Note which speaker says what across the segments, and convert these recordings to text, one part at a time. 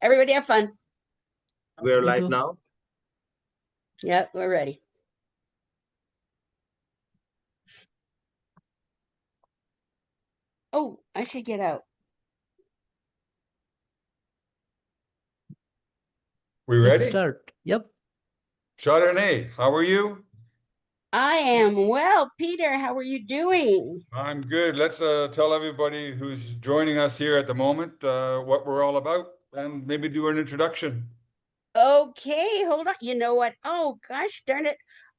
Speaker 1: Everybody have fun.
Speaker 2: We're
Speaker 3: You
Speaker 2: live
Speaker 3: too.
Speaker 2: now.
Speaker 1: Yep, we're ready. Oh, I should get out.
Speaker 4: We
Speaker 3: Let's
Speaker 4: ready?
Speaker 3: start. Yep.
Speaker 4: Chardonnay, how are you?
Speaker 1: I am well. Peter, how are you doing?
Speaker 4: I'm good. Let's tell everybody who's joining us here at the moment what we're all about and maybe do an introduction.
Speaker 1: Okay, hold on. You know what? Oh, gosh darn it.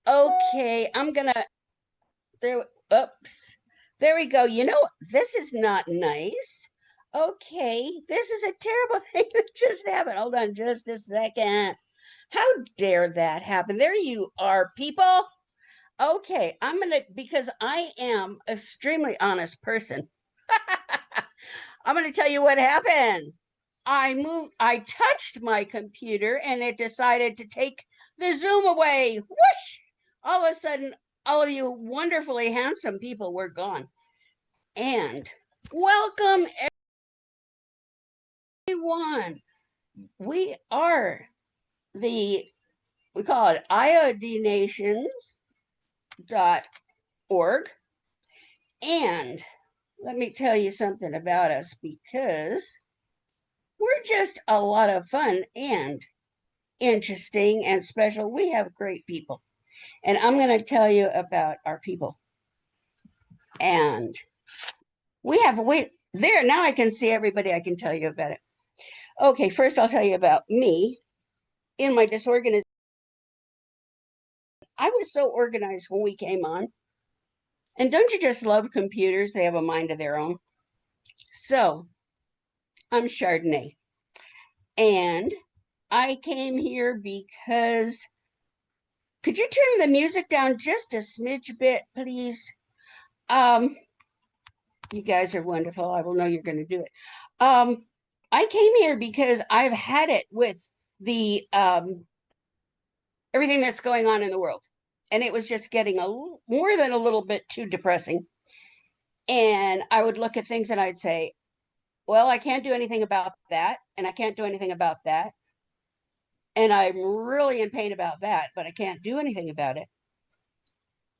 Speaker 1: Okay, I'm gonna there. Oops. There we go. You know, this is not nice. Okay, this is a terrible thing that just happened. Hold on just a second. How dare that happen? There you are, people. Okay, I'm gonna, because I am extremely honest person. I'm gonna tell you what happened. I touched my computer and it decided to take the Zoom away. Whoosh! All of a sudden, all of you wonderfully handsome people were gone. And welcome everyone. We are we call it iodnations.org. And let me tell you something about us, because we're just a lot of fun and interesting and special. We have great people. And I'm going to tell you about our people. And we have, wait, there, now I can see everybody. I can tell you about it. Okay, first I'll tell you about me. In my disorganization, I was so organized when we came on. And don't you just love computers? They have a mind of their own. So I'm Chardonnay. And I came here because, could you turn the music down just a smidge bit, please? You guys are wonderful. I will know you're going to do it. I came here because I've had it with the everything that's going on in the world, and it was just getting more than a little bit too depressing. And I would look at things and I'd say, well, I can't do anything about that, and I can't do anything about that, and I'm really in pain about that, but I can't do anything about it.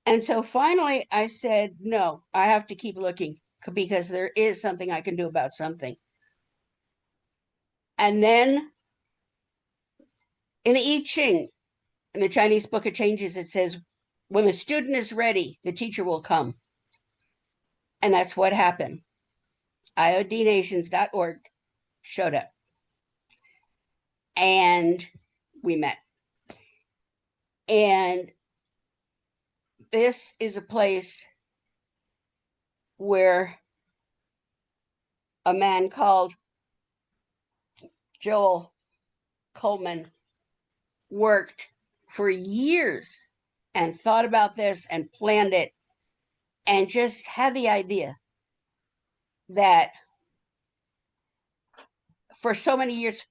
Speaker 1: And so finally I said, no, I have to keep looking, because there is something I can do about something. And then in the I Ching, in the Chinese Book of Changes, it says, when the student is ready, the teacher will come. And that's what happened. iodnations.org showed up. And we met. And this is a place where a man called Joel Coleman worked for years and thought about this and planned it, and just had the idea that for so many years,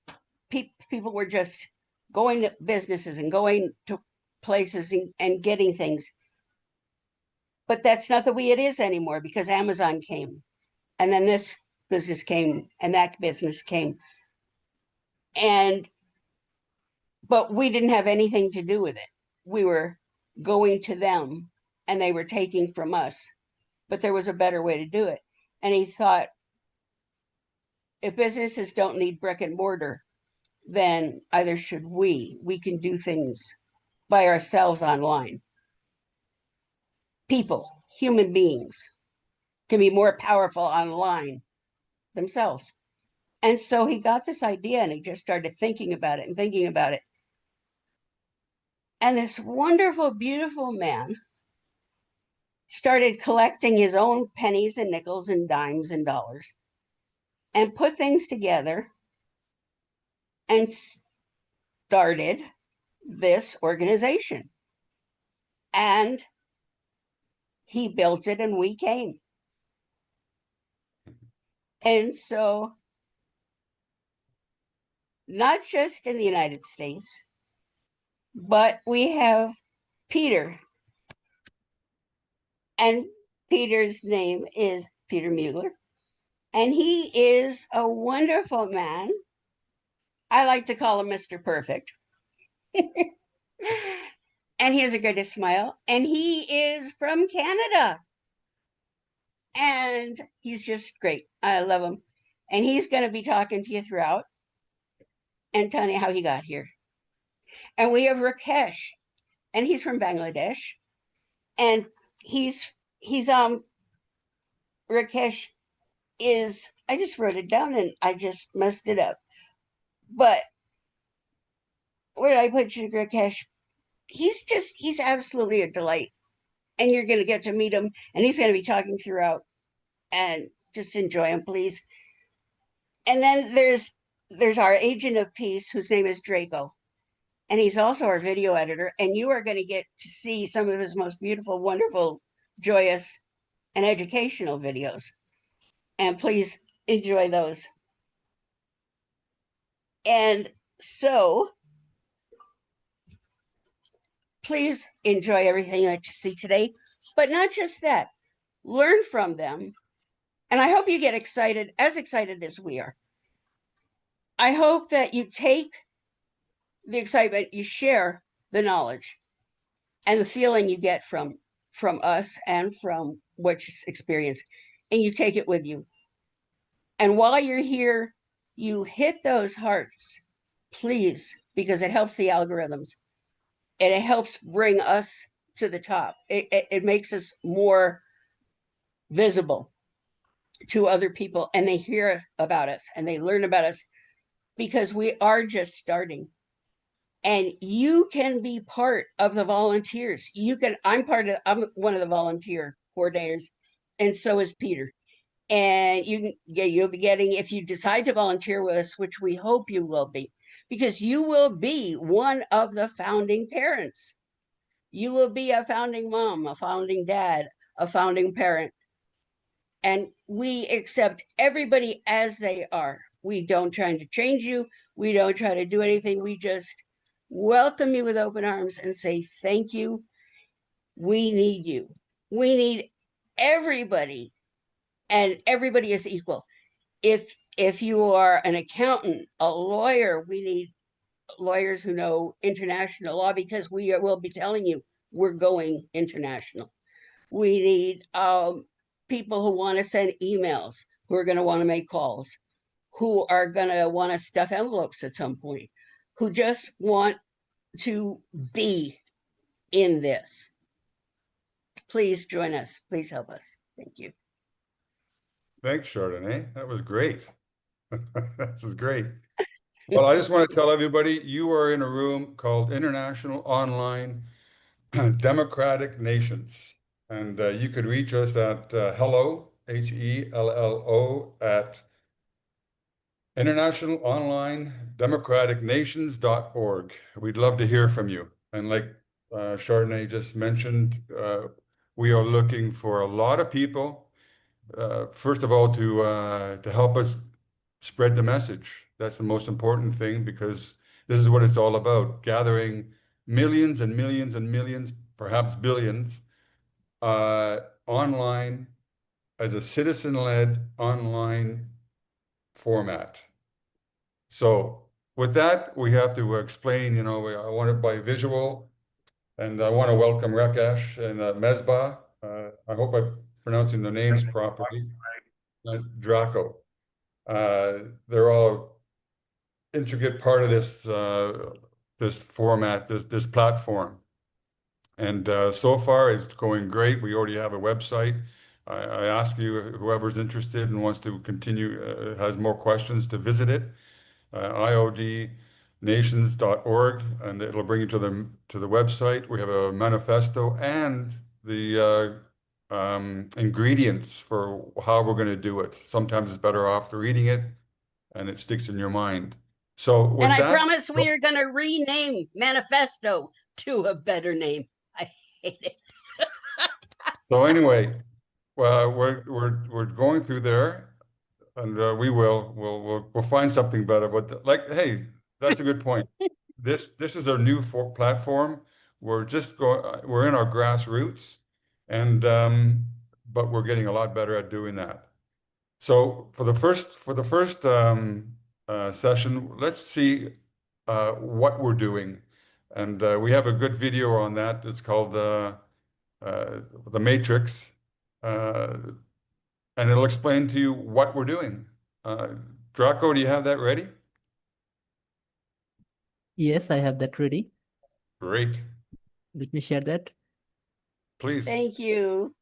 Speaker 1: people were just going to businesses and going to places and getting things. But that's not the way it is anymore, because Amazon came, and then this business came, and that business came. But we didn't have anything to do with it. We were going to them and they were taking from us, but there was a better way to do it. And he thought, if businesses don't need brick and mortar, then either should we. We can do things by ourselves online. People, human beings, can be more powerful online themselves. And so he got this idea and he just started thinking about it and thinking about it. And this wonderful, beautiful man started collecting his own pennies and nickels and dimes and dollars and put things together and started this organization. And he built it and we came. And so, not just in the United States, but we have Peter. And Peter's name is Peter Mueller. And he is a wonderful man. I like to call him Mr. Perfect. And he has a greatest smile. And he is from Canada. And he's just great. I love him. And he's going to be talking to you throughout and telling you how he got here. And we have Rakesh, and he's from Bangladesh. And he's Rakesh is, I just wrote it down and I just messed it up. But where did I put you, Rakesh? He's absolutely a delight. And you're going to get to meet him, and he's going to be talking throughout. And just enjoy him, please. And then there's our agent of peace, whose name is Draco. And he's also our video editor. And you are going to get to see some of his most beautiful, wonderful, joyous, and educational videos. And please enjoy those. And so, please enjoy everything that you see today. But not just that, learn from them. And I hope you get excited as we are. I hope that you take the excitement, you share the knowledge and the feeling you get from us and from what you experience, and you take it with you. And while you're here, you hit those hearts, please, because it helps the algorithms and it helps bring us to the top. It makes us more visible to other people, and they hear about us and they learn about us because we are just starting. And you can be part of the volunteers. I'm one of the volunteer coordinators, and so is Peter. And you'll be getting, if you decide to volunteer with us, which we hope you will be, because you will be one of the founding parents. You will be a founding mom, a founding dad, a founding parent. And we accept everybody as they are. We don't try to change you. We don't try to do anything. We just welcome you with open arms and say thank you. We need you. We need everybody, and everybody is equal. If you are an accountant, a lawyer, we need lawyers who know international law, because we will be telling you we're going international. We need people who want to send emails, who are going to want to make calls, who are going to want to stuff envelopes at some point, who just want to be in this. Please join us. Please help us. Thank you.
Speaker 4: Thanks, Chardonnay. That was great. This is great. Well, I just want to tell everybody, you are in a room called International Online Democratic Nations. And you could reach us at hello, HELLO, at International Online Democratic Nations.org. We'd love to hear from you. And like Chardonnay just mentioned, we are looking for a lot of people, first of all, to help us spread the message. That's the most important thing, because this is what it's all about, gathering millions and millions and millions, perhaps billions, online as a citizen-led online format. So with that, we have to explain, I want it by visual, and I want to welcome Rakesh and Mesbah. I hope I'm pronouncing the names properly. Draco. They're all intricate part of this this format, this platform. And so far it's going great. We already have a website. I ask you, whoever's interested and wants to continue, has more questions, to visit it, iodnations.org, and it'll bring you to the website. We have a manifesto and the ingredients for how we're going to do it. Sometimes it's better off reading it, and it sticks in your mind. So with
Speaker 1: and I
Speaker 4: that,
Speaker 1: promise we are going to rename manifesto to a better name. I hate it.
Speaker 4: So anyway, well, we're going through there, and we'll find something better. But hey, that's a good point. This is a new platform. We're in our grassroots, and but we're getting a lot better at doing that. So for the first session, let's see what we're doing. And we have a good video on that. It's called The Matrix. And it'll explain to you what we're doing. Draco, do you have that ready?
Speaker 2: Yes, I have that ready.
Speaker 4: Great.
Speaker 2: Let me share that.
Speaker 4: Please.
Speaker 1: Thank you.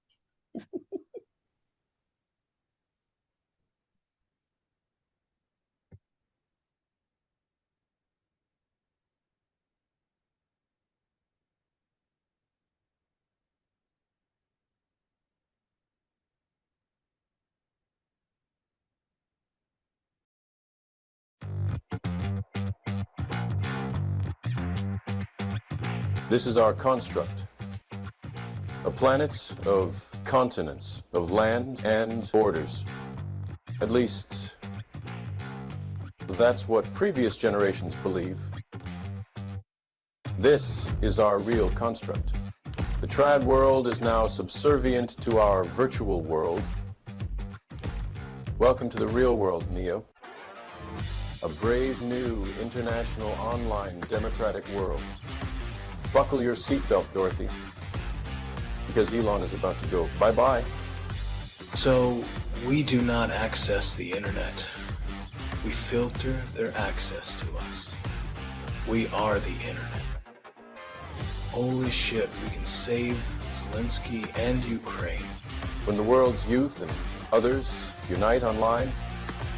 Speaker 3: This is our construct. A planet of continents, of land and borders. At least, that's what previous generations believe. This is our real construct. The trad world is now subservient to our virtual world. Welcome to the real world, Neo. A brave new international online democratic world. Buckle your seatbelt, Dorothy, because Elon is about to go bye-bye.
Speaker 5: So, we do not access the internet. We filter their access to us. We are the internet. Holy shit, we can save Zelensky and Ukraine.
Speaker 3: When the world's youth and others unite online,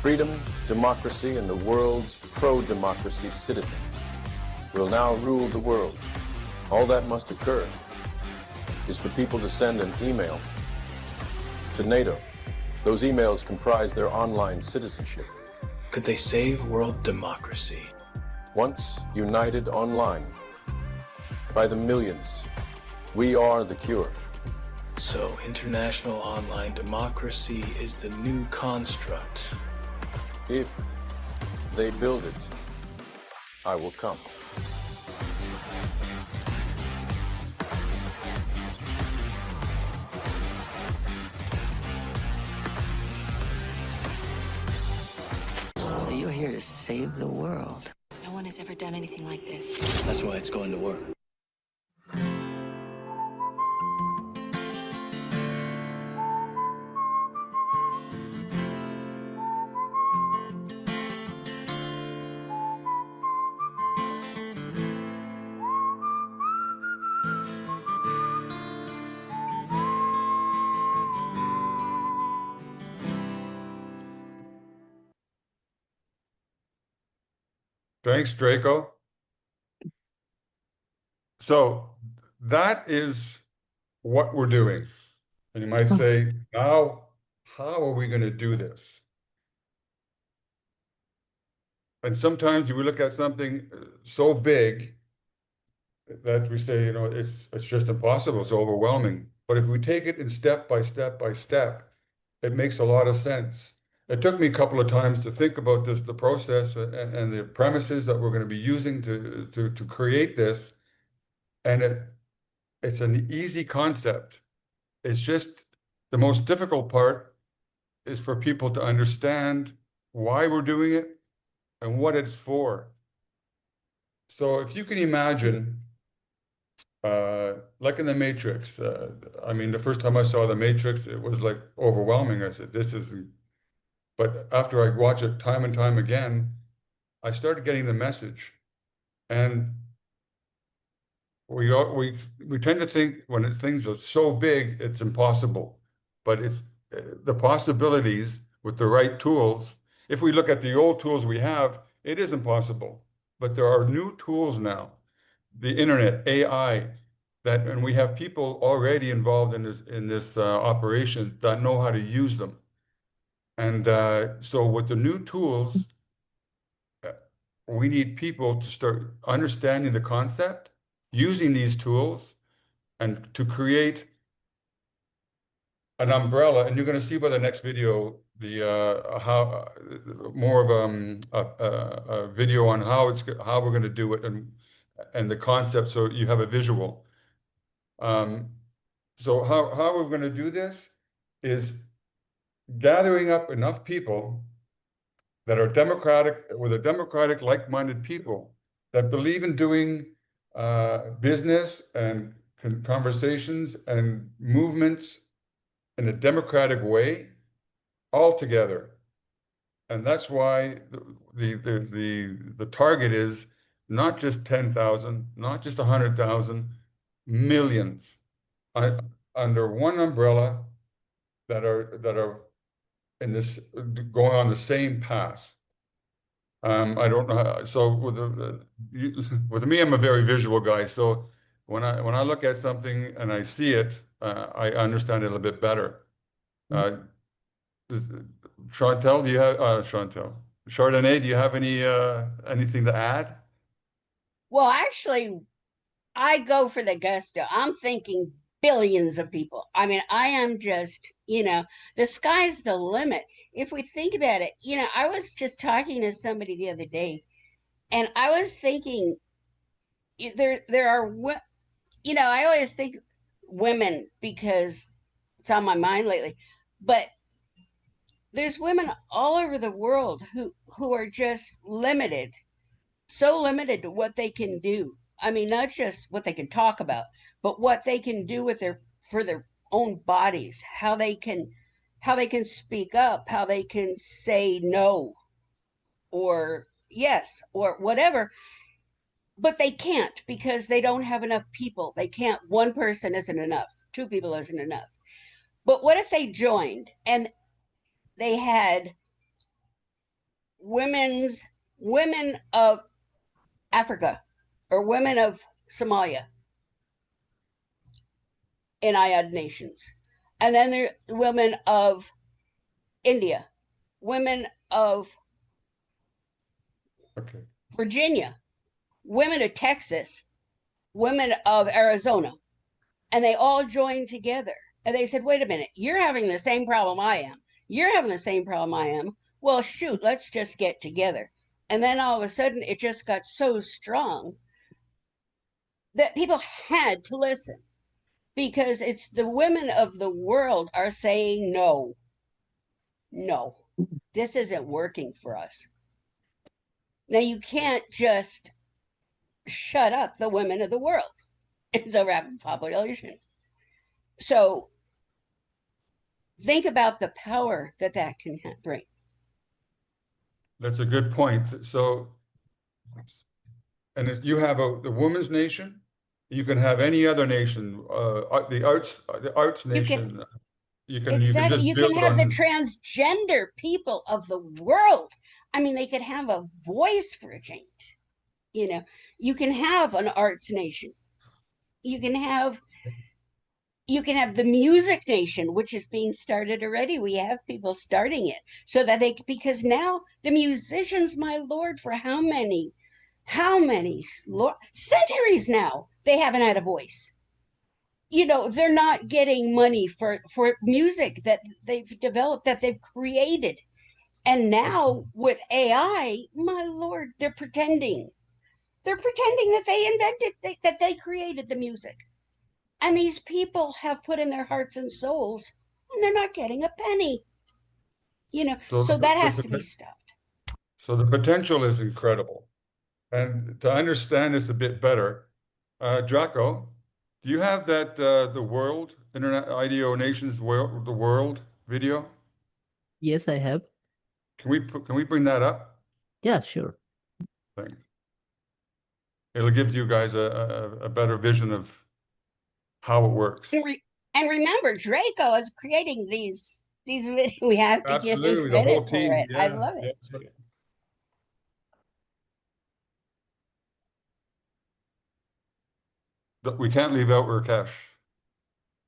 Speaker 3: freedom, democracy, and the world's pro-democracy citizens will now rule the world. All that must occur is for people to send an email to NATO. Those emails comprise their online citizenship.
Speaker 5: Could they save world democracy?
Speaker 3: Once united online, by the millions, we are the cure.
Speaker 5: So, international online democracy is the new construct.
Speaker 3: If they build it, I will come.
Speaker 6: So you're here to save the world.
Speaker 7: No one has ever done anything like this.
Speaker 5: That's why it's going to work.
Speaker 4: Thanks, Draco. So that is what we're doing. And you might say, now, how are we going to do this? And sometimes we look at something so big that we say, you know, it's just impossible, it's overwhelming. But if we take it in step by step by step, it makes a lot of sense. It took me a couple of times to think about this, the process and the premises that we're going to be using to create this. And it's an easy concept. It's just the most difficult part is for people to understand why we're doing it and what it's for. So if you can imagine, like in the Matrix, I mean, the first time I saw the Matrix, it was like overwhelming. I said, this isn't. But after I watch it time and time again, I started getting the message. And we tend to think when things are so big, it's impossible. But it's the possibilities with the right tools. If we look at the old tools we have, it is impossible. But there are new tools now, the internet, AI, and we have people already involved in this operation that know how to use them. And so with the new tools, we need people to start understanding the concept, using these tools, and to create an umbrella. And you're going to see by the next video how more of a video on how we're going to do it and the concept, so you have a visual. So how we're going to do this is gathering up enough people that are democratic, with a democratic, like-minded people that believe in doing business and conversations and movements in a democratic way all together. And that's why the target is not just 10,000, not just 100,000, millions under one umbrella that are in this going on the same path. I don't know how, so with me, I'm a very visual guy. So when I look at something and I see it, I understand it a little bit better. Chantel, do you have Chardonnay, do you have anything to add?
Speaker 1: Well, actually, I go for the gusto. I'm thinking billions of people. I mean, I am just, the sky's the limit. If we think about it, I was just talking to somebody the other day, and I was thinking there are, I always think women because it's on my mind lately, but there's women all over the world who are just limited, so limited to what they can do. I mean, not just what they can talk about, but what they can do with for their own bodies, how they can speak up, how they can say no or yes or whatever. But they can't because they don't have enough people. They can't, one person isn't enough, two people isn't enough. But what if they joined and they had women of Africa or women of Somalia in IOD nations, and then there are women of India, women of Virginia, women of Texas, women of Arizona, and they all joined together. And they said, wait a minute, you're having the same problem I am. You're having the same problem I am. Well, shoot, let's just get together. And then all of a sudden, it just got so strong that people had to listen because it's the women of the world are saying, no, this isn't working for us. Now, you can't just shut up the women of the world. It's a rapid population. So think about the power that can bring.
Speaker 4: That's a good point. So, and if you have the women's nation, you can have any other nation, the arts nation. You can
Speaker 1: Exactly. You can have the
Speaker 4: on...
Speaker 1: transgender people of the world. I mean, they could have a voice for a change. You can have an arts nation. You can have the music nation, which is being started already. We have people starting it so that because now the musicians, my Lord, for how many centuries now, they haven't had a voice. They're not getting money for music that they've developed, that they've created. And now with AI, my Lord, they're pretending that they invented, that they created the music. And these people have put in their hearts and souls, and they're not getting a penny. So that has to be stopped.
Speaker 4: So the potential is incredible. And to understand this a bit better, Draco, do you have that the World Internet IDEO Nations World, the World video?
Speaker 2: Yes, I have.
Speaker 4: Can we bring that up?
Speaker 2: Yeah, sure.
Speaker 4: Thanks. It'll give you guys a better vision of how it works.
Speaker 1: And remember, Draco is creating these videos. We have to give him credit for it. Yeah, I love it. Yeah.
Speaker 4: We can't leave out Rakesh.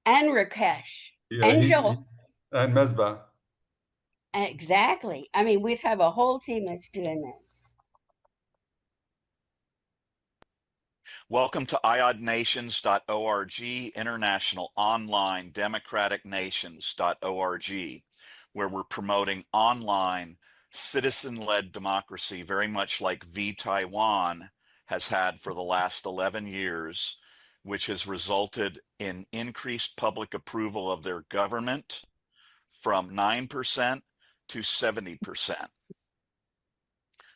Speaker 1: And Rakesh.
Speaker 4: Yeah,
Speaker 1: and Joel.
Speaker 4: And Mesbah.
Speaker 1: Exactly. I mean, we have a whole team that's doing this.
Speaker 8: Welcome to iodnations.org, International Online Democratic Nations.org, where we're promoting online citizen-led democracy, very much like Taiwan has had for the last 11 years, which has resulted in increased public approval of their government from 9% to 70%.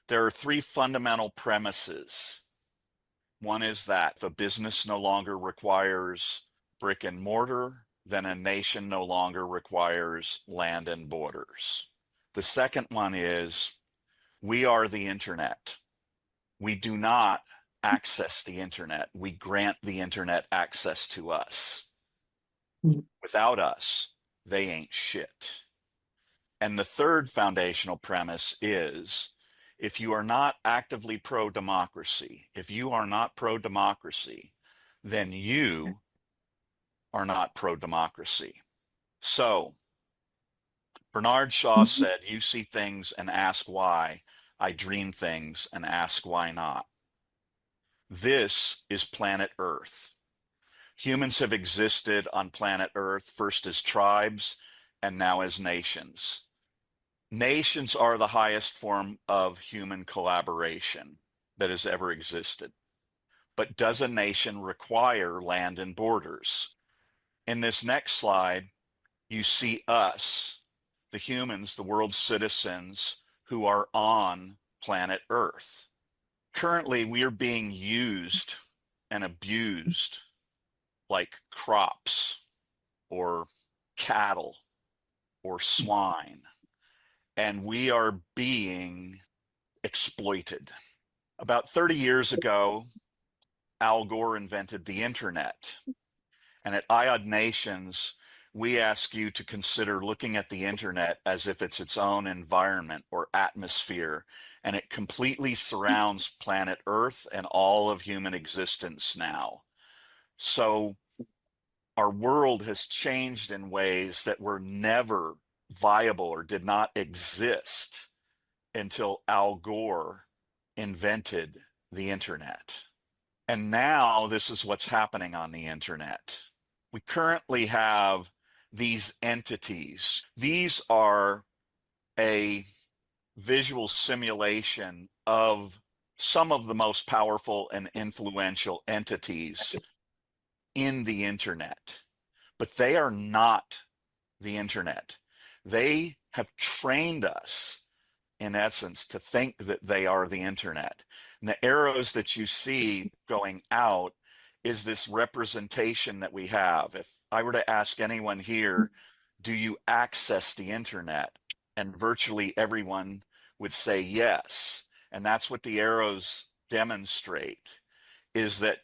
Speaker 8: There are three fundamental premises. One is that if a business no longer requires brick and mortar, then a nation no longer requires land and borders. The second one is we are the internet. We do not access the internet. We grant the internet access to us. Without us, they ain't shit. And the third foundational premise is if you are not actively pro-democracy, if you are not pro-democracy, then you are not pro-democracy. So Bernard Shaw said, you see things and ask why. I dream things and ask why not. This is planet Earth. Humans have existed on planet Earth first as tribes and now as nations. Nations are the highest form of human collaboration that has ever existed. But does a nation require land and borders? In this next slide, you see us, the humans, the world's citizens who are on planet Earth. Currently, we are being used and abused like crops or cattle or swine, and we are being exploited. About 30 years ago, Al Gore invented the internet. And at IOD Nations, we ask you to consider looking at the internet as if it's its own environment or atmosphere, and it completely surrounds planet Earth and all of human existence now. So our world has changed in ways that were never viable or did not exist until Al Gore invented the internet. And now this is what's happening on the internet. We currently have these entities. These are a visual simulation of some of the most powerful and influential entities in the internet, but they are not the internet. They have trained us, in essence, to think that they are the internet. And the arrows that you see going out is this representation that we have. If I were to ask anyone here, do you access the internet? And virtually everyone would say yes. And that's what the arrows demonstrate, is that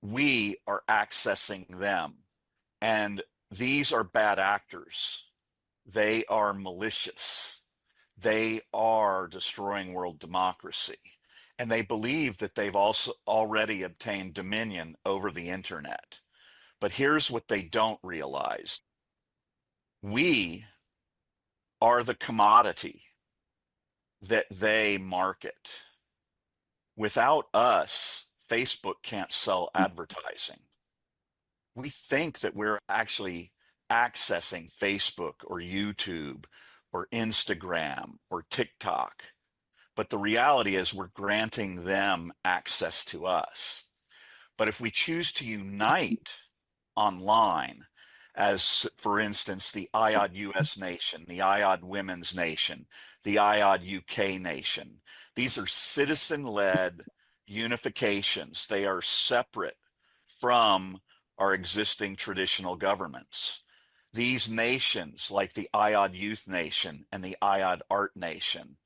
Speaker 8: we are accessing them. And these are bad actors. They are malicious. They are destroying world democracy. And they believe that they've also already obtained dominion over the internet. But here's what they don't realize. We are the commodity that they market. Without us, Facebook can't sell advertising. We think that we're actually accessing Facebook or YouTube or Instagram or TikTok. But the reality is we're granting them access to us. But if we choose to unite online, as for instance, the IOD US Nation, the IOD Women's Nation, the IOD UK Nation, these are citizen-led unifications. They are separate from our existing traditional governments. These nations, like the IOD Youth Nation and the IOD Art Nation,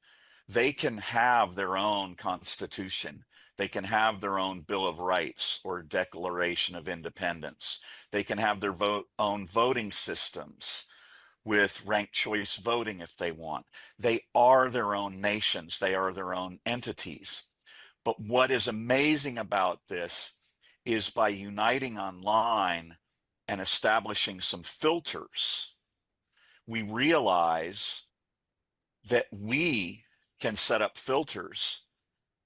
Speaker 8: they can have their own constitution. They can have their own Bill of Rights or Declaration of Independence. They can have their own voting systems with ranked choice voting if they want. They are their own nations. They are their own entities. But what is amazing about this is by uniting online and establishing some filters, we realize that we can set up filters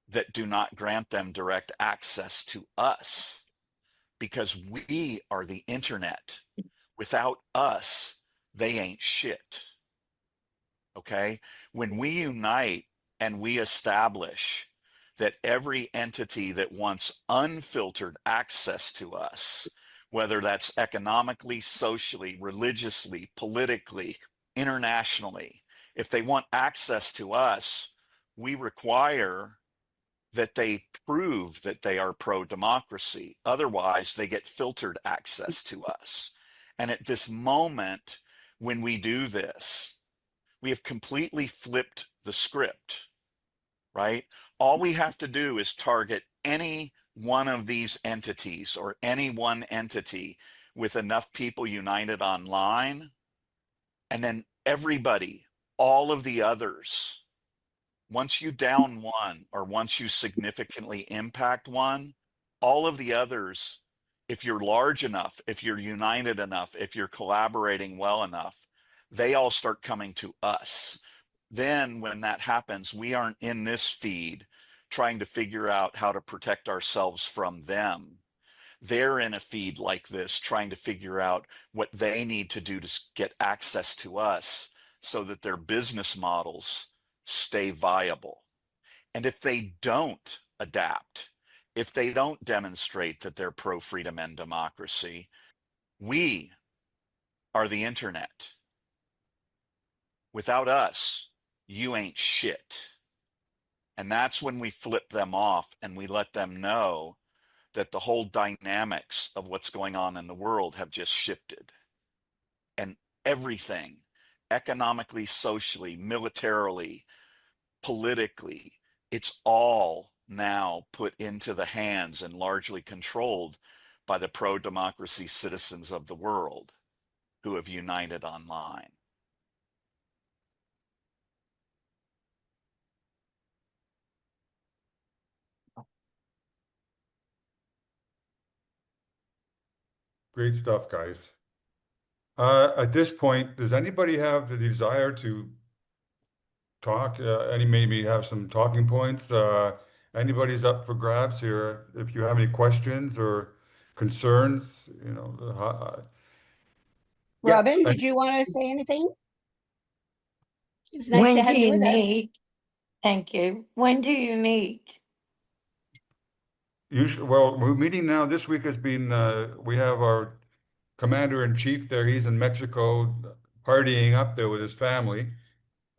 Speaker 8: that do not grant them direct access to us, because we are the internet. Without us, they ain't shit. Okay? When we unite and we establish that every entity that wants unfiltered access to us, whether that's economically, socially, religiously, politically, internationally, if they want access to us, we require that they prove that they are pro-democracy. Otherwise, they get filtered access to us. And at this moment, when we do this, we have completely flipped the script, right? All we have to do is target any one of these entities or any one entity with enough people united online, and then everybody, all of the others, once you down one or once you significantly impact one, all of the others, if you're large enough, if you're united enough, if you're collaborating well enough, they all start coming to us. Then when that happens, we aren't in this feed trying to figure out how to protect ourselves from them. They're in a feed like this trying to figure out what they need to do to get access to us so that their business models stay viable. And if they don't adapt, if they don't demonstrate that they're pro-freedom and democracy, we are the internet. Without us, you ain't shit. And that's when we flip them off and we let them know that the whole dynamics of what's going on in the world have just shifted. And everything, economically, socially, militarily, politically, it's all now put into the hands and largely controlled by the pro-democracy citizens of the world who have united online.
Speaker 4: Great stuff, guys. At this point, does anybody have the desire to talk? Maybe have some talking points? Anybody's up for grabs here. If you have any questions or concerns,
Speaker 1: Robin,
Speaker 4: Yeah,
Speaker 1: did you want to say anything? It's nice
Speaker 9: When
Speaker 1: to
Speaker 9: do
Speaker 1: have you
Speaker 9: you
Speaker 1: with us.
Speaker 9: meet? Thank you. When do you meet?
Speaker 4: usually, well, we're meeting now. This week has been, we have our commander-in-chief there. He's in Mexico partying up there with his family.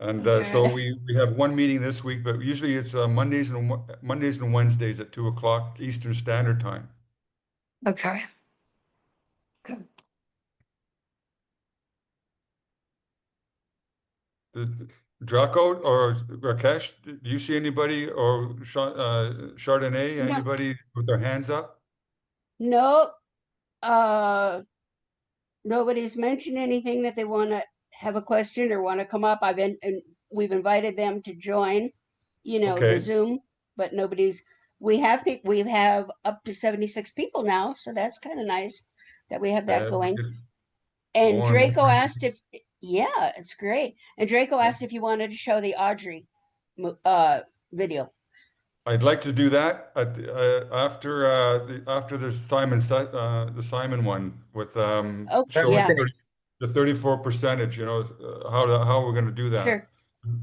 Speaker 4: And so
Speaker 9: Okay.
Speaker 4: we have one meeting this week, but usually it's Mondays and Wednesdays at 2 o'clock Eastern Standard Time.
Speaker 9: Okay. Good.
Speaker 4: Draco or Rakesh, do you see anybody or Chardonnay,
Speaker 1: No,
Speaker 4: anybody with their hands up?
Speaker 1: no, nobody's mentioned anything that they want to have a question or want to come up. And we've invited them to join, the
Speaker 4: Okay.
Speaker 1: Zoom, but we have up to 76 people now, so that's kind of nice that we have that going.
Speaker 4: It's
Speaker 1: And
Speaker 4: more and more.
Speaker 1: Draco asked yeah, it's great. And Draco asked if you wanted to show the Audrey video.
Speaker 4: I'd like to do that after the Simon one with showing
Speaker 1: Yeah,
Speaker 4: the 34 percentage. How we're going to do that
Speaker 1: sure.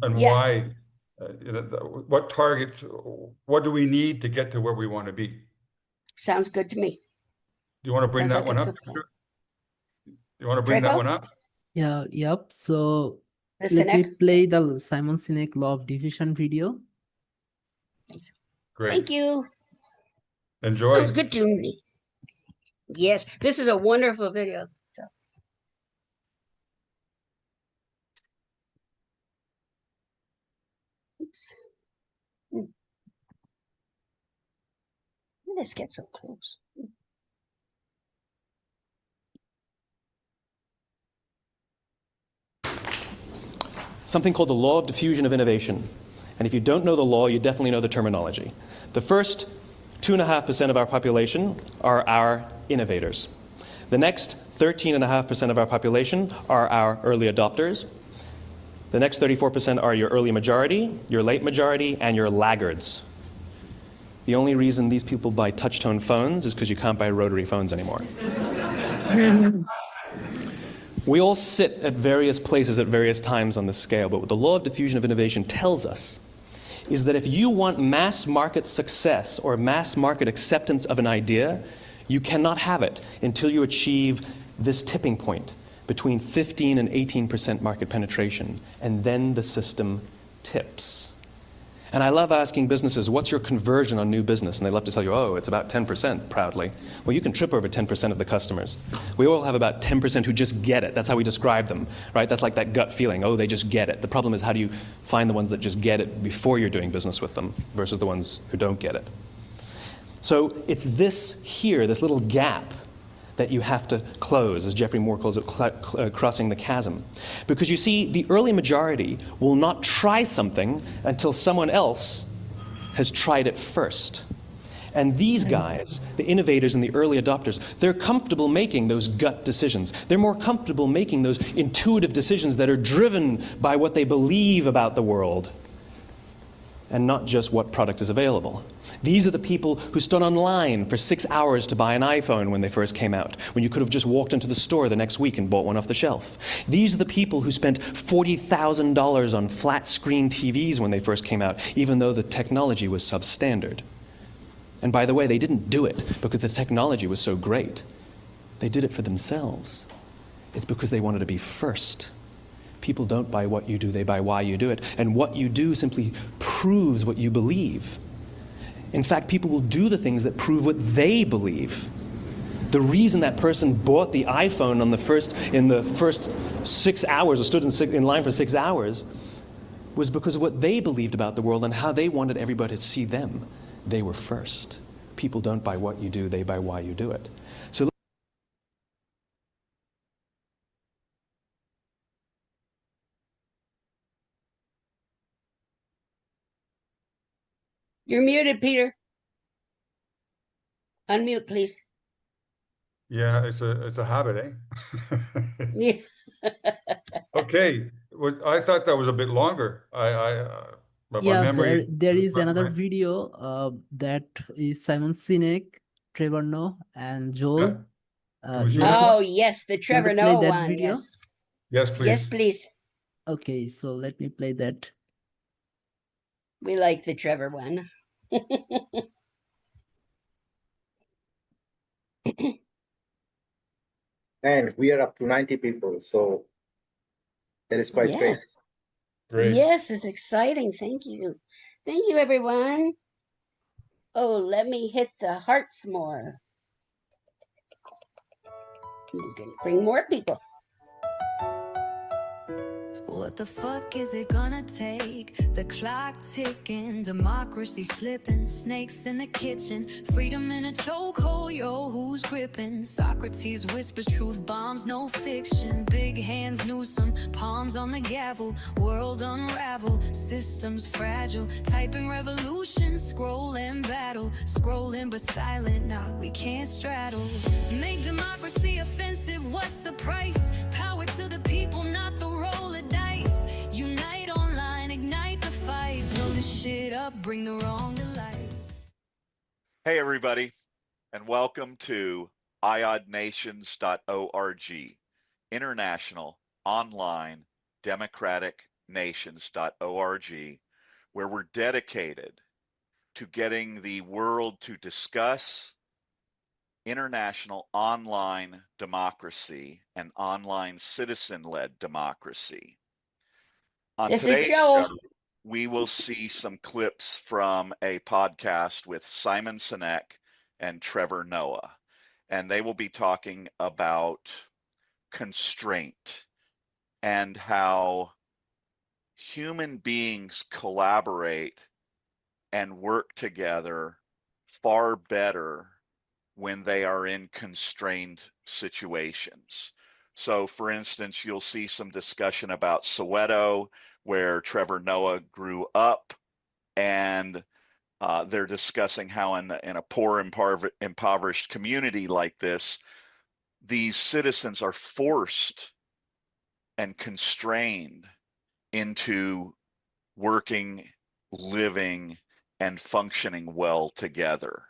Speaker 4: and
Speaker 1: Yeah.
Speaker 4: why. What targets? What do we need to get to where we want to be? Do
Speaker 1: Sounds good to me.
Speaker 4: you want to bring
Speaker 1: Sounds
Speaker 4: that
Speaker 1: like
Speaker 4: one
Speaker 1: a
Speaker 4: up?
Speaker 1: good plan.
Speaker 4: You want to bring that
Speaker 1: Draco?
Speaker 4: one up?
Speaker 2: Yeah, yep. So
Speaker 1: The
Speaker 2: let me
Speaker 1: Sinek?
Speaker 2: play the Simon Sinek Law of Diffusion video.
Speaker 1: Thanks.
Speaker 4: Great.
Speaker 1: Thank you.
Speaker 4: Enjoy.
Speaker 1: That was good to me. Yes, this is a wonderful video. So. Oops. Let's get so close.
Speaker 10: Something called the law of diffusion of innovation. And if you don't know the law, you definitely know the terminology. The first 2.5% of our population are our innovators. The next 13.5% of our population are our early adopters. The next 34% are your early majority, your late majority, and your laggards. The only reason these people buy touch-tone phones is because you can't buy rotary phones anymore. We all sit at various places at various times on the scale, but what the law of diffusion of innovation tells us is that if you want mass market success or mass market acceptance of an idea, you cannot have it until you achieve this tipping point between 15 and 18% market penetration, and then the system tips. And I love asking businesses, what's your conversion on new business? And they love to tell you, oh, it's about 10%, proudly. Well, you can trip over 10% of the customers. We all have about 10% who just get it. That's how we describe them, right? That's like that gut feeling, oh, they just get it. The problem is, how do you find the ones that just get it before you're doing business with them versus the ones who don't get it? So it's this here, this little gap, that you have to close, as Geoffrey Moore calls it, crossing the chasm. Because you see, the early majority will not try something until someone else has tried it first. And these guys, the innovators and the early adopters, they're comfortable making those gut decisions. They're more comfortable making those intuitive decisions that are driven by what they believe about the world, and not just what product is available. These are the people who stood online for 6 hours to buy an iPhone when they first came out, when you could have just walked into the store the next week and bought one off the shelf. These are the people who spent $40,000 on flat screen TVs when they first came out, even though the technology was substandard. And by the way, they didn't do it because the technology was so great. They did it for themselves. It's because they wanted to be first. People don't buy what you do, they buy why you do it. And what you do simply proves what you believe. In fact, people will do the things that prove what they believe. The reason that person bought the iPhone in the first 6 hours, or stood in line for 6 hours, was because of what they believed about the world and how they wanted everybody to see them. They were first. People don't buy what you do, they buy why you do it. So
Speaker 1: You're muted, Peter. Unmute, please.
Speaker 4: Yeah, it's a habit, eh?
Speaker 1: Yeah.
Speaker 4: Okay, well, I thought that was a bit longer. But my
Speaker 2: Yeah,
Speaker 4: memory.
Speaker 2: there is another video that is Simon Sinek, Trevor Noah, and Joel.
Speaker 4: Can we see
Speaker 2: You
Speaker 4: that?
Speaker 1: Oh,
Speaker 2: want
Speaker 1: yes, the
Speaker 2: to
Speaker 1: Trevor
Speaker 2: play
Speaker 1: Noah
Speaker 2: that
Speaker 1: one.
Speaker 2: video?
Speaker 1: Yes.
Speaker 4: Yes, please.
Speaker 1: Yes, please.
Speaker 2: Okay, so let me play that.
Speaker 1: We like the Trevor one.
Speaker 11: And we are up to 90 people, so that is quite great.
Speaker 1: Yes.
Speaker 4: Great.
Speaker 1: Yes, it's exciting. Thank you. Thank you, everyone. Oh, let me hit the hearts more. We can bring more people.
Speaker 12: What the fuck is it gonna take? The clock ticking, democracy slipping, snakes in the kitchen, freedom in a chokehold, yo, who's gripping? Socrates whispers truth bombs, no fiction. Big hands Newsom, palms on the gavel, world unravel, systems fragile, typing revolution, scroll and battle, scrolling but silent, nah, we can't straddle. Make democracy offensive, what's the price? Power to the people, not the roll of dice. Unite online, ignite the fight, blow the shit up, bring the wrong to light.
Speaker 8: Hey, everybody, and welcome to iodnations.org, International Online Democratic Nations.org, where we're dedicated to getting the world to discuss international online democracy and online citizen-led democracy. On
Speaker 1: This is
Speaker 8: today's
Speaker 1: Joel.
Speaker 8: show, we will see some clips from a podcast with Simon Sinek and Trevor Noah, and they will be talking about constraint and how human beings collaborate and work together far better when they are in constrained situations. So for instance, you'll see some discussion about Soweto, where Trevor Noah grew up, and they're discussing how in a poor, impoverished community like this, these citizens are forced and constrained into working, living, and functioning well together,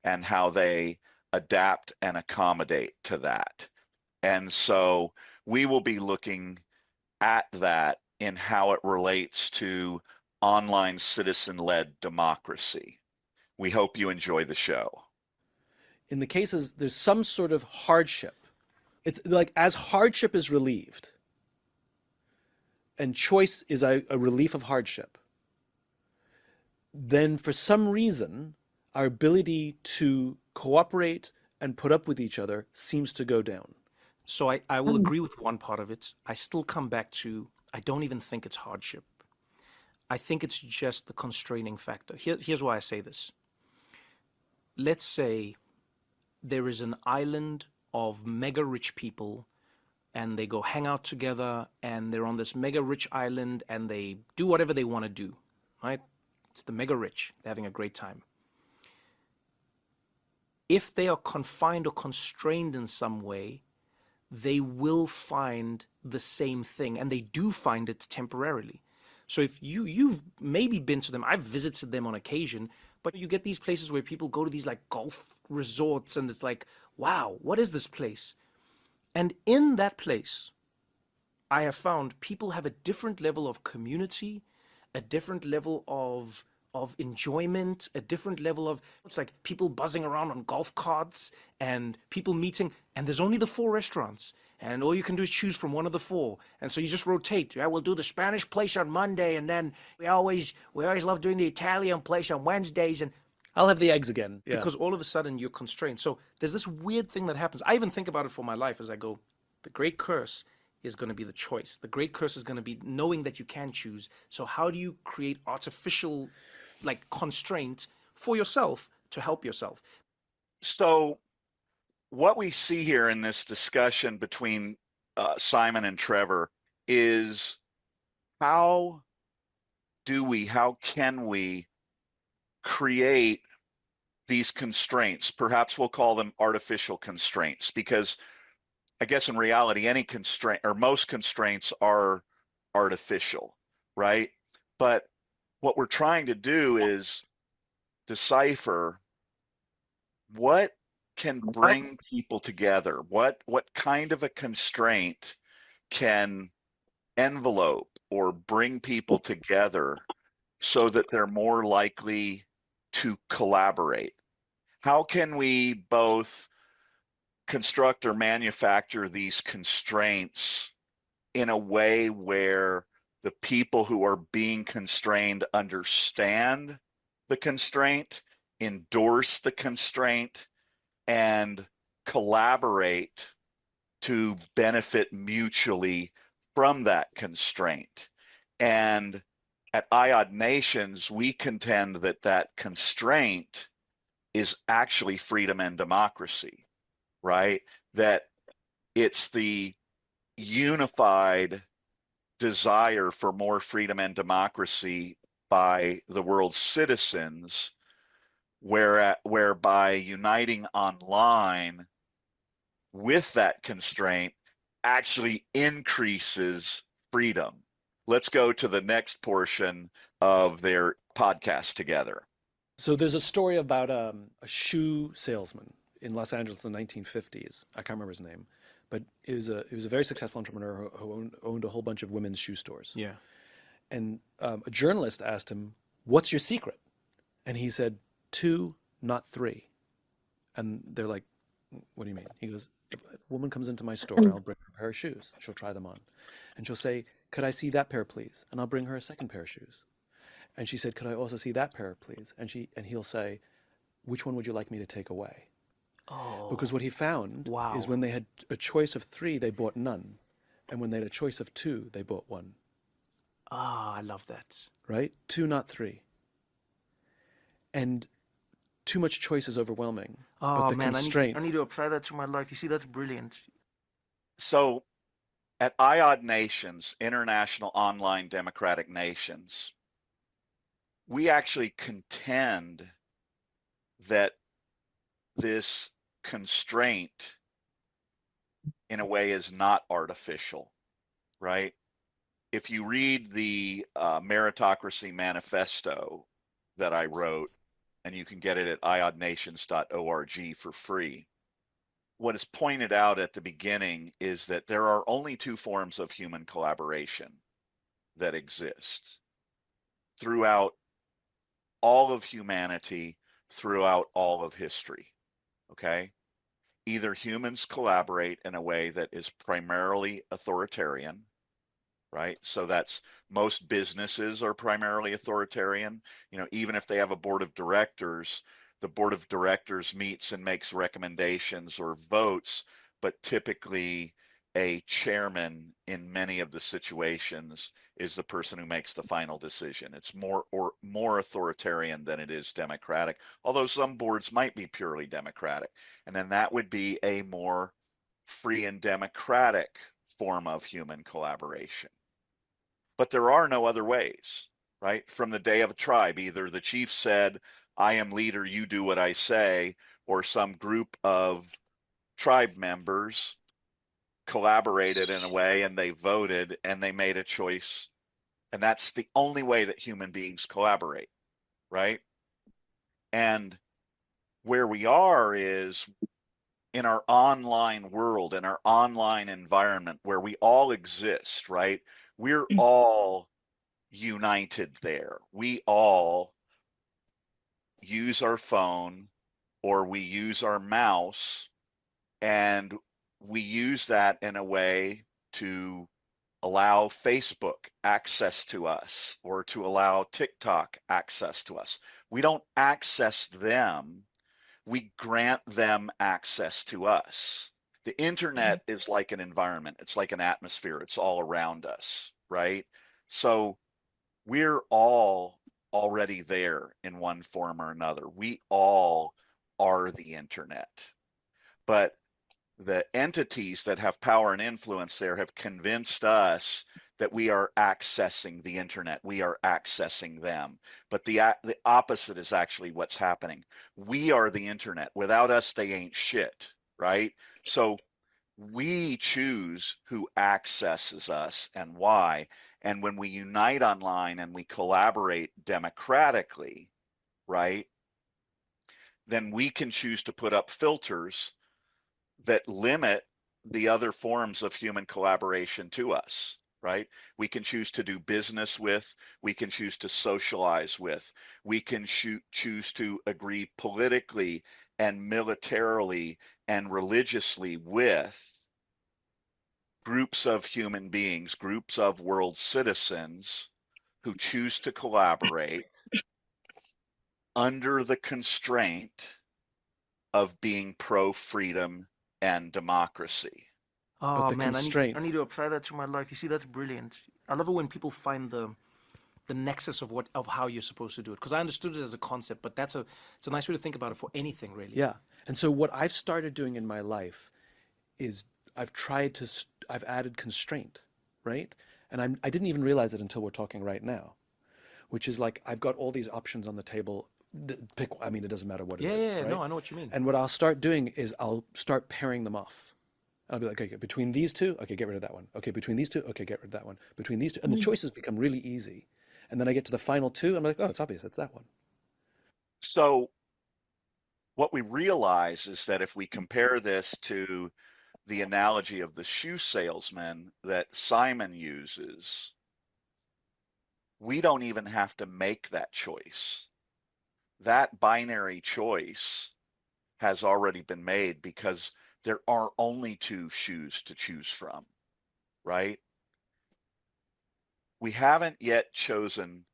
Speaker 8: and how they adapt and accommodate to that. And so we will be looking at that in how it relates to online citizen-led democracy. We hope you enjoy the show.
Speaker 13: In the cases, there's some sort of hardship. It's like as hardship is relieved, and choice is a relief of hardship, then for some reason, our ability to cooperate and put up with each other seems to go down.
Speaker 14: So I will agree with one part of it. I still come back to, I don't even think it's hardship. I think it's just the constraining factor. Here's why I say this. Let's say there is an island of mega rich people and they go hang out together and they're on this mega rich island and they do whatever they want to do, right? It's the mega rich. They're having a great time. If they are confined or constrained in some way, they will find the same thing, and they do find it temporarily. So if you've maybe been to them, I've visited them on occasion, but you get these places where people go to these like golf resorts and it's like, wow, what is this place? And in that place, I have found people have a different level of community, a different level of enjoyment, a different level of, it's like people buzzing around on golf carts and people meeting, and there's only the 4 restaurants, and all you can do is choose from one of the 4. And so you just rotate. Yeah, we'll do the Spanish place on Monday, and then we always love doing the Italian place on Wednesdays, and
Speaker 13: I'll have the eggs again. Yeah.
Speaker 14: because all of a sudden you're constrained. So there's this weird thing that happens. I even think about it for my life as I go, the great curse is going to be the choice. The great curse is going to be knowing that you can choose. So how do you create artificial like constraint for yourself to help yourself?
Speaker 8: So what we see here in this discussion between Simon and Trevor is how can we create these constraints? Perhaps we'll call them artificial constraints, because I guess in reality, any constraint or most constraints are artificial, right? But what we're trying to do is decipher what can bring people together. What kind of a constraint can envelope or bring people together so that they're more likely to collaborate? How can we both construct or manufacture these constraints in a way where the people who are being constrained understand the constraint, endorse the constraint, and collaborate to benefit mutually from that constraint? And at IOD Nations, we contend that that constraint is actually freedom and democracy, right? That it's the unified desire for more freedom and democracy by the world's citizens, whereby uniting online with that constraint actually increases freedom. Let's go to the next portion of their podcast together.
Speaker 13: So there's a story about a shoe salesman in Los Angeles in the 1950s. I can't remember his name, but he was a very successful entrepreneur who owned a whole bunch of women's shoe stores.
Speaker 14: Yeah.
Speaker 13: And a journalist asked him, "What's your secret?" And he said, 2, not 3. And they're like, "What do you mean?" He goes, "If a woman comes into my store, I'll bring her a pair of shoes. She'll try them on. And she'll say, 'Could I see that pair, please?' And I'll bring her a second pair of shoes. And she said, 'Could I also see that pair, please?' And he'll say, 'Which one would you like me to take away?'"
Speaker 14: Oh,
Speaker 13: Because what he found is when they had a choice of 3, they bought none. And when they had a choice of 2, they bought 1.
Speaker 14: I love that.
Speaker 13: Right? 2, not 3. And too much choice is overwhelming. But the constraint.
Speaker 14: I need to apply that to my life. You see, that's brilliant.
Speaker 8: So at IOD Nations, International Online Democratic Nations, we actually contend that this constraint in a way is not artificial, right? If you read the Meritocracy Manifesto that I wrote, and you can get it at iodnations.org for free, what is pointed out at the beginning is that there are only 2 forms of human collaboration that exist throughout all of humanity, throughout all of history, okay? Either humans collaborate in a way that is primarily authoritarian, right? So that's most businesses are primarily authoritarian. You know, even if they have a board of directors, the board of directors meets and makes recommendations or votes, but typically a chairman in many of the situations is the person who makes the final decision. It's more authoritarian than it is democratic, although some boards might be purely democratic. And then that would be a more free and democratic form of human collaboration. But there are no other ways, right? From the day of a tribe, either the chief said, I am leader, you do what I say, or some group of tribe members collaborated in a way and they voted and they made a choice. And that's the only way that human beings collaborate, right? And where we are is in our online world, in our online environment where we all exist, right? We're all united there. We all use our phone or we use our mouse, and we use that in a way to allow Facebook access to us or to allow TikTok access to us. We don't access them, we grant them access to us. The internet is like an environment, it's like an atmosphere, it's all around us, right? So we're all already there in one form or another. We all are the internet. But the entities that have power and influence there have convinced us that we are accessing the internet. We are accessing them. But the opposite is actually what's happening. We are the internet. Without us, they ain't shit, right? So we choose who accesses us and why. And when we unite online and we collaborate democratically, right, then we can choose to put up filters that limit the other forms of human collaboration to us, right? We can choose to do business with, we can choose to socialize with, we can choose to agree politically and militarily and religiously with groups of human beings, groups of world citizens who choose to collaborate under the constraint of being pro-freedom and democracy.
Speaker 14: Oh
Speaker 10: the
Speaker 14: man,
Speaker 10: constraint.
Speaker 14: I need to apply that to my life. You see, that's brilliant. I love it when people find the nexus of how you're supposed to do it, because I understood it as a concept, but it's a nice way to think about it for anything, really.
Speaker 10: Yeah. And so what I've started doing in my life is I've added constraint, right? And I didn't even realize it until we're talking right now, which is like I've got all these options on the table. Pick, I mean, it doesn't matter what it is.
Speaker 14: Yeah,
Speaker 10: right?
Speaker 14: no, I know what you mean.
Speaker 10: And what I'll start doing is I'll start pairing them off. I'll be like, okay, between these two, okay, get rid of that one. Okay, between these two, okay, get rid of that one. Between these two, and the choices become really easy. And then I get to the final two, I'm like, oh, it's obvious, it's that one.
Speaker 8: So what we realize is that if we compare this to the analogy of the shoe salesman that Simon uses, we don't even have to make that choice. That binary choice has already been made because there are only two shoes to choose from, right? We haven't yet chosen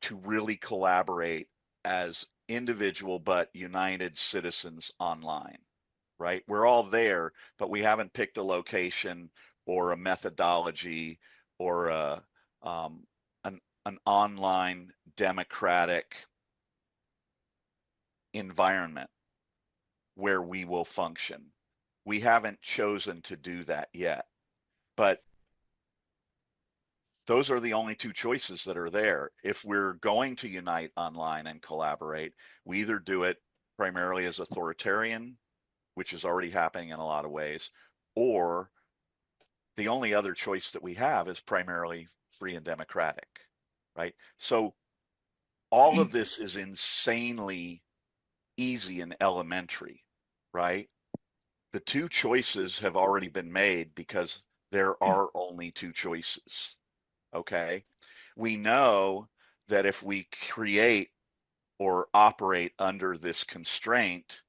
Speaker 8: to really collaborate as individual but united citizens online, right? We're all there, but we haven't picked a location or a methodology or an online democratic environment where we will function. We haven't chosen to do that yet, but those are the only two choices that are there. If we're going to unite online and collaborate, we either do it primarily as authoritarian, which is already happening in a lot of ways, or the only other choice that we have is primarily free and democratic, right? So all of this is insanely easy and elementary, right? The two choices have already been made because there are only two choices, okay? We know that if we create or operate under this constraint,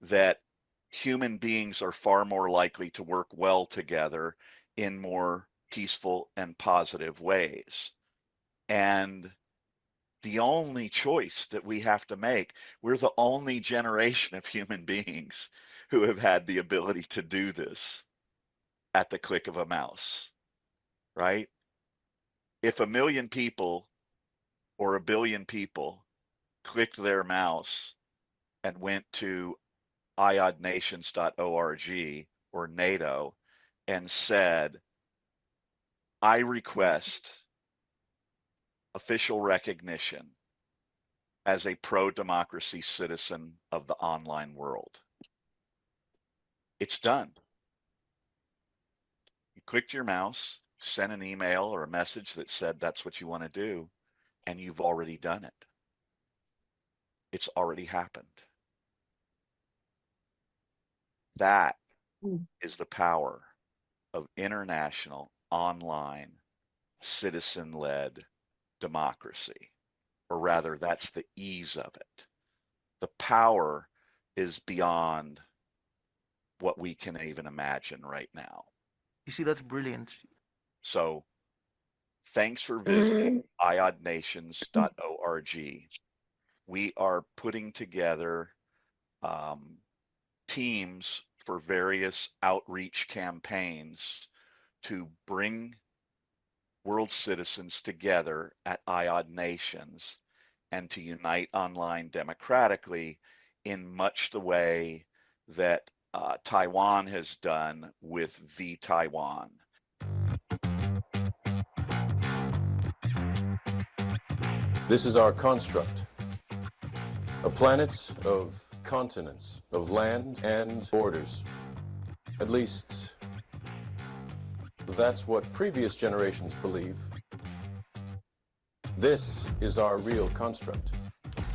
Speaker 8: that human beings are far more likely to work well together in more peaceful and positive ways. And the only choice that we have to make, we're the only generation of human beings who have had the ability to do this at the click of a mouse, right? If 1 million people or 1 billion people clicked their mouse and went to iodnations.org or NATO and said, I request official recognition as a pro-democracy citizen of the online world. It's done. You clicked your mouse, sent an email or a message that said that's what you want to do, and you've already done it. It's already happened. That is the power of international, online, citizen-led democracy. Or rather, that's the ease of it. The power is beyond what we can even imagine right now.
Speaker 14: You see, that's brilliant.
Speaker 8: So thanks for visiting iodnations.org. We are putting together teams for various outreach campaigns to bring world citizens together at IOD Nations and to unite online democratically in much the way that Taiwan has done with the Taiwan.
Speaker 3: This is our construct. A planet of continents, of land and borders. At least, that's what previous generations believe. This is our real construct.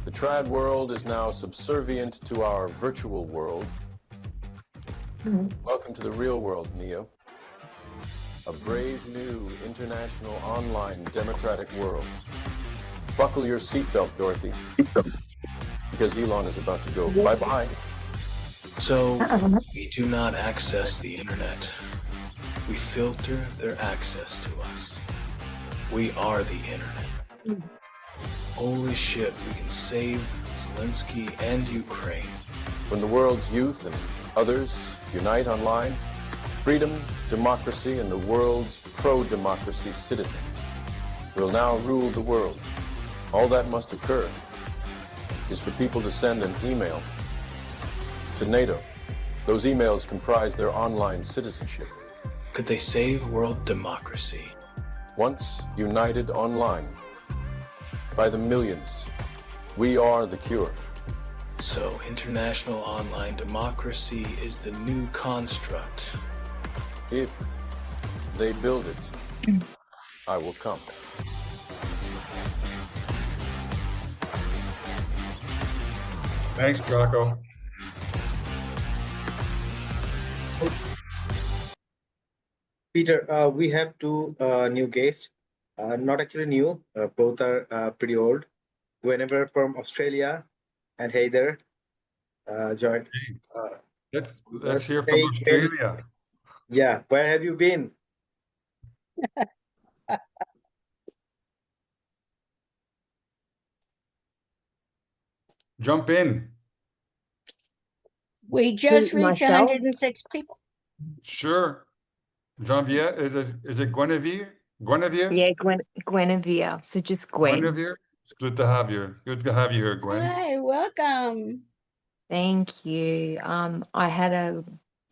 Speaker 3: The trad world is now subservient to our virtual world. Welcome to the real world, Neo. A brave new international online democratic world. Buckle your seatbelt, Dorothy, because Elon is about to go bye-bye.
Speaker 5: So, we do not access the internet. We filter their access to us. We are the internet. Holy shit, we can save Zelensky and Ukraine.
Speaker 3: When the world's youth and others unite online, freedom, democracy, and the world's pro-democracy citizens will now rule the world. All that must occur is for people to send an email to NATO. Those emails comprise their online citizenship.
Speaker 5: Could they save world democracy?
Speaker 3: Once united online, by the millions, we are the cure.
Speaker 5: So, international online democracy is the new construct.
Speaker 3: If they build it, I will come.
Speaker 4: Thanks, Draco.
Speaker 11: Peter, we have two new guests. Not actually new, both are pretty old. Guinevere from Australia and Heather joined.
Speaker 4: Let's hear from Australia.
Speaker 11: Yeah, where have you been?
Speaker 4: Jump in.
Speaker 1: We just reached 106 people.
Speaker 4: Sure. Genevieve, is it Guinevere? Guinevere?
Speaker 15: Yeah, Guinevere. So just Gwen.
Speaker 4: Guinevere? It's good to have you. Good to have you here, Gwen.
Speaker 1: Hi, welcome.
Speaker 15: Thank you. I had a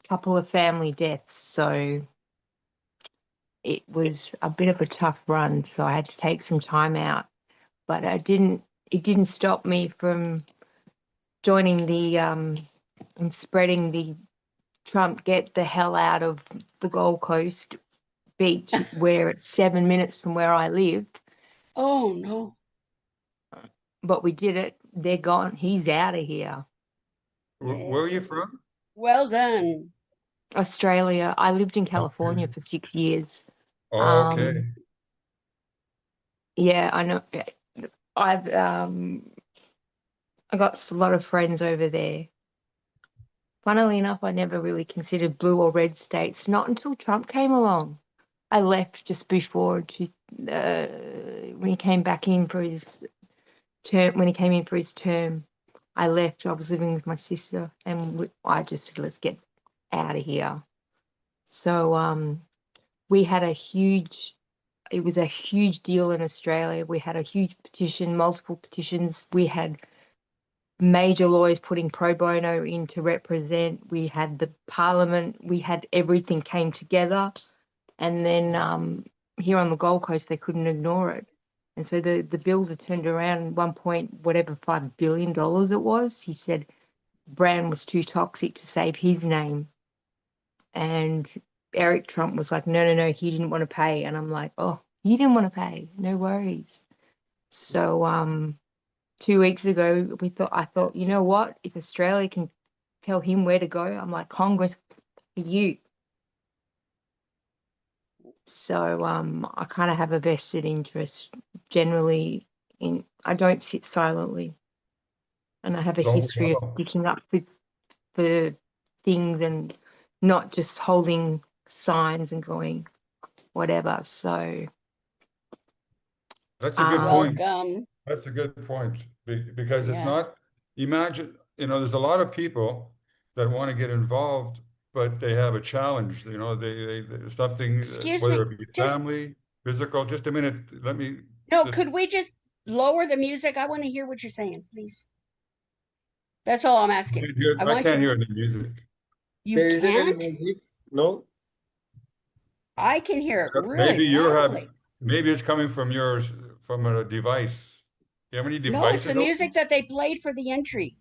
Speaker 15: couple of family deaths, so it was a bit of a tough run. So I had to take some time out, but it didn't stop me from joining the and spreading the Trump get the hell out of the Gold Coast beach, where it's 7 minutes from where I lived.
Speaker 1: Oh no.
Speaker 15: But we did it. They're gone. He's out of here.
Speaker 4: Where are you from?
Speaker 1: Well done.
Speaker 15: Australia. I lived in California for 6 years.
Speaker 4: Oh, okay.
Speaker 15: Yeah, I know. I've I got a lot of friends over there. Funnily enough, I never really considered blue or red states, not until Trump came along. I left just before when he came back in for his term. When he came in for his term, I left. I was living with my sister, and I just said, "Let's get out of here." So we had a huge. It was a huge deal in Australia. We had a huge petition, multiple petitions. We had major lawyers putting pro bono in to represent. We had the parliament. We had everything came together. And then here on the Gold Coast, they couldn't ignore it. And so the builder turned around $5 billion it was. He said Brown was too toxic to save his name. And Eric Trump was like, no, he didn't want to pay. And I'm like, oh, you didn't want to pay. No worries. So 2 weeks ago, I thought, you know what? If Australia can tell him where to go, I'm like, Congress, for you. So I kind of have a vested interest generally in, I don't sit silently. And I have a history of sticking up for things and not just holding signs and going whatever. So
Speaker 4: that's a good point.
Speaker 1: Welcome.
Speaker 4: That's a good point because it's
Speaker 1: Yeah.
Speaker 4: not, imagine, there's a lot of people that want to get involved, but they have a challenge, they something,
Speaker 1: Excuse
Speaker 4: whether
Speaker 1: me,
Speaker 4: it be
Speaker 1: just-
Speaker 4: family, physical, just a minute, let me.
Speaker 1: No,
Speaker 4: just-
Speaker 1: could we just lower the music? I want to hear what you're saying, please. That's all I'm asking.
Speaker 4: I can't hear the music.
Speaker 1: You
Speaker 11: There isn't any
Speaker 1: can't?
Speaker 11: music. No.
Speaker 1: I can hear it really
Speaker 4: Maybe you're
Speaker 1: loudly.
Speaker 4: having, maybe it's coming from from a device. You have any
Speaker 1: No, it's
Speaker 4: devices?
Speaker 1: the
Speaker 4: open?
Speaker 1: music that they played for the entry,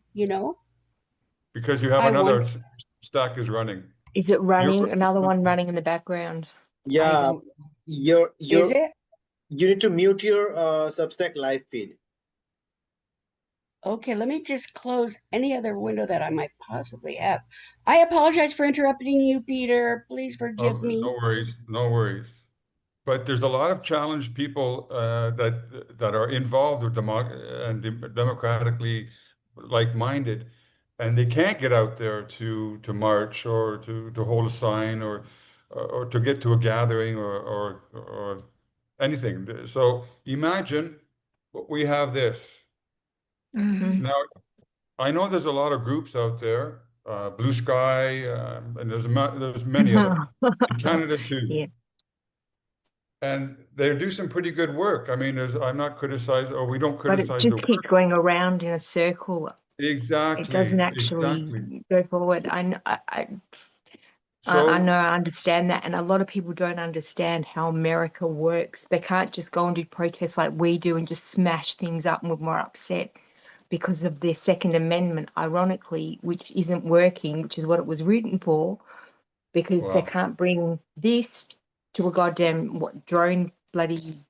Speaker 4: Because you have
Speaker 1: I
Speaker 4: another
Speaker 1: want-
Speaker 4: stack is running.
Speaker 15: is it running? Another one running in the background?
Speaker 11: Yeah. Your
Speaker 1: Is it?
Speaker 11: You need to mute your Substack live feed.
Speaker 1: Okay, let me just close any other window that I might possibly have. I apologize for interrupting you, Peter. Please forgive me.
Speaker 4: No worries, no worries. But there's a lot of challenged people that are involved with democratically like-minded, and they can't get out there to march or to hold a sign or to get to a gathering or anything. So imagine we have this. Now, I know there's a lot of groups out there, Blue Sky, and there's many of them in Canada too.
Speaker 15: Yeah.
Speaker 4: And they do some pretty good work. I mean, I'm not criticizing, or we don't
Speaker 15: But
Speaker 4: criticize
Speaker 15: it
Speaker 4: the
Speaker 15: just
Speaker 4: work.
Speaker 15: keeps going around in a circle.
Speaker 4: Exactly.
Speaker 15: It doesn't actually
Speaker 4: exactly.
Speaker 15: go forward. I know, I understand that. And a lot of people don't understand how America works. They can't just go and do protests like we do and just smash things up when we're upset because of their Second Amendment, ironically, which isn't working, which is what it was written for, because they
Speaker 4: Wow.
Speaker 15: can't bring this to a goddamn drone bloody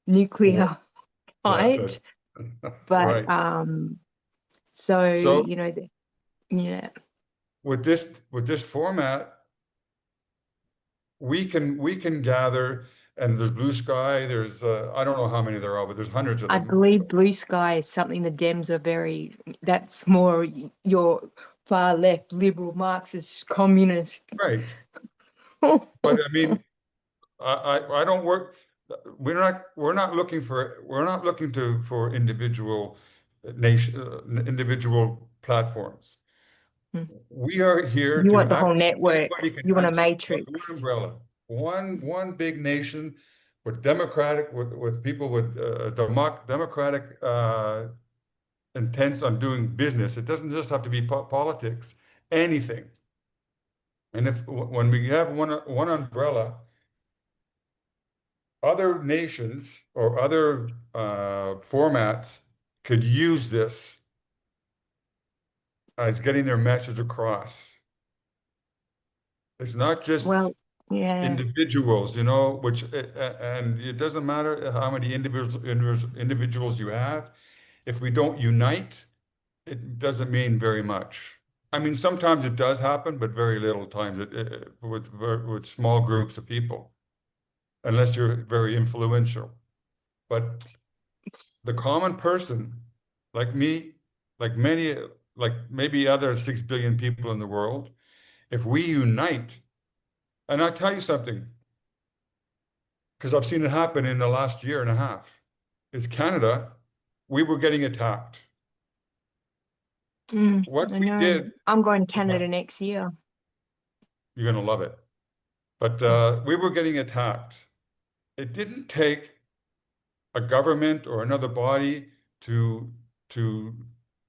Speaker 15: nuclear fight. But
Speaker 4: right.
Speaker 15: so
Speaker 4: So-
Speaker 15: yeah.
Speaker 4: With this format, we can gather, and there's Blue Sky, there's I don't know how many there are, but there's hundreds of
Speaker 15: I
Speaker 4: them.
Speaker 15: believe Blue Sky is something the Dems are that's more your far left, liberal, Marxist, communist.
Speaker 4: Right. But I mean, I don't work. We're not looking for individual individual platforms. We are here.
Speaker 15: You want the whole network.
Speaker 4: Everybody can
Speaker 15: You want a
Speaker 4: have one
Speaker 15: matrix.
Speaker 4: umbrella, one big nation with with people with democratic intents on doing business. It doesn't just have to be politics. Anything. And when we have one umbrella, other nations or other formats could use this as getting their message across. It's not just individuals, which and it doesn't matter how many individuals you have. If we don't unite, it doesn't mean very much. I mean, sometimes it does happen, but very little times with small groups of people, unless you're very influential. But the common person, like me, like maybe other 6 billion people in the world, if we unite, and I'll tell you something, because I've seen it happen in the last year and a half, is Canada, we were getting attacked. What
Speaker 15: I
Speaker 4: we
Speaker 15: know.
Speaker 4: did,
Speaker 15: I'm going to Canada next year.
Speaker 4: you're going to love it. But we were getting attacked. It didn't take a government or another body to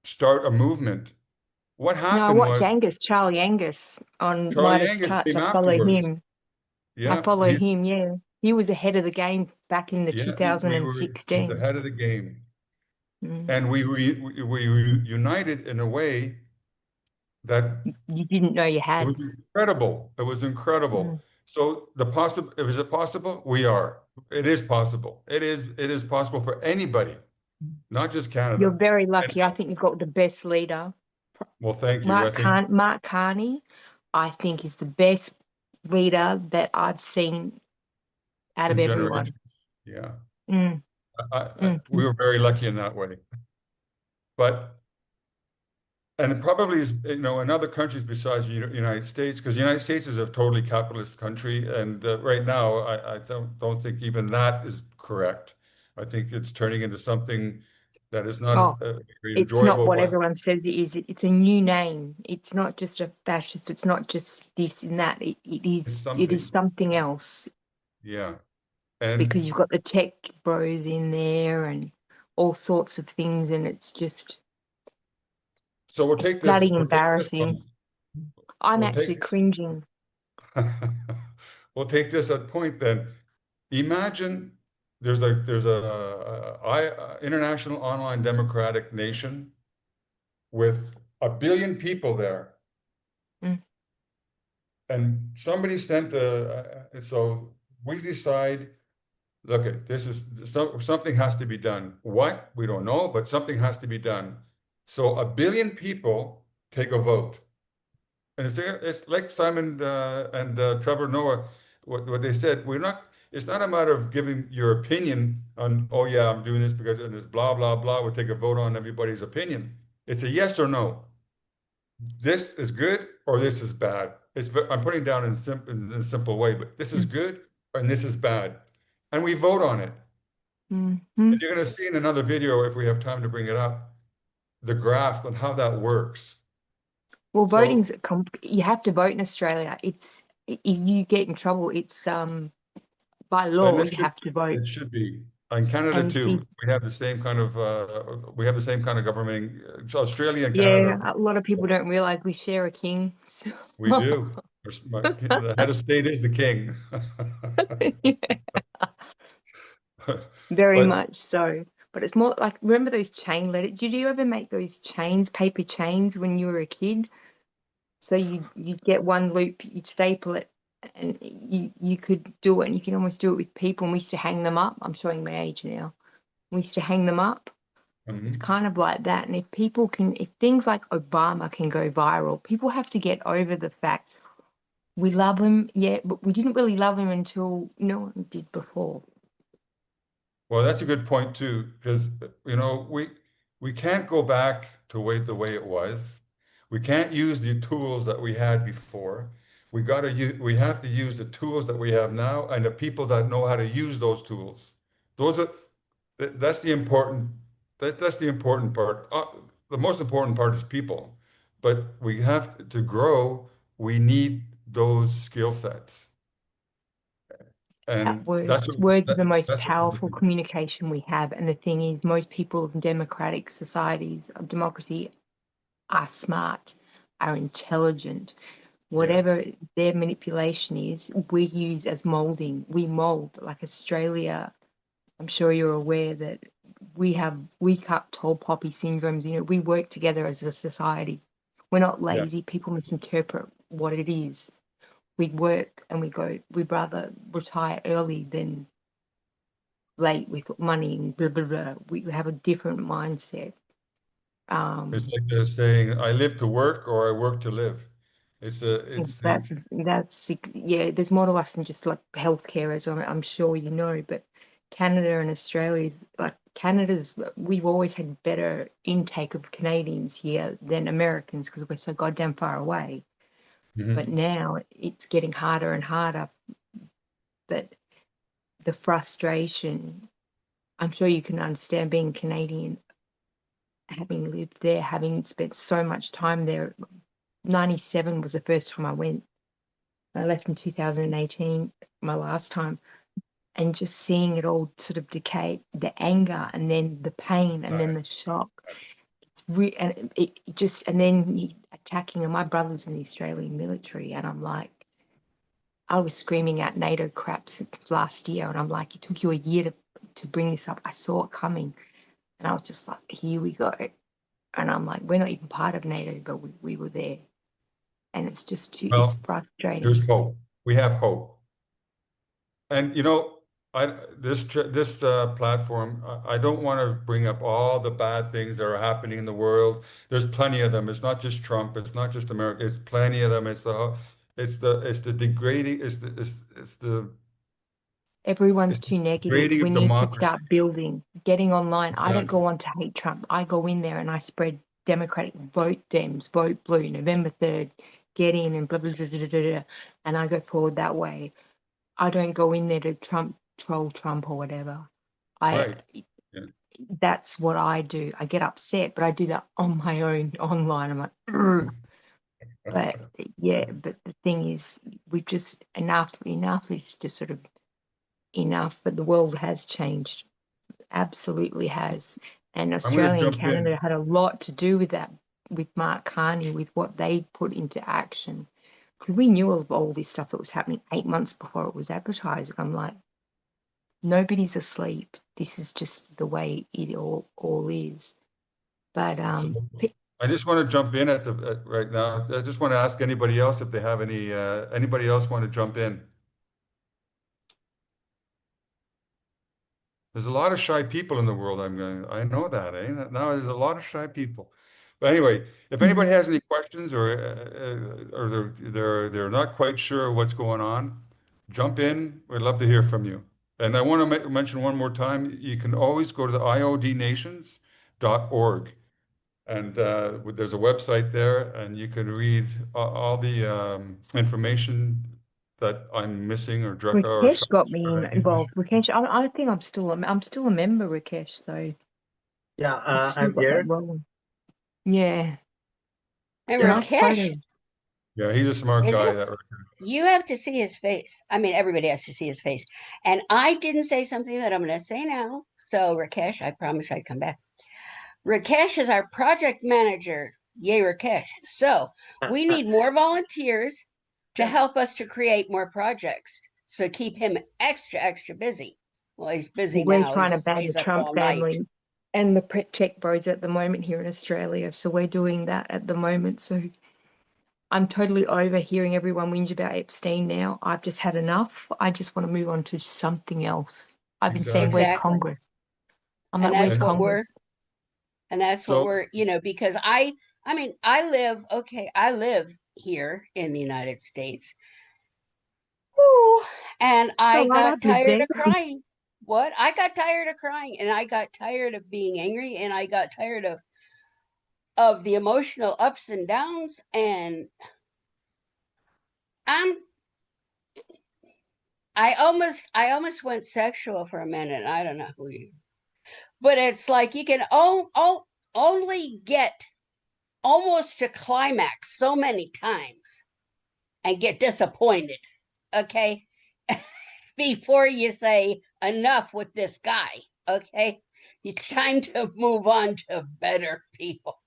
Speaker 4: start a movement. What
Speaker 15: No, I
Speaker 4: happened
Speaker 15: watch
Speaker 4: was
Speaker 15: Charlie Angus on
Speaker 4: Charlie
Speaker 15: Midas
Speaker 4: Angus
Speaker 15: Touch.
Speaker 4: came
Speaker 15: I follow
Speaker 4: afterwards.
Speaker 15: him.
Speaker 4: Yeah,
Speaker 15: I follow him, yeah. He was ahead of the game back in the
Speaker 4: he's
Speaker 15: 2016.
Speaker 4: ahead of the game.
Speaker 15: Mm.
Speaker 4: And we united in a way that
Speaker 15: You didn't know you
Speaker 4: it
Speaker 15: had.
Speaker 4: was incredible. It was incredible.
Speaker 15: Mm.
Speaker 4: So is it possible? It is possible. It is possible for anybody, not just Canada.
Speaker 15: You're very lucky. I think you've got the best leader.
Speaker 4: Well, thank you. I think
Speaker 15: Mark Carney, I think, is the best leader that I've seen out of
Speaker 4: in
Speaker 15: everyone.
Speaker 4: generations. Yeah.
Speaker 15: Mm.
Speaker 4: We were very lucky in that way. And it probably is, in other countries besides United States, because the United States is a totally capitalist country, and right now I don't think even that is correct. I think it's turning into something that is not a very
Speaker 15: It's not
Speaker 4: enjoyable
Speaker 15: what
Speaker 4: one.
Speaker 15: everyone says it is. It's a new name. It's not just a fascist. It's not just this and that. It is something else.
Speaker 4: Yeah. And
Speaker 15: because you've got the tech bros in there and all sorts of things, and it's just
Speaker 4: so we'll take this.
Speaker 15: bloody
Speaker 4: We'll
Speaker 15: embarrassing. I'm actually cringing.
Speaker 4: We'll take this at point then. Imagine there's a international online democratic nation with 1 billion people there.
Speaker 15: Mm.
Speaker 4: And somebody sent so we decide, look, something has to be done. What? We don't know, but something has to be done. So 1 billion people take a vote. And it's like Simon and Trevor Noah, what they said, it's not a matter of giving your opinion on, oh yeah, I'm doing this because and it's blah, blah, blah. We'll take a vote on everybody's opinion. It's a yes or no. This is good or this is bad. I'm putting it down in a simple way, but this is good and this is bad. And we vote on it.
Speaker 15: Mm-hmm.
Speaker 4: And you're going to see in another video, if we have time to bring it up, the graph on how that works.
Speaker 15: Well, voting's you have to vote in Australia. If you get in trouble, it's by law you have to vote.
Speaker 4: It should be. In Canada too, we have the same kind of government. So Australia and Canada.
Speaker 15: Yeah, a lot of people don't realize we share a king. So.
Speaker 4: We do. The head of state is the king.
Speaker 15: Very much so. But it's more like, remember those chain letters? Did you ever make those paper chains when you were a kid? So you get one loop, you'd staple it, and you could do it, and you can almost do it with people. And we used to hang them up. I'm showing my age now. We used to hang them up. Mm-hmm. It's kind of like that. And if things like Obama can go viral, people have to get over the fact we love him, yeah, but we didn't really love him until no one did before.
Speaker 4: Well, that's a good point too, because we can't go back to the way it was. We can't use the tools that we had before. We have to use the tools that we have now and the people that know how to use those tools. That's the important part. The most important part is people, but we have to grow. We need those skill sets. And
Speaker 15: words are the most powerful communication we have. And the thing is, most people in democratic societies of democracy are smart, are intelligent. Whatever their manipulation is, we use as molding. We mold. Like Australia, I'm sure you're aware that we cut tall poppy syndromes. We work together as a society. We're not lazy. People misinterpret what it is. We work and we'd rather retire early than late with money and blah, blah, blah. We have a different mindset.
Speaker 4: It's like they're saying, I live to work or I work to live. There's
Speaker 15: more to us than just like healthcare, as I'm sure you know, but Canada and Australia, we've always had better intake of Canadians here than Americans because we're so goddamn far away. Mm-hmm. But now it's getting harder and harder. But the frustration. I'm sure you can understand being Canadian, having lived there, having spent so much time there. 97 was the first time I went. I left in 2018, my last time, and just seeing it all sort of decay, the anger and then the pain and then the shock. And it just, and then he attacking, and my brother's in the Australian military, and I'm like, I was screaming at NATO crap since last year, and I'm like, it took you a year to bring this up. I saw it coming, and I was just like, here we go. And I'm like, we're not even part of NATO, but we were there. And it's just too, it's
Speaker 4: Well,
Speaker 15: frustrating.
Speaker 4: there's hope. We have hope. And you know, this platform, I don't want to bring up all the bad things that are happening in the world. There's plenty of them. It's not just Trump. It's not just America. It's plenty of them. It's the degrading. It's the
Speaker 15: Everyone's too negative.
Speaker 4: degrading
Speaker 15: We
Speaker 4: of
Speaker 15: need to
Speaker 4: democracy.
Speaker 15: start building, getting online. I don't
Speaker 4: Exactly.
Speaker 15: go on to hate Trump. I go in there and I spread Democratic, vote Dems, vote blue, November 3rd, get in and blah, blah, blah, blah, blah, blah, and I go forward that way. I don't go in there to troll Trump or whatever.
Speaker 4: Right. Yeah.
Speaker 15: That's what I do. I get upset, but I do that on my own online. I'm like, "Ugh." But yeah, but the thing is, we've just enough is just sort of enough. But the world has changed, absolutely has, and
Speaker 4: I'm going
Speaker 15: Australia
Speaker 4: to
Speaker 15: and
Speaker 4: jump
Speaker 15: Canada
Speaker 4: in.
Speaker 15: had a lot to do with that, with Mark Carney, with what they put into action, because we knew of all this stuff that was happening 8 months before it was advertised. And I'm like, nobody's asleep. This is just the way it all is. But
Speaker 4: So I just want to jump in right now. I just want to ask anybody else if they have anybody else want to jump in. There's a lot of shy people in the world. I know that, eh? Now there's a lot of shy people. But anyway, if anybody has any questions or they're not quite sure what's going on, jump in. We'd love to hear from you. And I want to mention one more time, you can always go to the iodnations.org. And there's a website there, and you can read all the information that I'm missing or
Speaker 15: Rakesh got me involved. Rakesh, I think I'm still a member, Rakesh. So
Speaker 11: Yeah,
Speaker 15: I've still
Speaker 11: I'm
Speaker 15: got that
Speaker 11: here.
Speaker 15: rolling. Yeah,
Speaker 1: And
Speaker 15: nice
Speaker 1: Rakesh,
Speaker 15: photos.
Speaker 4: Yeah, he's a smart
Speaker 1: Is
Speaker 4: guy.
Speaker 1: it- you have to see his face. I mean, everybody has to see his face. And I didn't say something that I'm going to say now. So, Rakesh, I promised I'd come back. Rakesh is our project manager. Yay, Rakesh. So, we need more volunteers to help us to create more projects. So, keep him extra busy. Well, he's busy
Speaker 15: We're
Speaker 1: now. He
Speaker 15: trying to ban the
Speaker 1: stays up
Speaker 15: Trump
Speaker 1: all night.
Speaker 15: family and the Check Bros at the moment here in Australia. So we're doing that at the moment. So I'm totally over hearing everyone whinge about Epstein now. I've just had enough. I just want to move on to something else. I've been saying, where's
Speaker 1: Exactly.
Speaker 15: Congress? I'm
Speaker 1: And
Speaker 15: like, where's
Speaker 1: that's what
Speaker 15: Congress?
Speaker 1: we're, because I mean, I live here in the United States. Whew, and I
Speaker 15: So
Speaker 1: got
Speaker 15: I live
Speaker 1: tired
Speaker 15: there.
Speaker 1: of crying. What? I got tired of crying, and I got tired of being angry, and I got tired of the emotional ups and downs, and I almost went sexual for a minute. I don't know who you, but it's like you can only get almost to climax so many times and get disappointed, okay? Before you say enough with this guy, okay? It's time to move on to better people.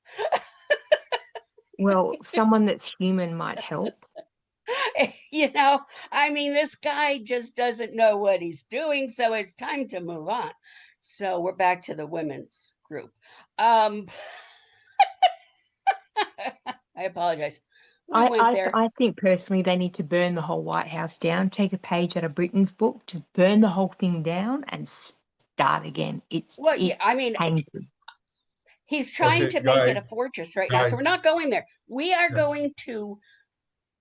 Speaker 15: Well, someone that's human might help.
Speaker 1: I mean, this guy just doesn't know what he's doing, so it's time to move on. So we're back to the women's group. I apologize. We went there.
Speaker 15: I think personally they need to burn the whole White House down, take a page out of Britain's book, just burn the whole thing down and start again.
Speaker 1: Well, yeah, I mean,
Speaker 15: painful.
Speaker 1: he's trying to make it a fortress right now. So we're not going there. We are going to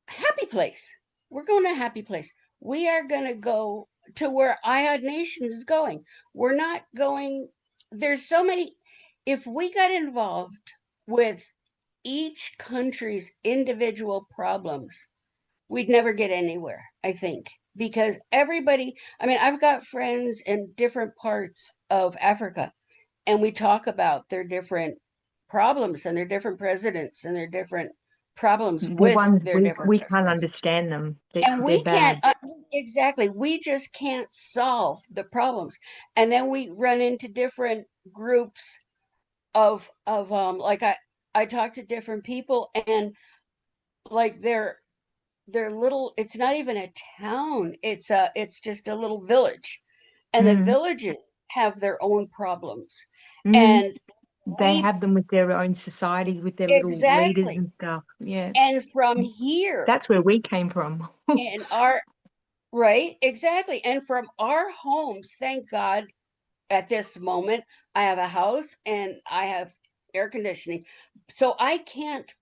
Speaker 1: Happy Place. We're going to Happy Place. We are going to go to where IOD Nations is going. We're not going, there's so many, if we got involved with each country's individual problems, we'd never get anywhere, I think, because everybody, I mean, I've got friends in different parts of Africa, and we talk about their different problems and their different presidents and their different problems
Speaker 15: The
Speaker 1: with
Speaker 15: ones
Speaker 1: their different
Speaker 15: we can't
Speaker 1: presidents.
Speaker 15: understand them.
Speaker 1: And
Speaker 15: They're
Speaker 1: we can't,
Speaker 15: bad.
Speaker 1: exactly, we just can't solve the problems. And then we run into different groups of like I talk to different people, and like they're little, it's not even a town, it's just a little village, and the
Speaker 15: Mm.
Speaker 1: villages have their own problems,
Speaker 15: Mm.
Speaker 1: and
Speaker 15: They
Speaker 1: we
Speaker 15: have them with their own societies, with their little leaders
Speaker 1: exactly,
Speaker 15: and stuff. Yeah.
Speaker 1: and from here
Speaker 15: That's where we came from.
Speaker 1: in our right, exactly, and from our homes, thank God, at this moment I have a house and I have air conditioning, so I can't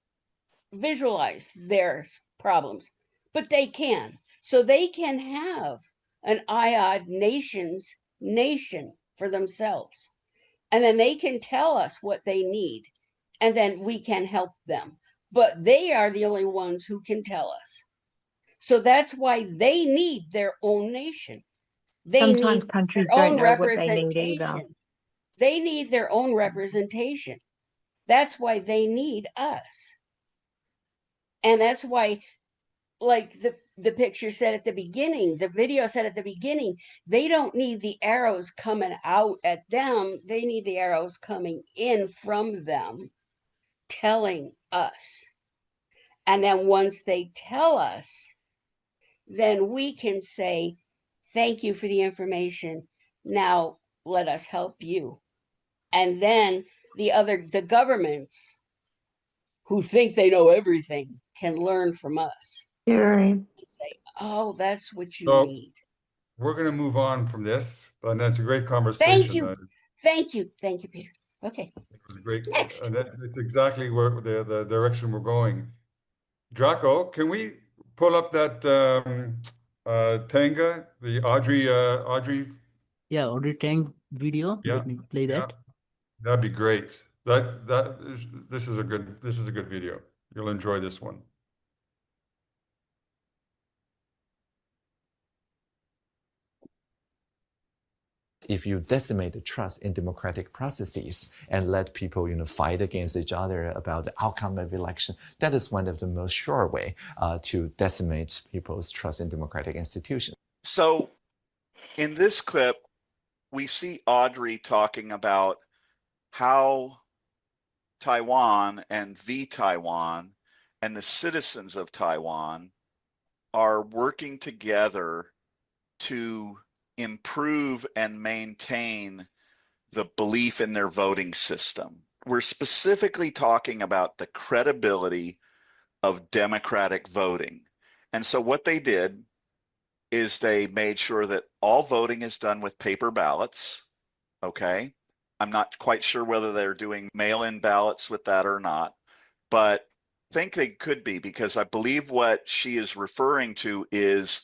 Speaker 1: visualize their problems, but they can. So they can have an IOD nation for themselves. And then they can tell us what they need, and then we can help them. But they are the only ones who can tell us. So that's why they need their own nation. They
Speaker 15: Sometimes
Speaker 1: need
Speaker 15: countries
Speaker 1: their own
Speaker 15: don't know what they need either.
Speaker 1: representation. They need their own representation. That's why they need us. And that's why, like the picture said at the beginning, the video said at the beginning, they don't need the arrows coming out at them. They need the arrows coming in from them, telling us. And then once they tell us, then we can say, thank you for the information. Now let us help you. And then the governments who think they know everything can learn from us.
Speaker 9: Jerry.
Speaker 1: Say, oh, that's what you
Speaker 4: So
Speaker 1: need.
Speaker 4: we're going to move on from this, and that's a great conversation.
Speaker 1: Thank you. Thank you. Thank you, Peter. Okay.
Speaker 4: It was great.
Speaker 1: Next.
Speaker 4: And that's exactly where the direction we're going. Draco, can we pull up that Tanga, the Audrey?
Speaker 2: Yeah, Audrey Tang video.
Speaker 4: Yeah,
Speaker 2: Let me play that.
Speaker 4: That'd be great. This is a good video. You'll enjoy this one.
Speaker 16: If you decimate the trust in democratic processes and let people, fight against each other about the outcome of election, that is one of the most sure way to decimate people's trust in democratic institutions.
Speaker 8: So in this clip, we see Audrey talking about how Taiwan and the Taiwan and the citizens of Taiwan are working together to improve and maintain the belief in their voting system. We're specifically talking about the credibility of democratic voting. And so what they did is they made sure that all voting is done with paper ballots. Okay. I'm not quite sure whether they're doing mail-in ballots with that or not, but I think they could be, because I believe what she is referring to is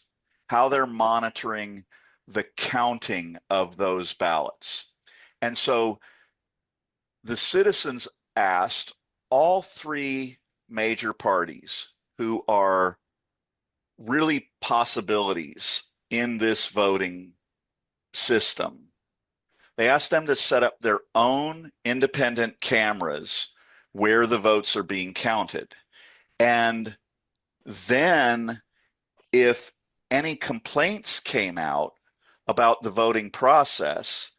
Speaker 8: how they're monitoring the counting of those ballots. And so the citizens asked all three major parties who are really possibilities in this voting system. They asked them to set up their own independent cameras where the votes are being counted. And then if any complaints came out about the voting process,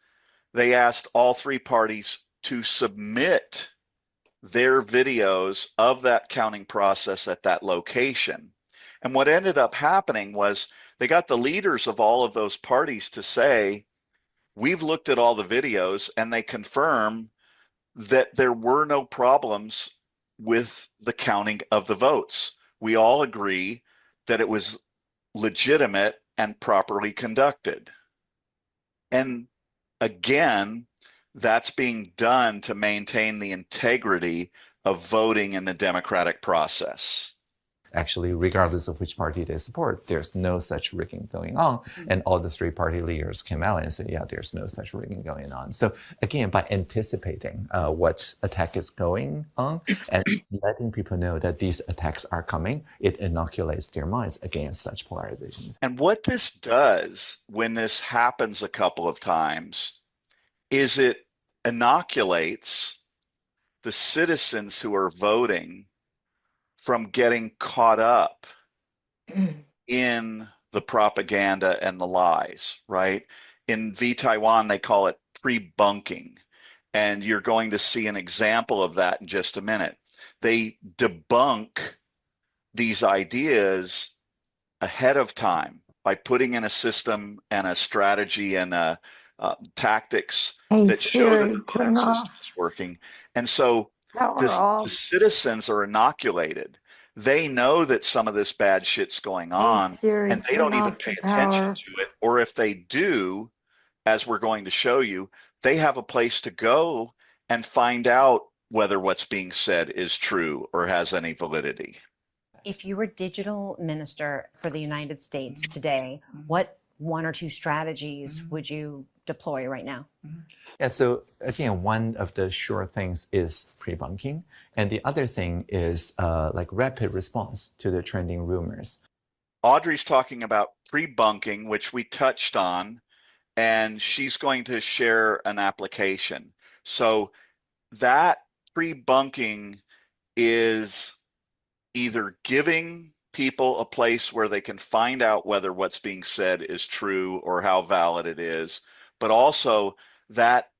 Speaker 8: they asked all three parties to submit their videos of that counting process at that location. And what ended up happening was they got the leaders of all of those parties to say, we've looked at all the videos, and they confirm that there were no problems with the counting of the votes. We all agree that it was legitimate and properly conducted. And again, that's being done to maintain the integrity of voting in the democratic process.
Speaker 16: actually, regardless of which party they support, there's no such rigging going on. And all the three party leaders came out and said, yeah, there's no such rigging going on. So again, by anticipating what attack is going on and letting people know that these attacks are coming, it inoculates their minds against such polarization.
Speaker 8: And what this does when this happens a couple of times is it inoculates the citizens who are voting from getting caught up in the propaganda and the lies, right? In V-Taiwan, they call it pre-bunking. And you're going to see an example of that in just a minute. They debunk these ideas ahead of time by putting in a system and a strategy and tactics that show that the voting system is working. And so the citizens are inoculated. They know that some of this bad shit's going on, and they don't even pay attention to it. Or if they do, as we're going to show you, they have a place to go and find out whether what's being said is true or has any validity.
Speaker 17: If you were digital minister for the United States today, what one or two strategies would you deploy right now?
Speaker 16: Yeah, so again, one of the sure things is pre-bunking, and the other thing is like rapid response to the trending rumors.
Speaker 8: Audrey's talking about pre-bunking, which we touched on, and she's going to share an application. So that pre-bunking is either giving people a place where they can find out whether what's being said is true or how valid it is, but also that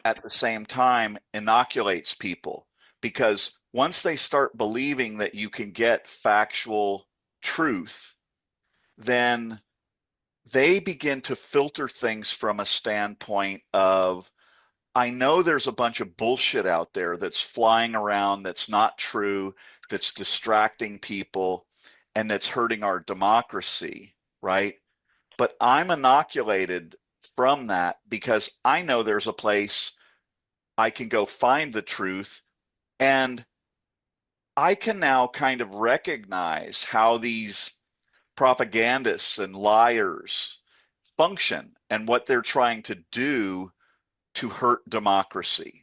Speaker 8: at the same time inoculates people, because once they start believing that you can get factual truth, then they begin to filter things from a standpoint of, I know there's a bunch of bullshit out there that's flying around that's not true, that's distracting people, and that's hurting our democracy, right? But I'm inoculated from that because I know there's a place I can go find the truth, and I can now kind of recognize how these propagandists and liars function and what they're trying to do to hurt democracy.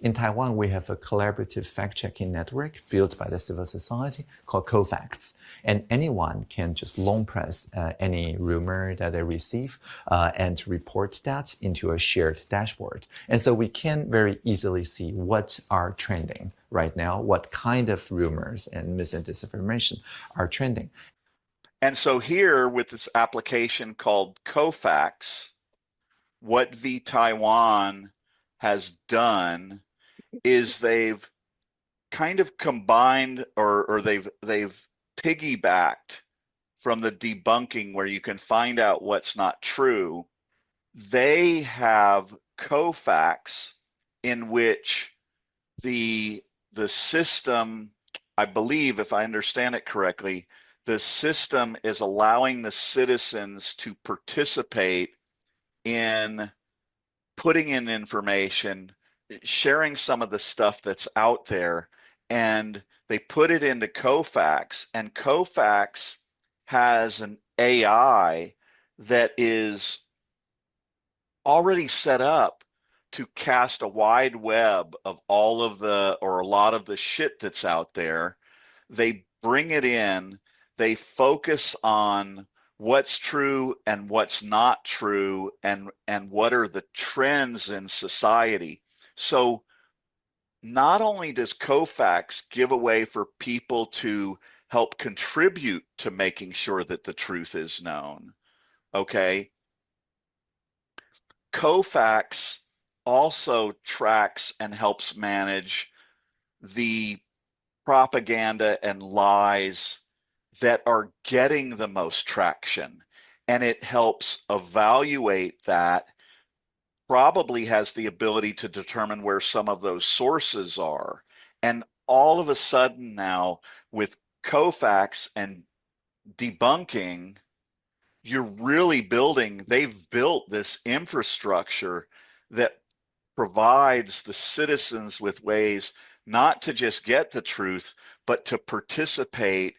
Speaker 16: In Taiwan, we have a collaborative fact-checking network built by the civil society called CoFacts. And anyone can just long press any rumor that they receive and report that into a shared dashboard. And so we can very easily see what are trending right now, what kind of rumors and mis and disinformation are trending.
Speaker 8: And so here with this application called CoFacts, what V-Taiwan has done is they've kind of combined or they've piggybacked from the debunking where you can find out what's not true. They have CoFacts in which the system, I believe, if I understand it correctly, the system is allowing the citizens to participate in putting in information, sharing some of the stuff that's out there, and they put it into CoFacts, and CoFacts has an AI that is already set up to cast a wide web of all of the, or a lot of the shit that's out there. They bring it in, they focus on what's true and what's not true, and what are the trends in society. So not only does CoFacts give a way for people to help contribute to making sure that the truth is known, okay? CoFacts also tracks and helps manage the propaganda and lies that are getting the most traction, and it helps evaluate that, probably has the ability to determine where some of those sources are. And all of a sudden now with CoFacts and debunking, you're really building, they've built this infrastructure that provides the citizens with ways not to just get the truth, but to participate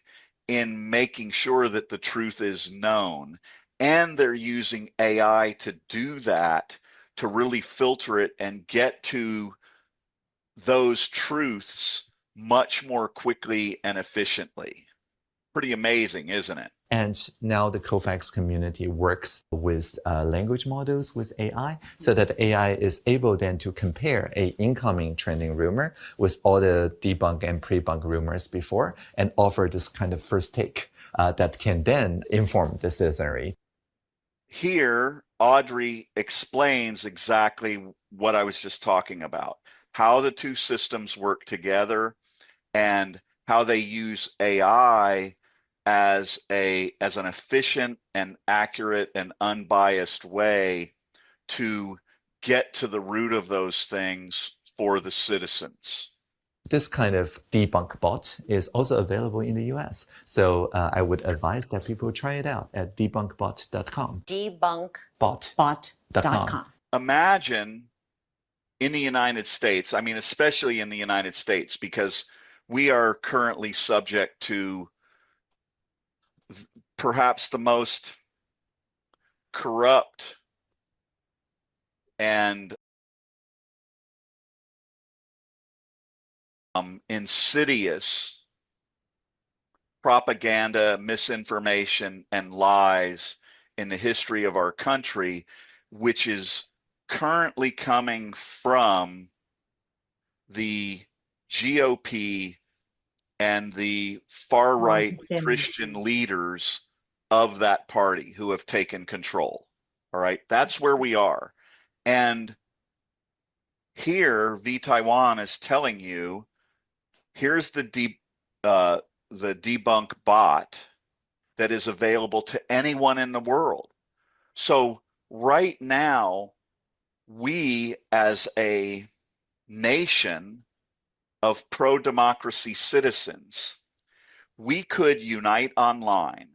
Speaker 8: in making sure that the truth is known. And they're using AI to do that, to really filter it and get to those truths much more quickly and efficiently. Pretty amazing, isn't it?
Speaker 16: And now the Kofax community works with language models with AI, so that AI is able then to compare a incoming trending rumor with all the debunk and pre-bunk rumors before, and offer this kind of first take that can then inform the citizenry.
Speaker 8: Here, Audrey explains exactly what I was just talking about, how the two systems work together and how they use AI as an efficient and accurate and unbiased way to get to the root of those things for the citizens.
Speaker 16: This kind of debunk bot is also available in the US. So I would advise that people try it out at debunkbot.com.
Speaker 17: Debunkbot.com.
Speaker 8: Imagine in the United States, I mean, especially in the United States, because we are currently subject to perhaps the most corrupt and insidious propaganda, misinformation, and lies in the history of our country, which is currently coming from the GOP and the far-right Christian leaders of that party who have taken control. All right, that's where we are. And here, VTaiwan is telling you, here's the debunk bot that is available to anyone in the world. So right now, we as a nation of pro-democracy citizens, we could unite online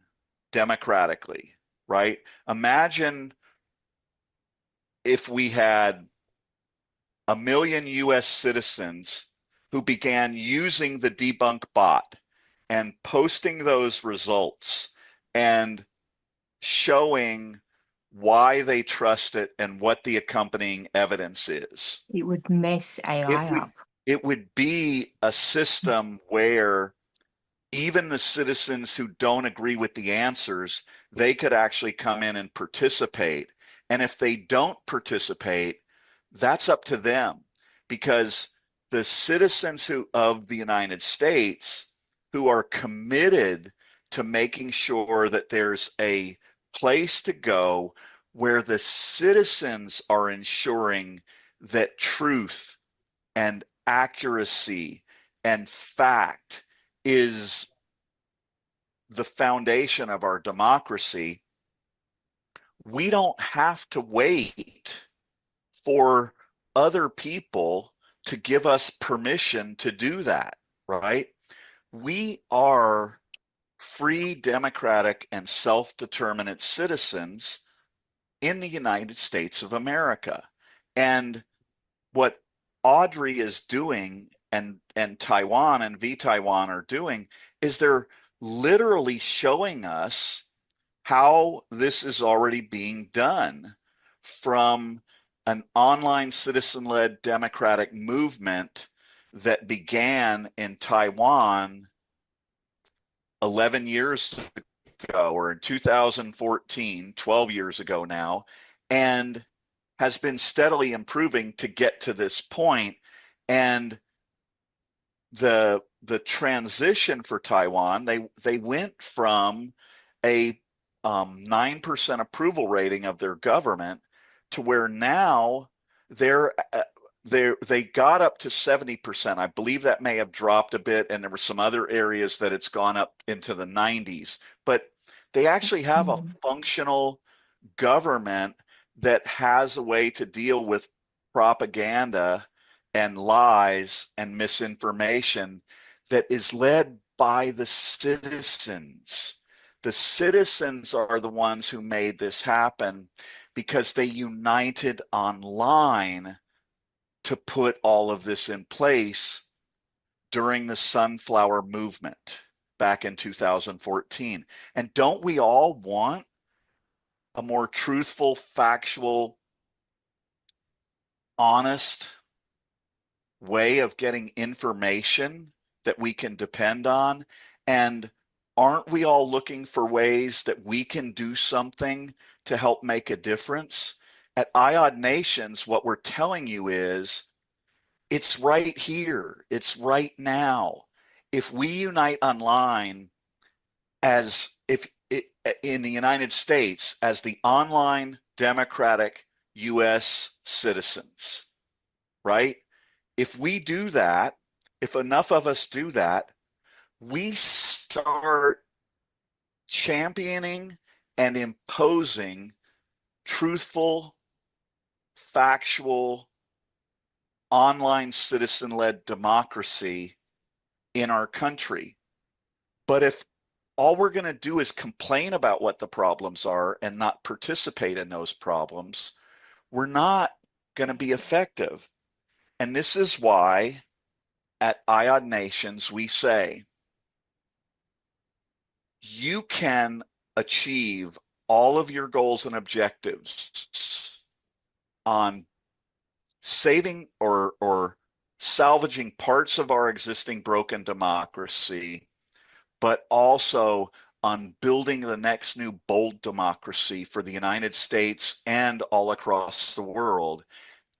Speaker 8: democratically, right? Imagine if we had 1 million US citizens who began using the debunk bot and posting those results and showing why they trust it and what the accompanying evidence is.
Speaker 15: It would mess AI up.
Speaker 8: It would be a system where even the citizens who don't agree with the answers, they could actually come in and participate. And if they don't participate, that's up to them, because the citizens of the United States who are committed to making sure that there's a place to go where the citizens are ensuring that truth and accuracy and fact is the foundation of our democracy, we don't have to wait for other people to give us permission to do that, right? We are free, democratic, and self-determinate citizens in the United States of America. And what Audrey is doing and Taiwan and VTaiwan are doing is they're literally showing us how this is already being done from an online citizen-led democratic movement that began in Taiwan 11 years ago, or in 2014, 12 years ago now, and has been steadily improving to get to this point. And the transition for Taiwan, they went from a 9% approval rating of their government to where now they got up to 70%. I believe that may have dropped a bit, and there were some other areas that it's gone up into the 90s. But they actually have a functional government that has a way to deal with propaganda and lies and misinformation that is led by the citizens. The citizens are the ones who made this happen because they united online to put all of this in place during the Sunflower Movement. back in 2014. And don't we all want a more truthful, factual, honest way of getting information that we can depend on? And aren't we all looking for ways that we can do something to help make a difference? At IOD Nations, what we're telling you is it's right here, it's right now. If we unite online as if it, in the United States as the online democratic US citizens, right? If we do that, if enough of us do that, we start championing and imposing truthful, factual, online citizen-led democracy in our country. But if all we're going to do is complain about what the problems are and not participate in those problems, we're not going to be effective. And this is why at IOD Nations we say you can achieve all of your goals and objectives on saving or salvaging parts of our existing broken democracy, but also on building the next new bold democracy for the United States and all across the world.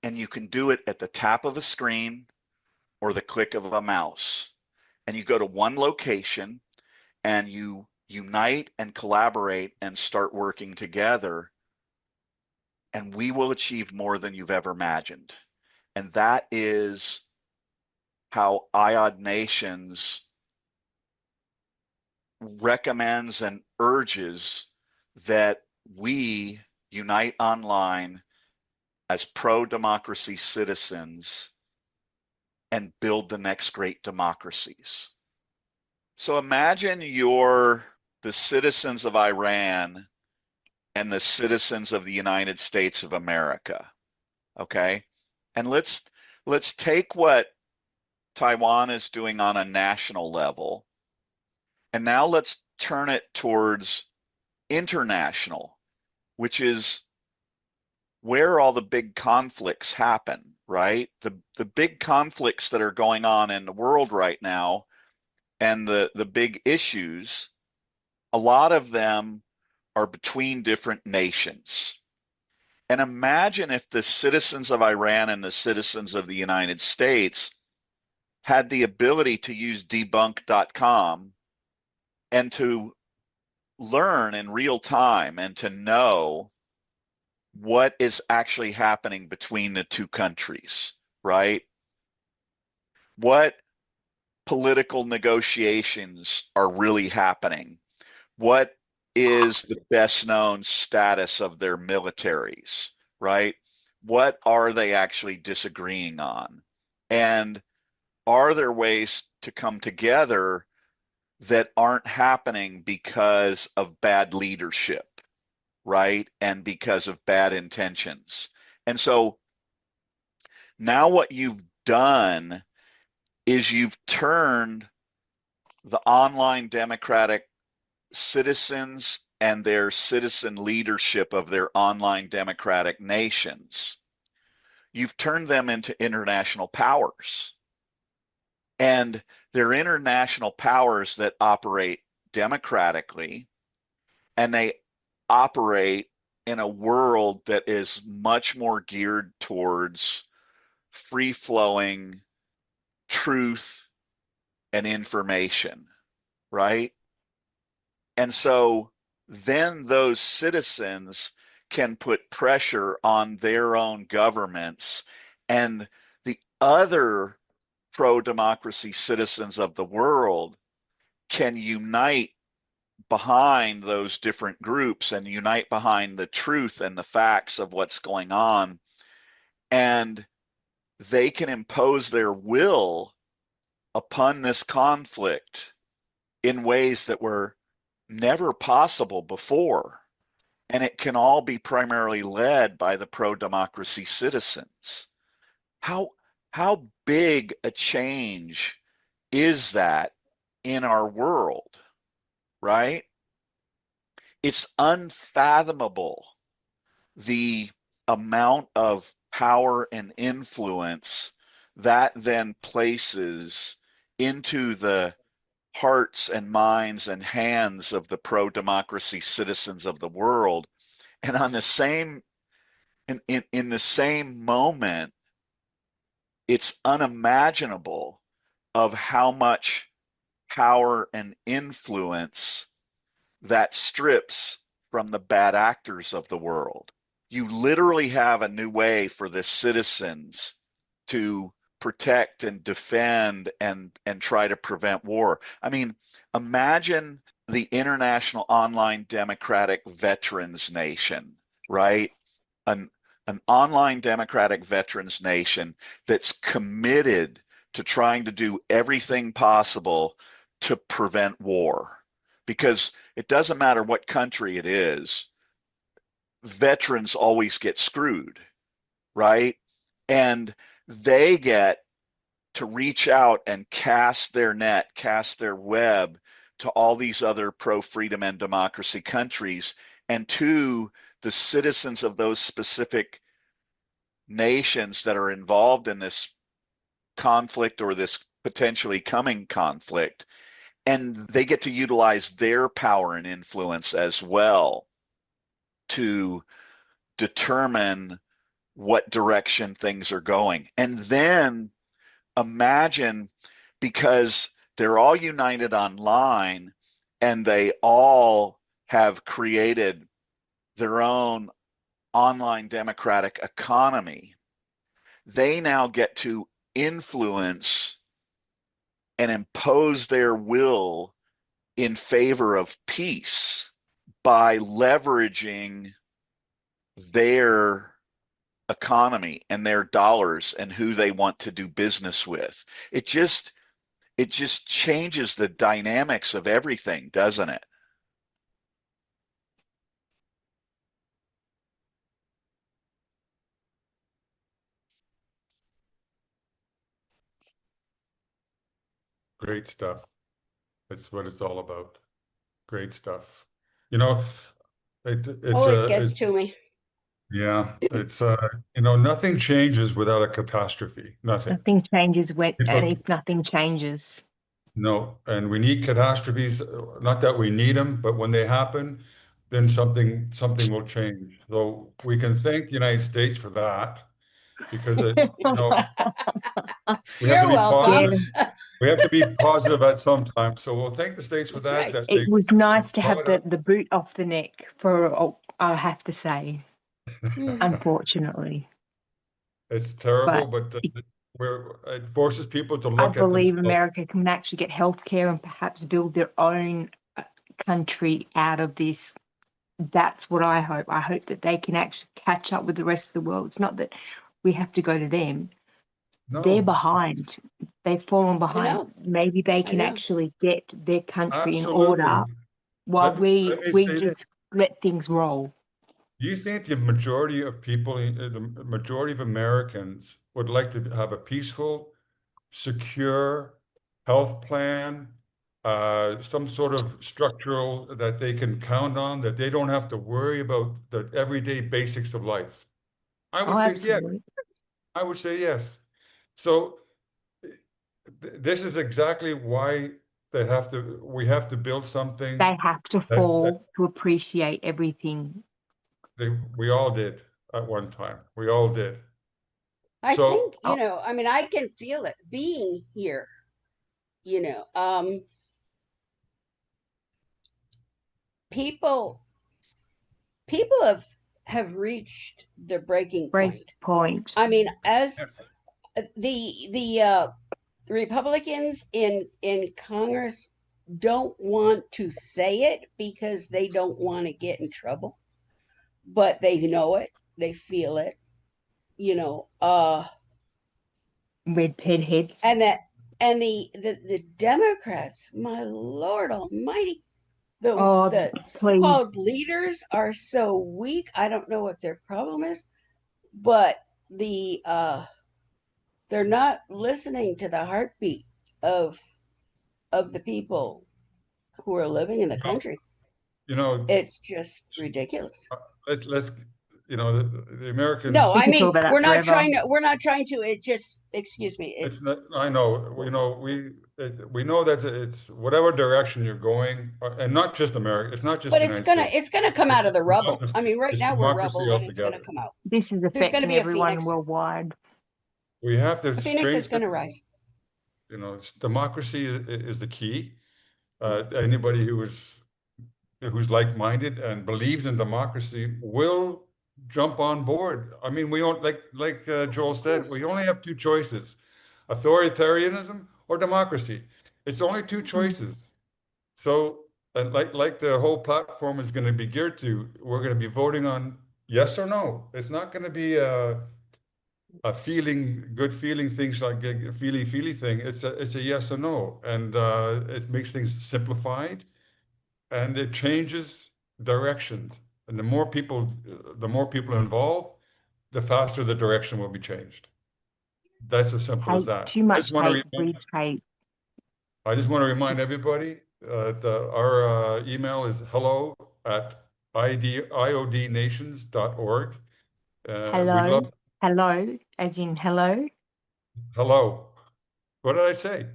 Speaker 8: And you can do it at the tap of a screen or the click of a mouse. And you go to one location and you unite and collaborate and start working together, and we will achieve more than you've ever imagined. And that is how IOD Nations recommends and urges that we unite online as pro-democracy citizens and build the next great democracies. So imagine you're the citizens of Iran and the citizens of the United States of America, okay? And let's take what Taiwan is doing on a national level, and now let's turn it towards international, which is where all the big conflicts happen, right? The big conflicts that are going on in the world right now and the big issues, a lot of them are between different nations. And imagine if the citizens of Iran and the citizens of the United States had the ability to use debunk.com and to learn in real time and to know what is actually happening between the two countries, right? What political negotiations are really happening? What is the best known status of their militaries, right? What are they actually disagreeing on? And are there ways to come together that aren't happening because of bad leadership, right? And because of bad intentions. And so now what you've done is you've turned the online democratic citizens and their citizen leadership of their online democratic nations, you've turned them into international powers. And they're international powers that operate democratically, and they operate in a world that is much more geared towards free-flowing truth and information, right? And so then those citizens can put pressure on their own governments, and the other pro-democracy citizens of the world can unite behind those different groups and unite behind the truth and the facts of what's going on, and they can impose their will upon this conflict in ways that were never possible before. And it can all be primarily led by the pro-democracy citizens. How big a change is that in our world, right? It's unfathomable the amount of power and influence that then places into the hearts and minds and hands of the pro-democracy citizens of the world. And on the same in the same moment, it's unimaginable of how much power and influence that strips from the bad actors of the world. You literally have a new way for the citizens to protect and defend and try to prevent war. I mean, imagine the International Online Democratic Veterans Nation, right? An online democratic veterans nation that's committed to trying to do everything possible to prevent war. Because it doesn't matter what country it is, veterans always get screwed, right? And they get to reach out and cast their net, cast their web to all these other pro-freedom and democracy countries, and to the citizens of those specific nations that are involved in this conflict or this potentially coming conflict. And they get to utilize their power and influence as well to determine what direction things are going. And then imagine, because they're all united online and they all have created their own online democratic economy, they now get to influence and impose their will in favor of peace by leveraging their economy and their dollars and who they want to do business with. It just changes the dynamics of everything, doesn't it?
Speaker 4: Great stuff. That's what it's all about. Great stuff. You know, it's
Speaker 1: Always gets to me.
Speaker 4: yeah, it's you know, nothing changes without a catastrophe. Nothing.
Speaker 15: Nothing changes when, and
Speaker 4: People,
Speaker 15: if nothing changes.
Speaker 4: no, and we need catastrophes. Not that we need them, but when they happen, then something will change. So we can thank the United States for that, because it, you know, we have
Speaker 1: You're
Speaker 4: to be
Speaker 1: welcome.
Speaker 4: positive. We have to be positive at some time. So we'll thank the states for
Speaker 1: That's
Speaker 4: that.
Speaker 1: right.
Speaker 4: That
Speaker 15: It was nice to have
Speaker 4: brought
Speaker 15: the boot off the neck for, oh, I have to say,
Speaker 1: Mhm.
Speaker 15: unfortunately.
Speaker 4: It's terrible,
Speaker 15: But
Speaker 4: but it forces people to
Speaker 15: I
Speaker 4: look at
Speaker 15: believe
Speaker 4: themselves.
Speaker 15: America can actually get healthcare and perhaps build their own country out of this. That's what I hope. I hope that they can actually catch up with the rest of the world. It's not that we have to go to them. They're
Speaker 4: No,
Speaker 15: behind. They've fallen
Speaker 1: I
Speaker 15: behind.
Speaker 1: know.
Speaker 15: Maybe they
Speaker 1: I
Speaker 15: can
Speaker 1: know.
Speaker 15: actually get their country in
Speaker 4: absolutely.
Speaker 15: order while
Speaker 4: Let me
Speaker 15: we
Speaker 4: say this.
Speaker 15: just let things roll.
Speaker 4: Do you think the majority of people, the majority of Americans would like to have a peaceful, secure health plan, some sort of structural that they can count on, that they don't have to worry about the everyday basics of life? I would
Speaker 15: Oh,
Speaker 4: think yes.
Speaker 15: absolutely.
Speaker 4: I would say yes. So this is exactly why we have to build something
Speaker 15: They have to
Speaker 4: that
Speaker 15: fall to appreciate everything.
Speaker 4: we all did at one time. We all did.
Speaker 1: I
Speaker 4: So
Speaker 1: think, I mean, I can feel it being here, you know. People have reached the breaking
Speaker 15: Break
Speaker 1: point.
Speaker 15: point.
Speaker 1: I mean, as
Speaker 4: yes.
Speaker 1: the Republicans in Congress don't want to say it because they don't want to get in trouble, but they know it, they feel it,
Speaker 15: Red pen heads.
Speaker 1: and the Democrats, my Lord Almighty,
Speaker 15: Oh,
Speaker 1: the
Speaker 15: please.
Speaker 1: so-called leaders are so weak. I don't know what their problem is, but they're not listening to the heartbeat of of the people who are living in the country.
Speaker 4: You know,
Speaker 1: It's just ridiculous.
Speaker 4: let's you know, the Americans.
Speaker 1: No,
Speaker 15: We
Speaker 1: I
Speaker 15: could
Speaker 1: mean,
Speaker 15: talk about that
Speaker 1: we're not
Speaker 15: forever.
Speaker 1: trying to, it just, excuse me.
Speaker 4: It's not, I know, you know, we know that it's whatever direction you're going, and not just America, it's not just
Speaker 1: But
Speaker 4: the
Speaker 1: it's
Speaker 4: United States.
Speaker 1: it's gonna come out of the rubble. I mean, right
Speaker 4: It's
Speaker 1: now we're
Speaker 4: democracy
Speaker 1: rubble and it's gonna
Speaker 4: altogether.
Speaker 1: come out.
Speaker 15: This is
Speaker 1: There's gonna
Speaker 15: affecting
Speaker 1: be a
Speaker 15: everyone
Speaker 1: phoenix.
Speaker 15: worldwide.
Speaker 4: We have to
Speaker 1: A phoenix is
Speaker 4: strengthen,
Speaker 1: gonna rise.
Speaker 4: you know, democracy is the key. Anybody who's like-minded and believes in democracy will jump on board. I mean, we don't, like Joel said, we only have two choices: authoritarianism or democracy. It's only two choices. So, and like the whole platform is going to be geared to, we're going to be voting on yes or no. It's not going to be a good feeling things like a feely thing. It's a yes or no, and it makes things simplified, and it changes directions. And the more people involved, the faster the direction will be changed. That's as simple as
Speaker 15: Hate,
Speaker 4: that.
Speaker 15: too much hate breeds hate.
Speaker 4: I just want to remind everybody our email is hello@iodnations.org.
Speaker 15: Hello, hello, as in hello.
Speaker 4: Hello. What did I say?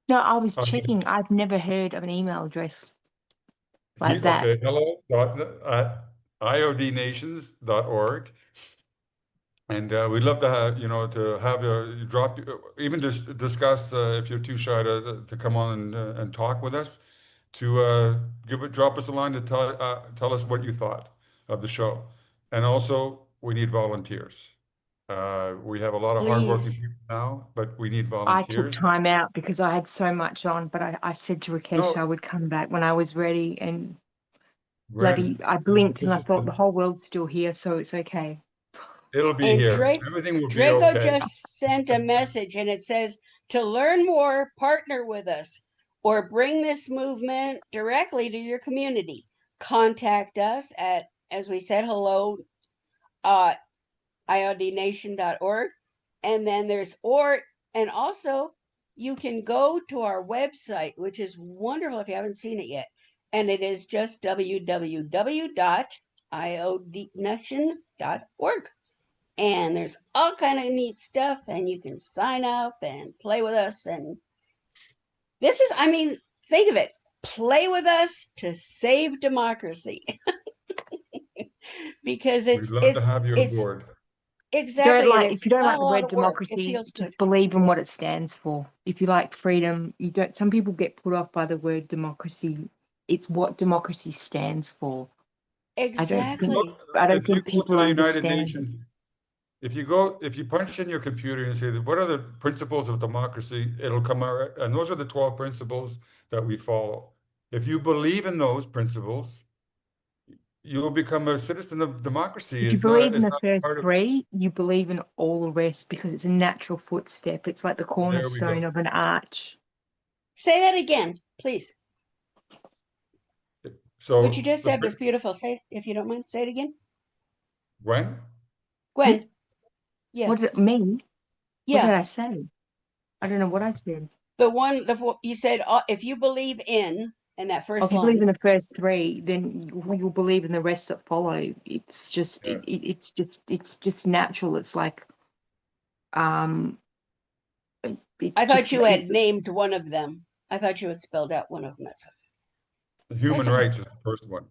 Speaker 15: No, I was
Speaker 4: Okay.
Speaker 15: checking. I've never heard of an email address like that.
Speaker 4: Okay, hello@iodnations.org. And we'd love to have, to have drop, even just discuss if you're too shy to come on and talk with us, to drop us a line to tell us what you thought of the show. And also, we need volunteers. We have a lot of hardworking
Speaker 15: Please.
Speaker 4: people now, but we need
Speaker 15: I took
Speaker 4: volunteers.
Speaker 15: time out because I had so much on, but I said to Rakesh I would come back when I was ready, and bloody, I blinked and I thought the whole world's still here, so it's okay.
Speaker 4: It'll be
Speaker 1: And
Speaker 4: here. Everything will be
Speaker 1: Draco
Speaker 4: okay.
Speaker 1: just sent a message and it says, to learn more, partner with us or bring this movement directly to your community. Contact us at, as we said, hello, iodnation.org. And then there's, and also you can go to our website, which is wonderful if you haven't seen it yet. And it is just www.iodnation.org. And there's all kind of neat stuff, and you can sign up and play with us. And this is, I mean, think of it, play with us to save democracy. Because
Speaker 4: We'd love to have you on board.
Speaker 1: Exactly.
Speaker 15: If you don't like the word
Speaker 1: It
Speaker 15: democracy,
Speaker 1: feels
Speaker 15: just
Speaker 1: good.
Speaker 15: believe in what it stands for. If you like freedom, you don't. Some people get put off by the word democracy. It's what democracy stands for.
Speaker 1: Exactly.
Speaker 15: I don't
Speaker 4: If you
Speaker 15: think
Speaker 4: go
Speaker 15: people
Speaker 4: to the United
Speaker 15: understand.
Speaker 4: Nations, if you punch in your computer and say, what are the principles of democracy, it'll come out, and those are the 12 principles that we follow. If you believe in those principles, you will become a citizen of democracy.
Speaker 15: If you believe in the first three, you believe in all the rest because it's a natural footstep. It's like the cornerstone of an arch.
Speaker 1: Say that again, please.
Speaker 4: So
Speaker 1: what you just said was beautiful. Say it, if you don't mind, say it again.
Speaker 4: Gwen?
Speaker 1: Yeah.
Speaker 15: What did it mean?
Speaker 1: Yeah.
Speaker 15: What did I say? I don't know what I said.
Speaker 1: You said, if you believe in, and that first
Speaker 15: If you
Speaker 1: line.
Speaker 15: believe in the first three, then you'll believe in the rest that follow. It's just, it's just natural. It's like,
Speaker 1: I thought you had named one of them. I thought you had spelled out one of them. That's
Speaker 4: Human rights is the first one.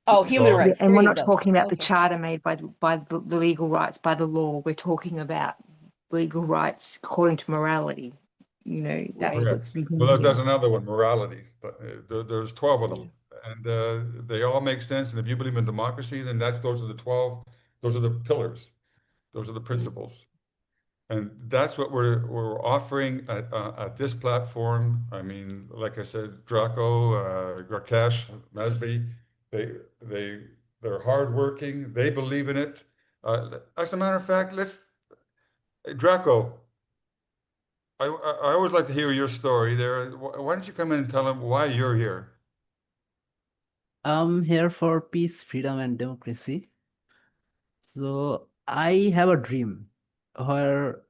Speaker 1: Oh, human rights.
Speaker 15: And
Speaker 1: There
Speaker 15: we're
Speaker 1: you
Speaker 15: not
Speaker 1: go.
Speaker 15: talking about the charter made by the legal rights, by the law. We're talking about legal rights according to morality. That's what's speaking
Speaker 4: Well,
Speaker 15: here.
Speaker 4: there's another one, morality. But there's 12 of them, and they all make sense. And if you believe in democracy, then those are the 12. Those are the pillars. Those are the principles. And that's what we're offering at this platform. I mean, like I said, Draco, Rakesh, Masby, they're hardworking. They believe in it. As a matter of fact, Draco, I always like to hear your story there. Why don't you come in and tell them why you're here?
Speaker 2: I'm here for peace, freedom, and democracy. So I have a dream where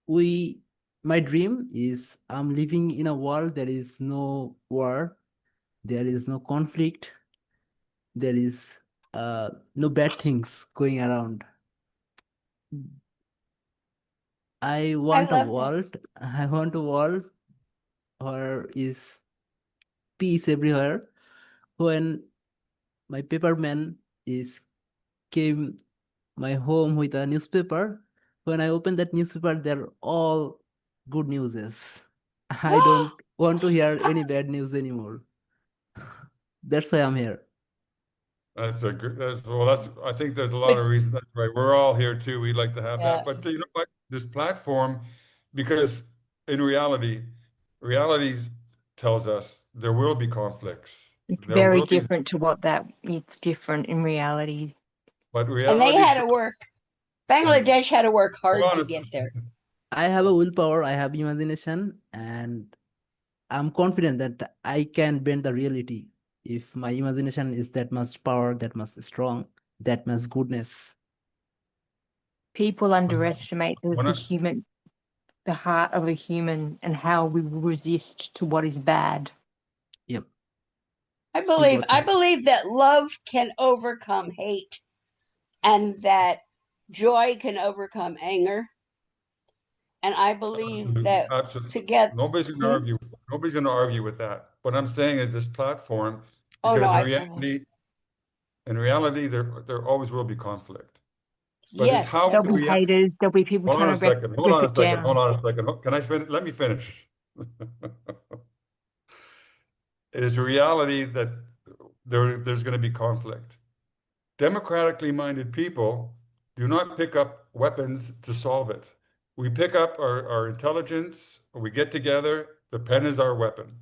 Speaker 2: we my dream is I'm living in a world there is no war, there is no conflict, there is no bad things going around. I want a
Speaker 1: love that.
Speaker 2: world. I want a world where is peace everywhere. When my paperman is came my home with a newspaper, when I open that newspaper, they're all good newses. I don't want to hear any bad news anymore. That's why I'm here.
Speaker 4: That's a good, I think there's a lot of reasons. That's right. We're all here too. We'd like to have that. But you know what? This platform, because in reality tells us there will be conflicts.
Speaker 15: It's
Speaker 4: There
Speaker 15: very
Speaker 4: will be,
Speaker 15: different to what that, it's different in reality.
Speaker 4: but
Speaker 1: And they
Speaker 4: reality.
Speaker 1: had to work. Bangladesh had to work hard
Speaker 4: Hold on
Speaker 1: to
Speaker 4: a
Speaker 1: get there.
Speaker 2: I have a willpower, I have imagination, and I'm confident that I can bend the reality if my imagination is that much power, that much strong, that much goodness.
Speaker 15: People underestimate
Speaker 4: when I-
Speaker 15: the heart of a human and how we will resist to what is bad.
Speaker 2: Yep.
Speaker 1: I believe that love can overcome hate and that joy can overcome anger. And I believe that
Speaker 4: Absolutely.
Speaker 1: together.
Speaker 4: Nobody's going to argue. Nobody's going to argue with that. What I'm saying is this platform,
Speaker 1: Oh,
Speaker 4: because
Speaker 1: no,
Speaker 4: in reality, there always will be conflict. But
Speaker 1: yes.
Speaker 4: it's how
Speaker 15: There'll
Speaker 4: we
Speaker 15: be haters, there'll be people
Speaker 4: Hold on
Speaker 15: trying
Speaker 4: a
Speaker 15: to rip
Speaker 4: second. Hold on a
Speaker 15: it
Speaker 4: second.
Speaker 15: down.
Speaker 4: Hold on a second. Can I finish? Let me finish. It is a reality that there's going to be conflict. Democratically minded people do not pick up weapons to solve it. We pick up our intelligence, we get together, the pen is our weapon.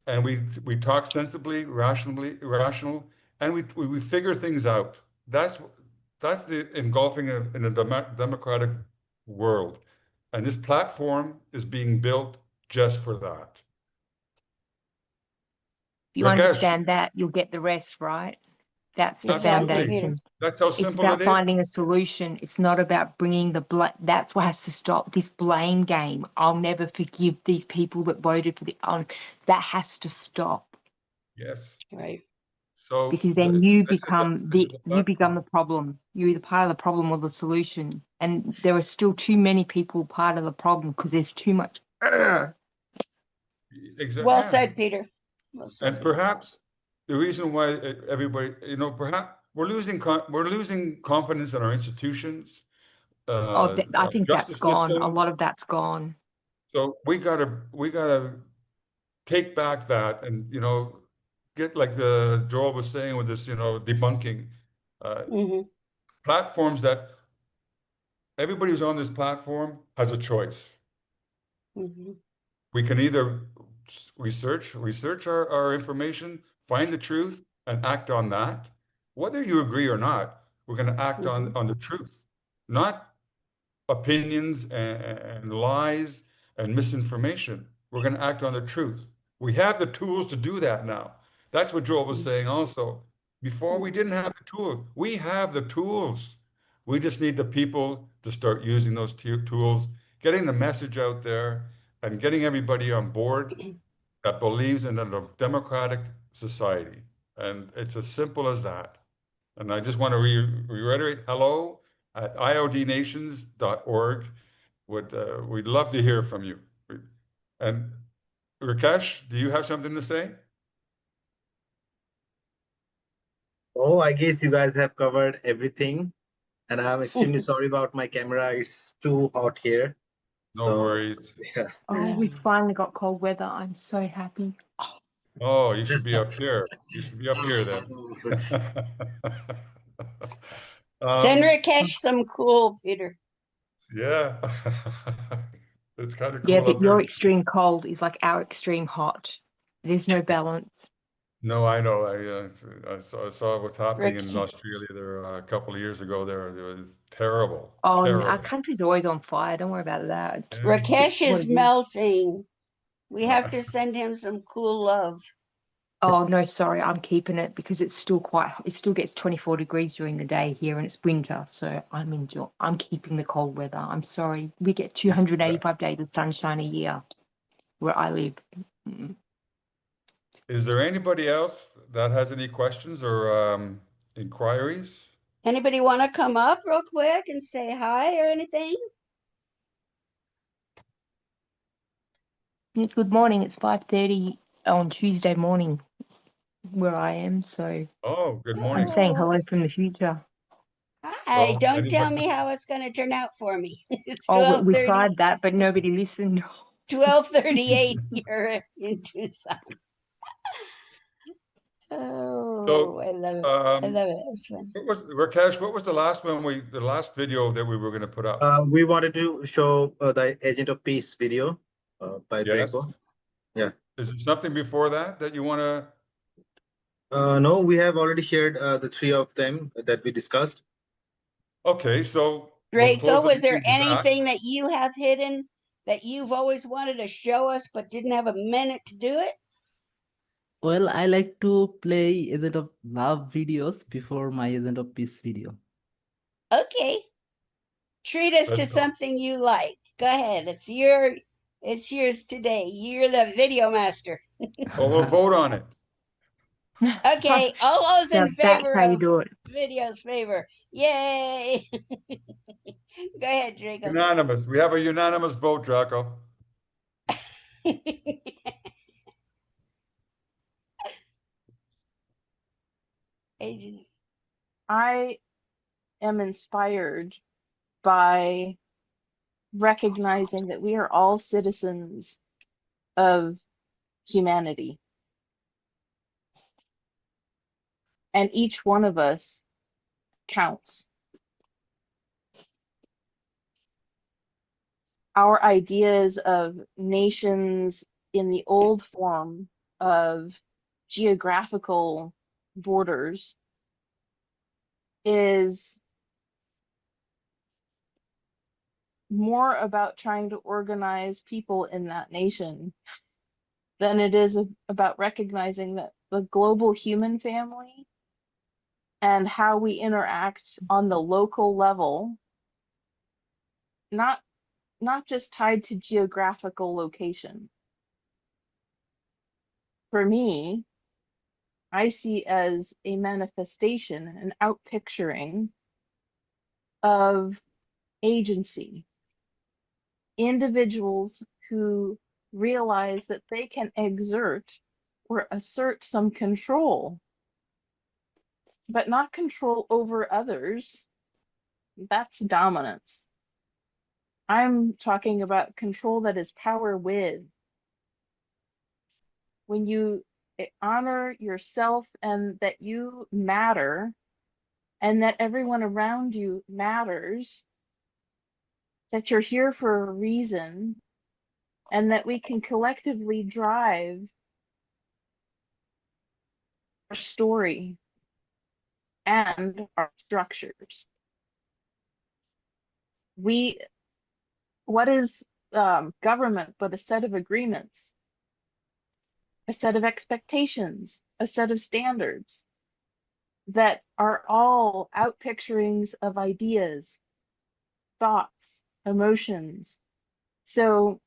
Speaker 4: And we talk sensibly, rational, and we figure things out. That's the engulfing in a democratic world. And this platform is being built just for that.
Speaker 15: If you
Speaker 4: Rakesh,
Speaker 15: understand that, you'll get the rest, right? That's the foundation.
Speaker 4: That's how
Speaker 15: It's
Speaker 4: simple
Speaker 15: about
Speaker 4: it is.
Speaker 15: finding a solution. It's not about bringing the blame. That's what has to stop, this blame game. I'll never forgive these people that voted for that has to stop.
Speaker 4: Yes.
Speaker 1: Right.
Speaker 4: So
Speaker 15: Because then you become the problem. You're either part of the problem or the solution. And there are still too many people part of the problem because there's too much.
Speaker 4: Exactly.
Speaker 1: Well said, Peter. Well said.
Speaker 4: And perhaps the reason why everybody, perhaps we're losing confidence in our institutions.
Speaker 15: I think that's gone. A
Speaker 4: systems.
Speaker 15: lot of that's gone.
Speaker 4: So we gotta take back that, and get, like Joel was saying with this, debunking platforms, that everybody who's on this platform has a choice. We can either research our information, find the truth, and act on that. Whether you agree or not, we're going to act on the truth, not opinions and lies and misinformation. We're going to act on the truth. We have the tools to do that now. That's what Joel was saying also. Before, we didn't have the tools. We have the tools. We just need the people to start using those tools, getting the message out there, and getting everybody on board that believes in a democratic society. And it's as simple as that. And I just want to reiterate, hello at iodnations.org. We'd love to hear from you. And Rakesh, do you have something to say?
Speaker 11: Oh, I guess you guys have covered everything. And I'm extremely sorry about my camera. It's too hot here.
Speaker 4: No worries.
Speaker 11: Yeah.
Speaker 15: Oh, we finally got cold weather. I'm so happy.
Speaker 4: Oh, you should be up here. You should be up here then.
Speaker 1: Send Rakesh some cool, Peter.
Speaker 4: Yeah. It's kind of cool.
Speaker 15: Yeah, but
Speaker 4: up
Speaker 15: your
Speaker 4: here.
Speaker 15: extreme cold is like our extreme hot. There's no balance.
Speaker 4: No, I know. I saw what's happening in
Speaker 1: Rakesh.
Speaker 4: Australia there a couple of years ago. There, it was terrible.
Speaker 15: Oh,
Speaker 4: terrible.
Speaker 15: our country's always on fire. Don't worry about that.
Speaker 1: Rakesh
Speaker 15: What
Speaker 1: is
Speaker 15: it is.
Speaker 1: melting. We have to send him some cool love.
Speaker 15: Oh no, sorry, I'm keeping it because it's still it still gets 24 degrees during the day here and it's winter, so I'm keeping the cold weather. I'm sorry. We get 285 days of sunshine a year where I live. Mm.
Speaker 4: Is there anybody else that has any questions or inquiries?
Speaker 1: Anybody want to come up real quick and say hi or anything?
Speaker 15: Good morning. It's 5:30 on Tuesday morning where I am, so
Speaker 4: Oh, good
Speaker 15: I'm
Speaker 4: morning.
Speaker 15: saying hello from the future.
Speaker 1: Hi,
Speaker 4: Well,
Speaker 1: don't tell
Speaker 4: anybody-
Speaker 1: me how it's going to turn out for me. It's
Speaker 15: Oh, we
Speaker 1: 12:30,
Speaker 15: tried that, but nobody listened.
Speaker 1: 12:38 here in Tucson. Oh, I love it. I
Speaker 4: Um,
Speaker 1: love it. It's fun.
Speaker 4: Rakesh, what was the last video that we were going to put up?
Speaker 11: We wanted to show the Agent of Peace video by
Speaker 4: Yes.
Speaker 11: Draco. Yeah.
Speaker 4: Is there something before that you want to?
Speaker 11: No, we have already shared the three of them that we discussed.
Speaker 4: Okay, so
Speaker 1: Draco, was there
Speaker 4: meeting with that.
Speaker 1: anything that you have hidden that you've always wanted to show us but didn't have a minute to do it?
Speaker 2: Well, I like to play Agent of Love videos before my Agent of Peace video.
Speaker 1: Okay. Treat us to
Speaker 4: Let's go.
Speaker 1: something you like. Go ahead. It's yours today. You're the video master.
Speaker 4: Well, we'll vote on it.
Speaker 1: Okay, all those in
Speaker 15: That's
Speaker 1: favor
Speaker 15: how you
Speaker 1: of
Speaker 15: do it.
Speaker 1: videos favor. Yay. Go ahead, Draco.
Speaker 4: Unanimous. We have a unanimous vote, Draco.
Speaker 1: Agent.
Speaker 18: I am inspired by recognizing that we are all citizens of humanity. And each one of us counts. Our ideas of nations in the old form of geographical borders is more about trying to organize people in that nation than it is about recognizing that the global human family and how we interact on the local level, not just tied to geographical location. For me, I see as a manifestation, an outpicturing of agency. Individuals who realize that they can exert or assert some control, but not control over others. That's dominance. I'm talking about control that is power with. When you honor yourself and that you matter and that everyone around you matters, that you're here for a reason, and that we can collectively drive our story and our structures. What is government but a set of agreements, a set of expectations, a set of standards that are all outpicturings of ideas, thoughts, emotions. So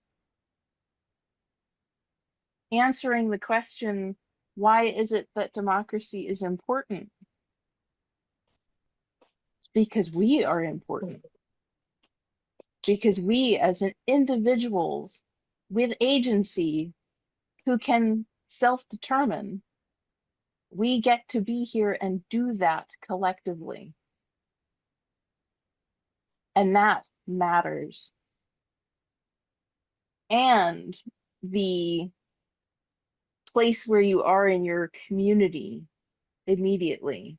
Speaker 18: answering the question, why is it that democracy is important? It's because we are important. Because we as individuals with agency who can self-determine, we get to be here and do that collectively. And that matters. And the place where you are in your community immediately.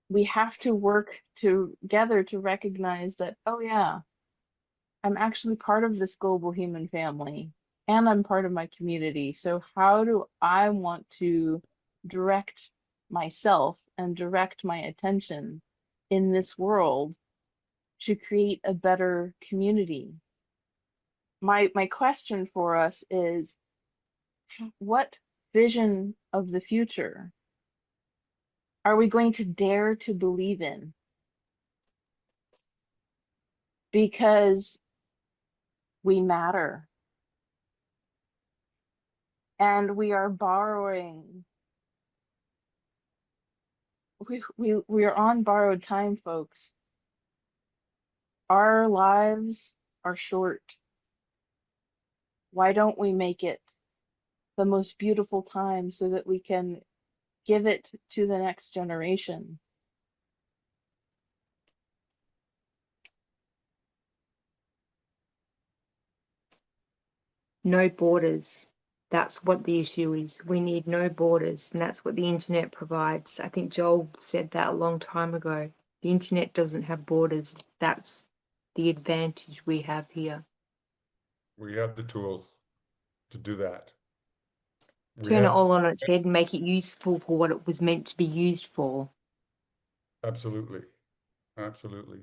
Speaker 18: We have to work together to recognize that, oh yeah, I'm actually part of this global human family and I'm part of my community. So how do I want to direct myself and direct my attention in this world to create a better community? My question for us is, what vision of the future are we going to dare to believe in? Because we matter. And we are borrowing. We are on borrowed time, folks. Our lives are short. Why don't we make it the most beautiful time so that we can give it to the next generation?
Speaker 15: No borders. That's what the issue is. We need no borders, and that's what the internet provides. I think Joel said that a long time ago. The internet doesn't have borders. That's the advantage we have here.
Speaker 4: We have the tools to do that. We
Speaker 15: Turn it
Speaker 4: have-
Speaker 15: all on its head and make it useful for what it was meant to be used for.
Speaker 4: Absolutely. Absolutely.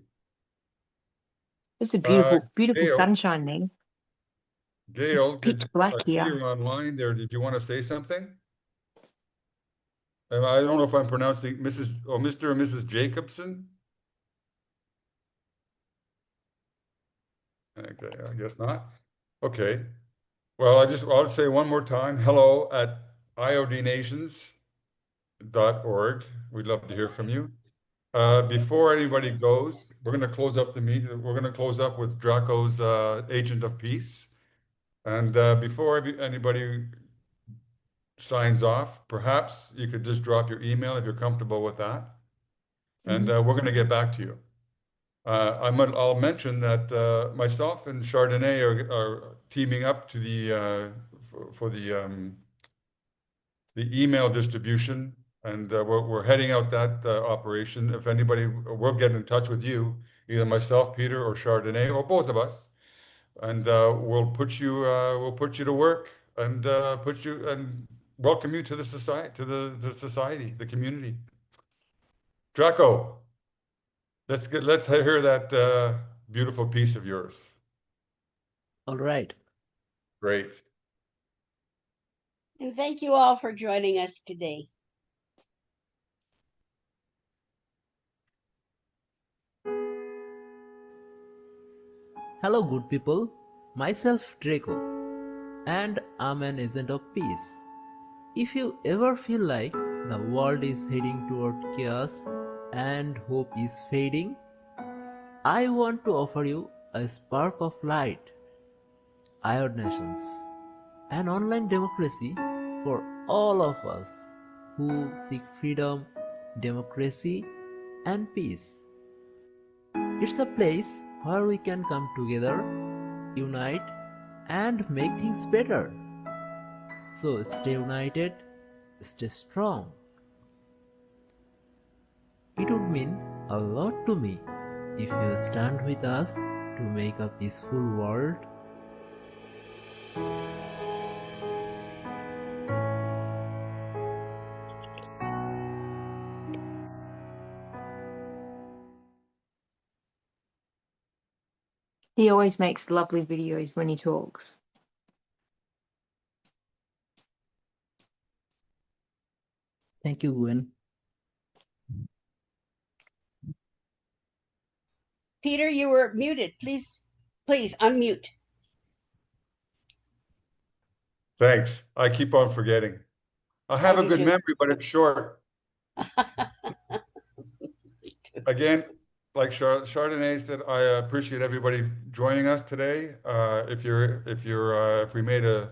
Speaker 15: It's a beautiful, beautiful
Speaker 4: Gail,
Speaker 15: sunshine there.
Speaker 4: Gail,
Speaker 15: pitch black
Speaker 4: I see
Speaker 15: here.
Speaker 4: you're online there. Did you want to say something? I don't know if I'm pronouncing Mrs. or Mr. or Mrs. Jacobson. Okay, I guess not. Okay. Well, I'll say one more time, hello at iodnations.org. We'd love to hear from you. Before anybody goes, we're going to close up the meeting. We're going to close up with Draco's Agent of Peace. And before anybody signs off, perhaps you could just drop your email if you're comfortable with that. And we're going to get back to you. I'll mention that myself and Chardonnay are teaming up to for the email distribution, and we're heading out that operation. If anybody, we'll get in touch with you, either myself, Peter, or Chardonnay, or both of us, and we'll put you to work and welcome you to the society, the society, the community. Draco. Let's hear that beautiful piece of yours.
Speaker 2: All right.
Speaker 4: Great.
Speaker 1: And thank you all for joining us today.
Speaker 2: Hello, good people. Myself, Draco, and I'm an agent of peace. If you ever feel like the world is heading toward chaos and hope is fading, I want to offer you a spark of light. Iod Nations, an online democracy for all of us who seek freedom, democracy, and peace. It's a place where we can come together, unite, and make things better. So stay united, stay strong. It would mean a lot to me if you stand with us to make a peaceful world.
Speaker 15: He always makes lovely videos when he talks.
Speaker 2: Thank you, Gwen.
Speaker 1: Peter, you were muted. Please unmute.
Speaker 4: Thanks. I keep on forgetting. I have a good memory, but it's short. Again, like Chardonnay said, I appreciate everybody joining us today. If we made a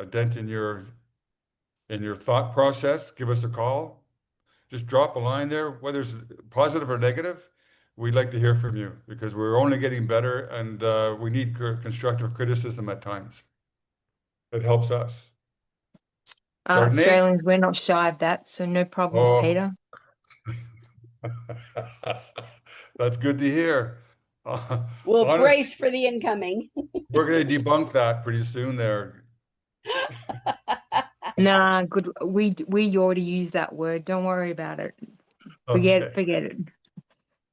Speaker 4: dent in your thought process, give us a call. Just drop a line there, whether it's positive or negative. We'd like to hear from you because we're only getting better, and we need constructive criticism at times. It helps us.
Speaker 15: Australians, we're not shy of that, so no problems,
Speaker 4: Oh.
Speaker 15: Peter.
Speaker 4: That's good to hear.
Speaker 1: We'll
Speaker 4: Honestly,
Speaker 1: brace for the incoming.
Speaker 4: we're going to debunk that pretty soon there.
Speaker 15: Nah, good. We already use that word. Don't worry about it. Forget it.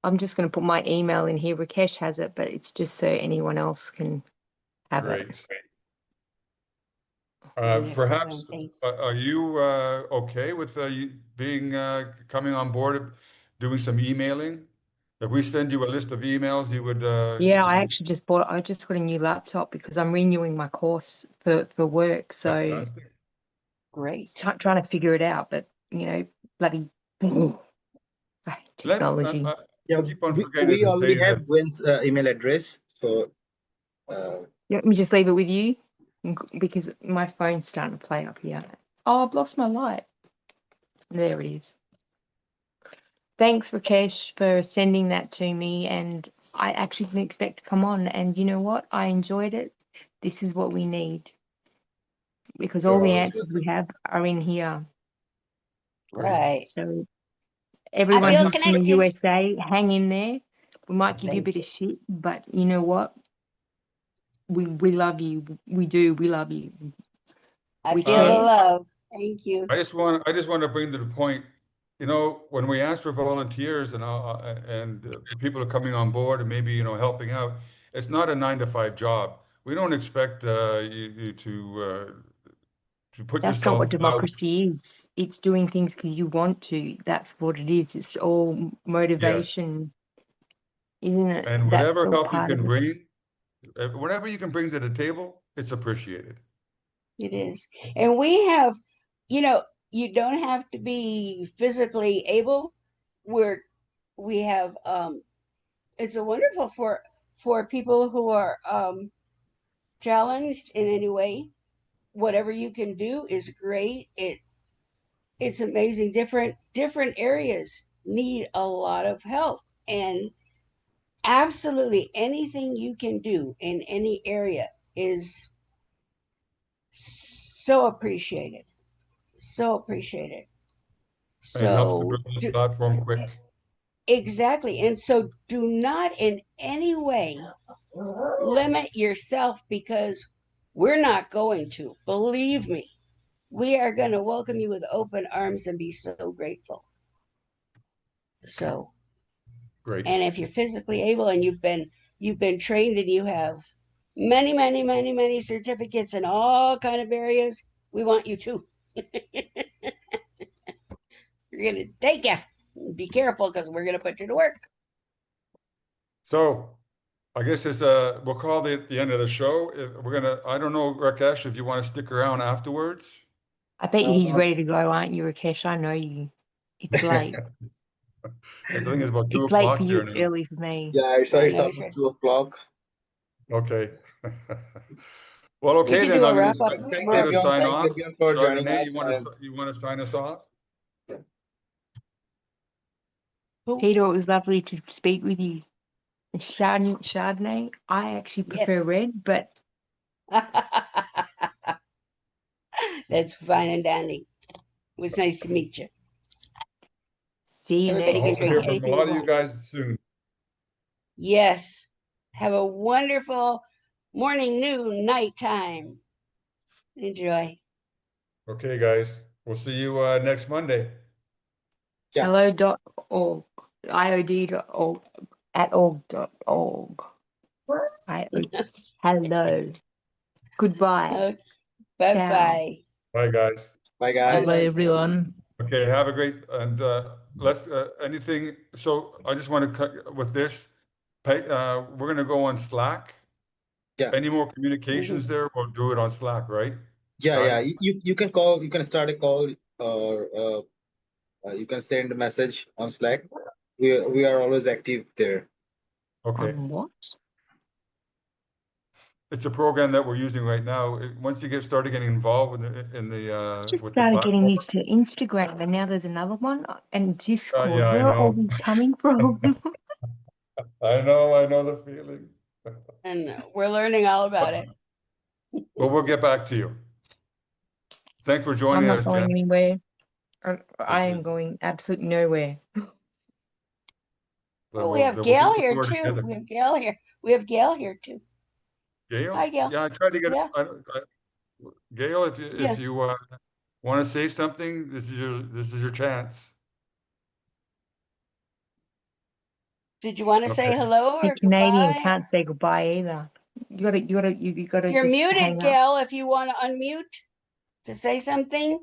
Speaker 15: I'm just going to put my email in here. Rakesh has it, but it's just so anyone else can have it.
Speaker 4: Great. Perhaps,
Speaker 1: thanks.
Speaker 4: are you okay with you being coming on board, doing some emailing? If we send you a list of emails, you would.
Speaker 15: Yeah, I just got a new laptop because I'm renewing my course for work. So
Speaker 4: Fantastic.
Speaker 1: Great.
Speaker 15: trying to figure it out, but bloody technology.
Speaker 4: Keep on
Speaker 11: we,
Speaker 4: forgetting
Speaker 11: we
Speaker 4: to
Speaker 11: already
Speaker 4: say
Speaker 11: have
Speaker 4: that.
Speaker 11: Gwen's email address. So
Speaker 15: Let me just leave it with you because my phone's starting to play up here. Oh, I've lost my light. There it is. Thanks, Rakesh, for sending that to me. And I actually didn't expect to come on. And you know what? I enjoyed it. This is what we need because all the answers we have are in here.
Speaker 1: Right.
Speaker 15: So everyone
Speaker 1: feel
Speaker 15: who's from the
Speaker 1: connected.
Speaker 15: USA, hang in there. We might give you a
Speaker 1: Thank
Speaker 15: bit of shit, but you know what? We love you. We do. We love you.
Speaker 1: I
Speaker 15: We
Speaker 1: feel the
Speaker 15: care.
Speaker 1: love. Thank you.
Speaker 4: I just want to bring to the point, when we ask for volunteers and people are coming on board and maybe, helping out, it's not a 9-to-5 job. We don't expect you to put
Speaker 15: That's not
Speaker 4: yourself
Speaker 15: what
Speaker 4: out.
Speaker 15: democracy is. It's doing things because you want to. That's what it is. It's all motivation, isn't it?
Speaker 4: And
Speaker 15: That's
Speaker 4: whatever
Speaker 15: all
Speaker 4: help you
Speaker 15: part
Speaker 4: can
Speaker 15: of it.
Speaker 4: bring, whatever you can bring to the table, it's appreciated.
Speaker 1: It is. And we have, you don't have to be physically able. We have it's a wonderful for people who are challenged in any way. Whatever you can do is great. It's amazing. Different areas need a lot of help, and absolutely anything you can do in any area is so appreciated. So appreciated.
Speaker 4: And it helps to
Speaker 1: So
Speaker 4: build this platform quick.
Speaker 1: exactly. And so do not in any way limit yourself because we're not going to. Believe me, we are going to welcome you with open arms and be so grateful. So
Speaker 4: great.
Speaker 1: And if you're physically able and you've been trained and you have many certificates in all kind of areas, we want you to. We're gonna take you. Be careful because we're gonna put you to work.
Speaker 4: So I guess we'll call it the end of the show. I don't know, Rakesh, if you want to stick around afterwards.
Speaker 15: I bet you he's ready to go, aren't you, Rakesh? I know you. It's late.
Speaker 4: I think it's about 2
Speaker 15: It's late for
Speaker 4: o'clock
Speaker 15: you.
Speaker 4: there
Speaker 15: It's
Speaker 4: now.
Speaker 15: early for me.
Speaker 11: yeah, it's almost 2 o'clock.
Speaker 4: Okay. Well,
Speaker 1: We
Speaker 4: okay
Speaker 1: can
Speaker 4: then.
Speaker 1: do a
Speaker 4: I'm going
Speaker 1: wrap-up
Speaker 4: to
Speaker 1: tomorrow.
Speaker 4: sign
Speaker 11: Thank
Speaker 4: off.
Speaker 11: you again for joining
Speaker 4: Chardonnay,
Speaker 11: us.
Speaker 4: you want to sign us off?
Speaker 15: Peter, it was lovely to speak with you. Chardonnay, I actually prefer
Speaker 1: Yes.
Speaker 15: red, but
Speaker 1: That's fine and dandy. It was nice to meet you.
Speaker 15: see you
Speaker 1: Everybody
Speaker 15: next
Speaker 1: can
Speaker 4: I hope to
Speaker 1: drink
Speaker 4: hear from a
Speaker 1: anything
Speaker 4: lot
Speaker 1: they
Speaker 4: of you
Speaker 1: want.
Speaker 4: guys soon.
Speaker 1: Yes. Have a wonderful morning, noon, nighttime. Enjoy.
Speaker 4: Okay, guys. We'll see you next Monday.
Speaker 11: Yeah.
Speaker 15: hello.org, iod.org, at org.org. Hello. Goodbye.
Speaker 1: Bye-bye.
Speaker 4: Bye, guys.
Speaker 11: Bye, guys.
Speaker 2: Bye, everyone.
Speaker 4: Okay, have a great, and let's, anything, so I just want to cut with this. We're going to go on Slack.
Speaker 11: Yeah.
Speaker 4: Any more communications there, we'll do it on Slack, right?
Speaker 11: Yeah,
Speaker 4: guys?
Speaker 11: you can call, you can start a call, or you can send a message on Slack. We are always active there.
Speaker 4: Okay.
Speaker 15: On what?
Speaker 4: It's a program that we're using right now. Once you started getting involved in the
Speaker 15: Just
Speaker 4: with the
Speaker 15: started getting
Speaker 4: platform.
Speaker 15: used to Instagram, and now there's another one, and Discord.
Speaker 4: Yeah, I
Speaker 15: Where are all
Speaker 4: know.
Speaker 15: these coming from?
Speaker 4: I know the feeling.
Speaker 1: And we're learning all about it.
Speaker 4: But we'll get back to you. Thanks for
Speaker 15: I'm
Speaker 4: joining
Speaker 15: not
Speaker 4: us,
Speaker 15: going
Speaker 4: Jen.
Speaker 15: anywhere. I am going absolutely nowhere.
Speaker 1: Oh, we have Gail here too. We have Gail here. We have Gail here too.
Speaker 4: Gail?
Speaker 1: Hi, Gail.
Speaker 4: Yeah, I tried to get.
Speaker 1: Yeah.
Speaker 4: Gail, if
Speaker 1: Yeah.
Speaker 4: you want to say something, this is your chance.
Speaker 1: Did you want to say
Speaker 4: Okay.
Speaker 1: hello
Speaker 15: See,
Speaker 1: or
Speaker 15: Canadian
Speaker 1: goodbye?
Speaker 15: can't say goodbye either. You gotta
Speaker 1: You're
Speaker 15: just
Speaker 1: muted,
Speaker 15: hang up.
Speaker 1: Gail, if you want to unmute. to say something?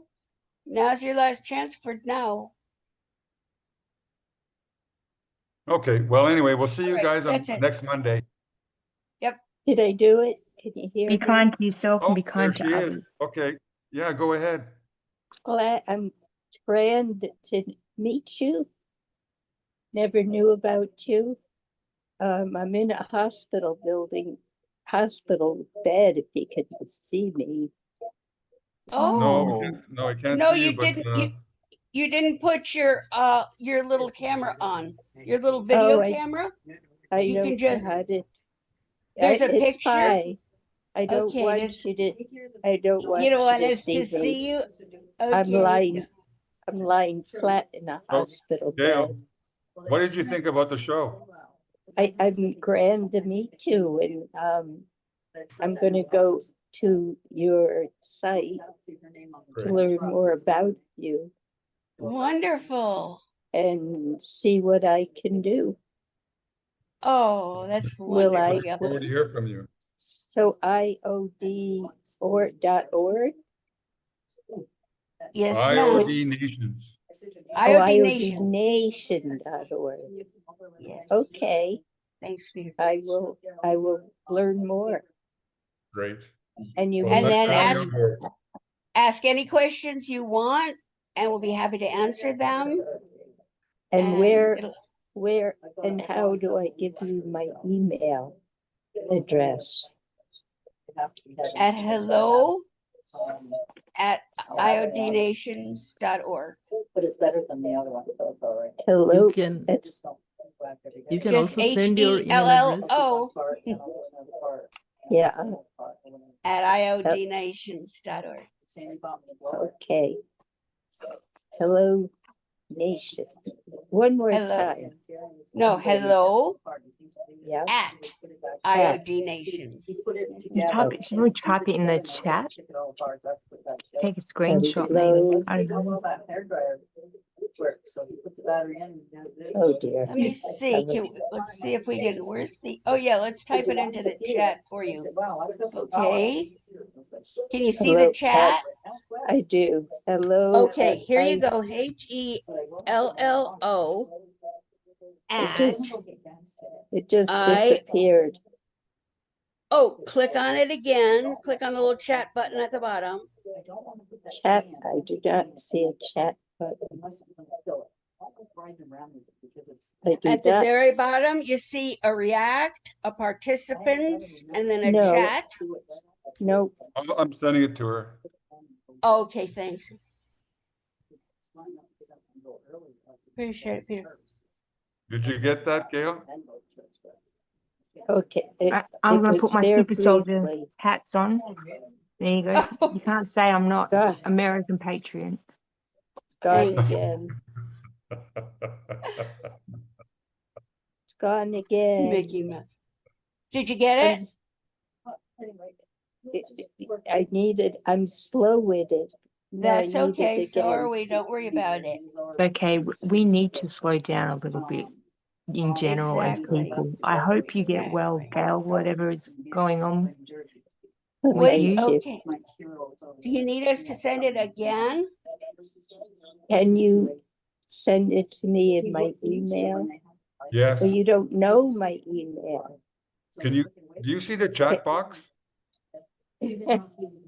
Speaker 1: Now's your last chance for now.
Speaker 4: Okay, well, anyway, we'll see you
Speaker 1: Alright,
Speaker 4: guys on
Speaker 1: that's it.
Speaker 4: next Monday.
Speaker 1: Yep.
Speaker 15: Did I do it? Can you hear
Speaker 9: Be
Speaker 15: me?
Speaker 9: kind to yourself and
Speaker 4: Oh,
Speaker 9: be
Speaker 4: there
Speaker 9: kind
Speaker 4: she
Speaker 9: to
Speaker 4: is.
Speaker 9: others.
Speaker 4: Okay, yeah, go ahead.
Speaker 15: I'm grand to meet you. Never knew about you. I'm in a hospital bed, if you can see me.
Speaker 1: Oh,
Speaker 4: No, I can't
Speaker 1: no,
Speaker 4: see you,
Speaker 1: you
Speaker 4: but
Speaker 1: didn't. You didn't put your little camera on, your little video
Speaker 15: Oh,
Speaker 1: camera.
Speaker 15: I
Speaker 1: You can
Speaker 15: don't
Speaker 1: just.
Speaker 15: know how to.
Speaker 1: There's a
Speaker 15: It's
Speaker 1: picture.
Speaker 15: fine. I don't
Speaker 1: Okay,
Speaker 15: want
Speaker 1: this.
Speaker 15: you to. I don't want
Speaker 1: You don't want
Speaker 15: to
Speaker 1: us to
Speaker 15: see me.
Speaker 1: see you.
Speaker 15: I'm
Speaker 1: Okay.
Speaker 15: lying flat in a
Speaker 4: So,
Speaker 15: hospital
Speaker 4: Gail,
Speaker 15: bed.
Speaker 4: what did you think about the show?
Speaker 15: I'm grand to meet you, and I'm gonna go to your site to learn more about you
Speaker 1: Wonderful.
Speaker 15: and see what I can do.
Speaker 1: Oh, that's
Speaker 15: Will
Speaker 1: wonderful.
Speaker 15: I?
Speaker 1: Yeah.
Speaker 4: Forward to hear from you.
Speaker 15: So IOD.org.
Speaker 1: Yes, ma'am.
Speaker 4: IOD Nations.
Speaker 1: IOD Nations.
Speaker 15: IODnation.org.
Speaker 1: Yes.
Speaker 15: Okay.
Speaker 1: Thanks, Peter.
Speaker 15: I will learn more.
Speaker 4: Great.
Speaker 15: And you
Speaker 4: Well,
Speaker 1: And
Speaker 4: let's
Speaker 1: then
Speaker 4: have you on board.
Speaker 1: ask any questions you want, and we'll be happy to answer them.
Speaker 15: And where
Speaker 1: it'll-
Speaker 15: and how do I give you my email address?
Speaker 1: At hello@iodnations.org.
Speaker 2: But it's better than the other one.
Speaker 15: Hello.
Speaker 2: You can
Speaker 1: Just
Speaker 2: also send your email address.
Speaker 1: HELLO
Speaker 15: Yeah.
Speaker 1: at iodnations.org.
Speaker 15: Okay. Hello, nation. One more
Speaker 1: Hello.
Speaker 15: time.
Speaker 1: No, hello
Speaker 15: Yeah.
Speaker 1: at IOD Nations.
Speaker 9: You type it, should we type it in the chat? Take a screenshot,
Speaker 15: Hello.
Speaker 9: maybe. I don't know.
Speaker 15: Oh dear.
Speaker 1: Let me see. Let's see if we can. Where's the? Oh yeah, let's type it into the chat for you. Okay. Can you see the
Speaker 15: Hello,
Speaker 1: chat?
Speaker 15: I do. Hello.
Speaker 1: Okay, here you go. HELLO at
Speaker 15: It just
Speaker 1: I-
Speaker 15: disappeared.
Speaker 1: Oh, click on it again. Click on the little chat button at the bottom.
Speaker 15: Chat. I do not see a chat button. I do
Speaker 1: At the
Speaker 15: not
Speaker 1: very
Speaker 15: s-
Speaker 1: bottom, you see a react, a participants, and then a
Speaker 15: No.
Speaker 1: chat.
Speaker 15: Nope.
Speaker 4: I'm sending it to her.
Speaker 1: Okay, thanks. Appreciate it, Peter.
Speaker 4: Did you get that, Gail?
Speaker 15: Okay.
Speaker 9: I'm going to
Speaker 15: it
Speaker 9: put
Speaker 15: was
Speaker 9: my
Speaker 15: there
Speaker 9: super soldier
Speaker 15: briefly.
Speaker 9: hats on. There you go. You can't say I'm not American patriot.
Speaker 15: It's gone
Speaker 1: Thank
Speaker 15: again. It's gone again.
Speaker 1: Mickey Mouse. Did you get it?
Speaker 15: I'm slow-witted. Now I
Speaker 1: That's
Speaker 15: need it
Speaker 1: okay. So
Speaker 15: again.
Speaker 1: are we. Don't worry about it.
Speaker 9: It's okay. We need to slow down a little bit in general
Speaker 1: Exactly.
Speaker 9: as people. I hope you get well, Gail, whatever is going on
Speaker 15: Oh,
Speaker 9: with
Speaker 15: thank
Speaker 9: you.
Speaker 1: Okay. Do you need us to send it again?
Speaker 15: Can you send it to me in my email?
Speaker 4: Yes.
Speaker 15: Well, you don't know my email.
Speaker 4: Do you see the chat box?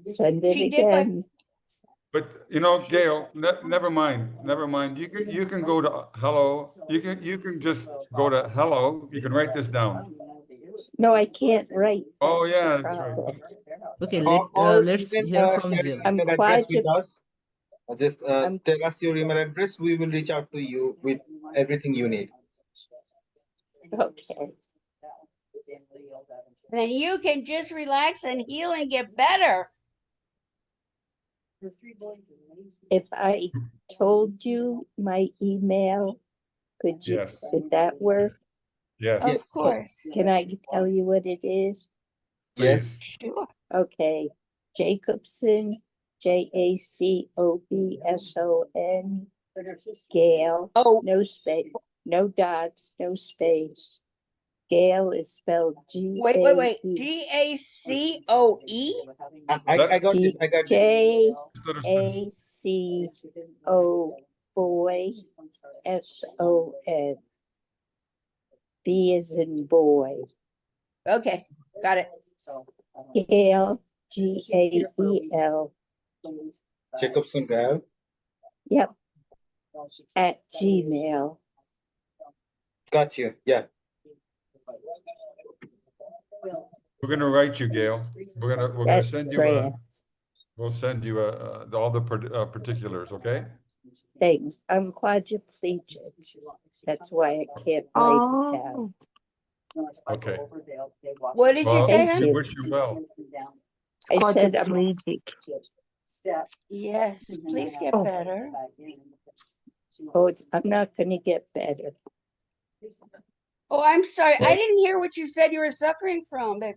Speaker 15: Send it
Speaker 1: She did, but
Speaker 15: again.
Speaker 4: But Gail, never mind. You can go to hello. You can just go to hello. You can write this down.
Speaker 15: No, I can't write.
Speaker 4: Oh
Speaker 15: That's the
Speaker 4: yeah, that's right.
Speaker 15: problem.
Speaker 2: Okay,
Speaker 11: Or
Speaker 2: let's
Speaker 11: you can
Speaker 2: hear from
Speaker 11: share
Speaker 2: Jill.
Speaker 11: your email address with us. Just tell us your email address. We will reach out to you with everything you need.
Speaker 15: Okay.
Speaker 1: then you can just relax and heal and get better.
Speaker 15: If I told you my email, could that work?
Speaker 4: Yes.
Speaker 1: Of course.
Speaker 15: Can I tell you what it is?
Speaker 11: Yes.
Speaker 1: Sure.
Speaker 15: Okay. Jacobson, Jacobson, Gail.
Speaker 1: Oh.
Speaker 15: No space, no dots, no space.
Speaker 19: Gail is spelled G.
Speaker 1: Wait. G-A-C-O-E?
Speaker 11: I got it. I got it.
Speaker 19: J-A-C-O boy S-O-N. B is in boy.
Speaker 1: Okay, got it.
Speaker 19: Gail, G-A-E-L.
Speaker 11: Jacobson Gail.
Speaker 19: Yep. At Gmail.
Speaker 11: Got you. Yeah.
Speaker 4: We're gonna write you, Gail. We're gonna
Speaker 19: That's
Speaker 4: send you
Speaker 19: great.
Speaker 4: we'll send you all the particulars, okay?
Speaker 19: Thanks. I'm quadriplegic. That's why I can't write it down.
Speaker 4: Okay.
Speaker 1: What did you
Speaker 4: Well,
Speaker 1: say,
Speaker 19: Thank
Speaker 1: hon?
Speaker 4: we
Speaker 19: you.
Speaker 4: wish you well.
Speaker 19: I said I'm
Speaker 9: Quadriplegic.
Speaker 1: Yes, please get
Speaker 19: Oh.
Speaker 1: better.
Speaker 19: I'm not going to get better.
Speaker 1: Oh, I'm sorry. I didn't hear what you said you were suffering from. But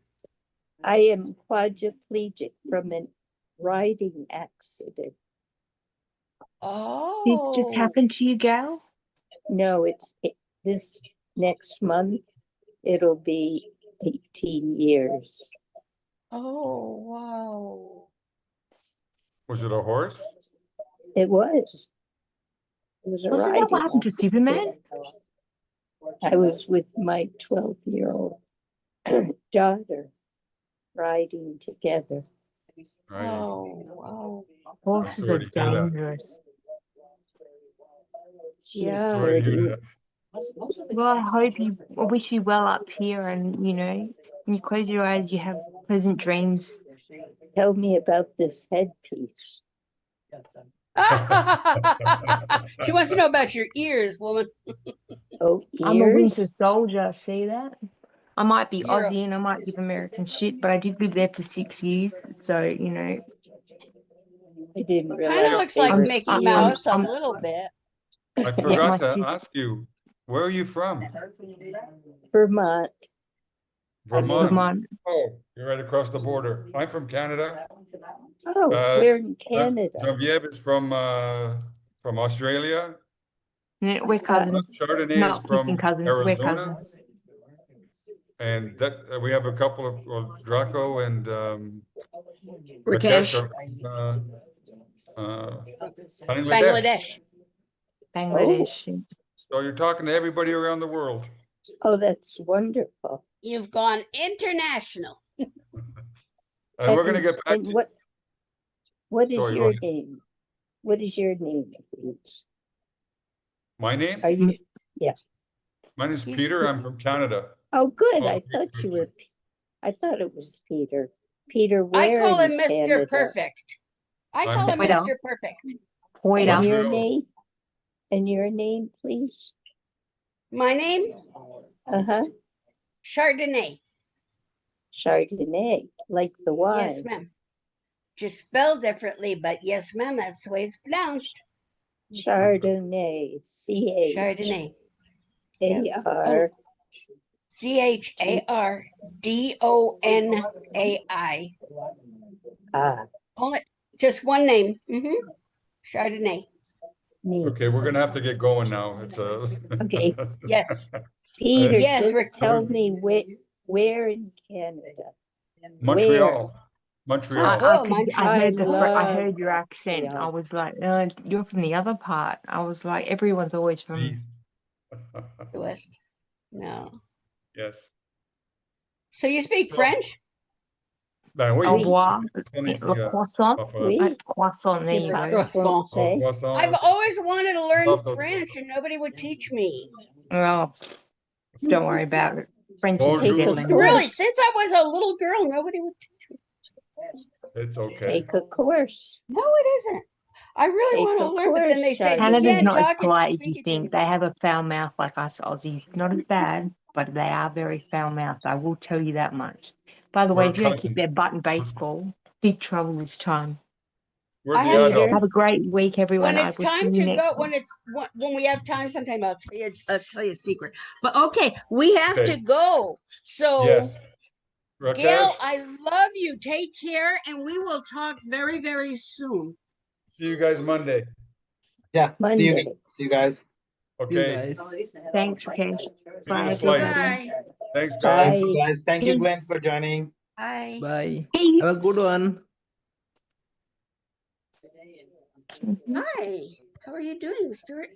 Speaker 19: I am quadriplegic from a riding accident.
Speaker 9: This just
Speaker 1: oh,
Speaker 9: happened to you, Gail?
Speaker 19: No, this next month. It'll be 18 years.
Speaker 1: oh, wow.
Speaker 4: Was it a horse?
Speaker 19: It was. It was a
Speaker 9: Wasn't that
Speaker 19: riding
Speaker 9: what happened to
Speaker 19: accident.
Speaker 9: Superman?
Speaker 19: I was with my 12-year-old daughter riding together.
Speaker 4: Right.
Speaker 1: Oh, wow.
Speaker 9: Horses
Speaker 4: sorry
Speaker 9: are
Speaker 4: to hear that.
Speaker 9: dangerous.
Speaker 1: Yeah.
Speaker 4: Sorry to hear that.
Speaker 9: Well, I wish you well up here, and when you close your eyes, you have pleasant dreams.
Speaker 19: Tell me about this headpiece.
Speaker 1: She wants to know about your ears, woman.
Speaker 19: Oh,
Speaker 9: I'm a winter
Speaker 19: ears?
Speaker 9: soldier, see that? I might be
Speaker 1: You're a-
Speaker 9: Aussie and I might give American shit, but I did live there for 6 years, so
Speaker 19: I didn't
Speaker 1: Kind
Speaker 19: realize
Speaker 1: of looks
Speaker 19: they
Speaker 1: like
Speaker 19: were
Speaker 1: Mickey
Speaker 19: ears.
Speaker 1: Mouse a little bit.
Speaker 4: I
Speaker 9: my
Speaker 4: forgot to
Speaker 9: sis-
Speaker 4: ask you, where are you from?
Speaker 19: Vermont.
Speaker 4: Vermont.
Speaker 9: Vermont.
Speaker 4: Oh, you're right across the border. I'm from Canada.
Speaker 19: Oh, we're in Canada.
Speaker 4: Genevieve is from Australia.
Speaker 9: Yeah, we're cousins.
Speaker 4: Chardonnay
Speaker 9: Not
Speaker 4: is from
Speaker 9: kissing cousins, we're
Speaker 4: Arizona.
Speaker 9: cousins.
Speaker 4: And that we have a couple of Draco and
Speaker 1: Rakesh.
Speaker 4: are from, Bangladesh.
Speaker 1: Bangladesh.
Speaker 9: Bangladesh.
Speaker 4: So you're talking to everybody around the world.
Speaker 19: Oh, that's wonderful.
Speaker 1: You've gone international.
Speaker 4: And we're going to get back
Speaker 19: And
Speaker 4: to
Speaker 19: what is
Speaker 4: Sorry, go
Speaker 19: your
Speaker 4: ahead.
Speaker 19: name? What is your name, please?
Speaker 4: my name.
Speaker 19: Are you? Yeah.
Speaker 4: My name's
Speaker 1: He's
Speaker 4: Peter. I'm from Canada.
Speaker 19: Oh, good.
Speaker 4: Oh,
Speaker 19: I thought you were. I thought it was Peter. Peter, where
Speaker 1: I call
Speaker 19: in
Speaker 1: him Mr.
Speaker 19: Canada?
Speaker 1: Perfect. I call him
Speaker 9: Wait,
Speaker 1: Mr. Perfect.
Speaker 9: Wait
Speaker 19: And
Speaker 9: up.
Speaker 19: your
Speaker 4: Montreal.
Speaker 19: name? And your name, please?
Speaker 1: My name?
Speaker 19: Uh-huh.
Speaker 1: Chardonnay.
Speaker 19: Chardonnay, like the wine.
Speaker 1: Yes, ma'am. Just spelled differently, but yes, ma'am, that's the way it's pronounced.
Speaker 19: Chardonnay.
Speaker 1: Chardonnay.
Speaker 19: C-H-A-R.
Speaker 1: Chardonai.
Speaker 19: Ah,
Speaker 1: Only just one name. Chardonnay.
Speaker 19: neat.
Speaker 4: Okay, we're going to have to get going now. It's
Speaker 19: Okay.
Speaker 1: Yes.
Speaker 19: Peter,
Speaker 1: Yes,
Speaker 19: just
Speaker 1: Rick.
Speaker 19: tell me where in Canada?
Speaker 4: Montreal. Montreal.
Speaker 1: Oh,
Speaker 9: I heard
Speaker 19: love
Speaker 9: heard your accent. I was like, you're from the other part. I was like, everyone's always from.
Speaker 4: East.
Speaker 1: The West. No.
Speaker 4: Yes.
Speaker 1: So you speak French?
Speaker 4: Ben oui.
Speaker 9: Au revoir.
Speaker 4: Connaissez,
Speaker 9: Le croissant.
Speaker 19: Oui.
Speaker 9: Croissant, there you go.
Speaker 1: Croissant.
Speaker 4: Oh, croissant.
Speaker 1: I've always wanted to learn
Speaker 4: Love those
Speaker 1: French and nobody would teach me.
Speaker 9: Oh, don't worry about it. French is
Speaker 4: Bonjour.
Speaker 9: dead language.
Speaker 1: Really, since I was a little girl, nobody would teach me.
Speaker 4: It's okay.
Speaker 19: Take a course.
Speaker 1: No, it isn't. I really
Speaker 19: Take
Speaker 1: want to
Speaker 19: a
Speaker 1: learn, but then they
Speaker 19: course,
Speaker 1: said you
Speaker 9: Canada's
Speaker 1: can't
Speaker 9: not as
Speaker 1: talk and
Speaker 9: polite as you
Speaker 1: speak it to
Speaker 9: think. They have a foul mouth like us Aussies. Not as bad, but they are very foul mouthed. I will tell you that much. By the way,
Speaker 4: We're
Speaker 9: if you don't keep
Speaker 4: cousins.
Speaker 9: their butt in baseball, big trouble this time.
Speaker 4: We're
Speaker 1: I
Speaker 4: the
Speaker 1: have-
Speaker 4: adults.
Speaker 9: Have a great week, everyone.
Speaker 1: When it's
Speaker 9: I will see
Speaker 1: time
Speaker 9: you
Speaker 1: to
Speaker 9: next
Speaker 1: go, when we have time, sometime I'll tell you a secret. But okay, we have
Speaker 4: Okay.
Speaker 1: to go. So
Speaker 4: Yes. Rakesh?
Speaker 1: Gail, I love you. Take care, and we will talk very, very soon.
Speaker 4: See you guys Monday.
Speaker 11: Yeah.
Speaker 19: Monday.
Speaker 11: See you guys.
Speaker 4: Okay.
Speaker 2: guys.
Speaker 9: Thanks, Rakesh.
Speaker 4: See you in
Speaker 9: Bye,
Speaker 4: a slice.
Speaker 9: everybody.
Speaker 1: Bye.
Speaker 4: Thanks,
Speaker 11: Thank
Speaker 4: guys.
Speaker 11: you, guys. Thank you, Glenn,
Speaker 9: Peace.
Speaker 11: for joining.
Speaker 1: Bye.
Speaker 2: Bye.
Speaker 9: Peace.
Speaker 2: Have a good one.
Speaker 1: Hi. How are you doing, Stuart?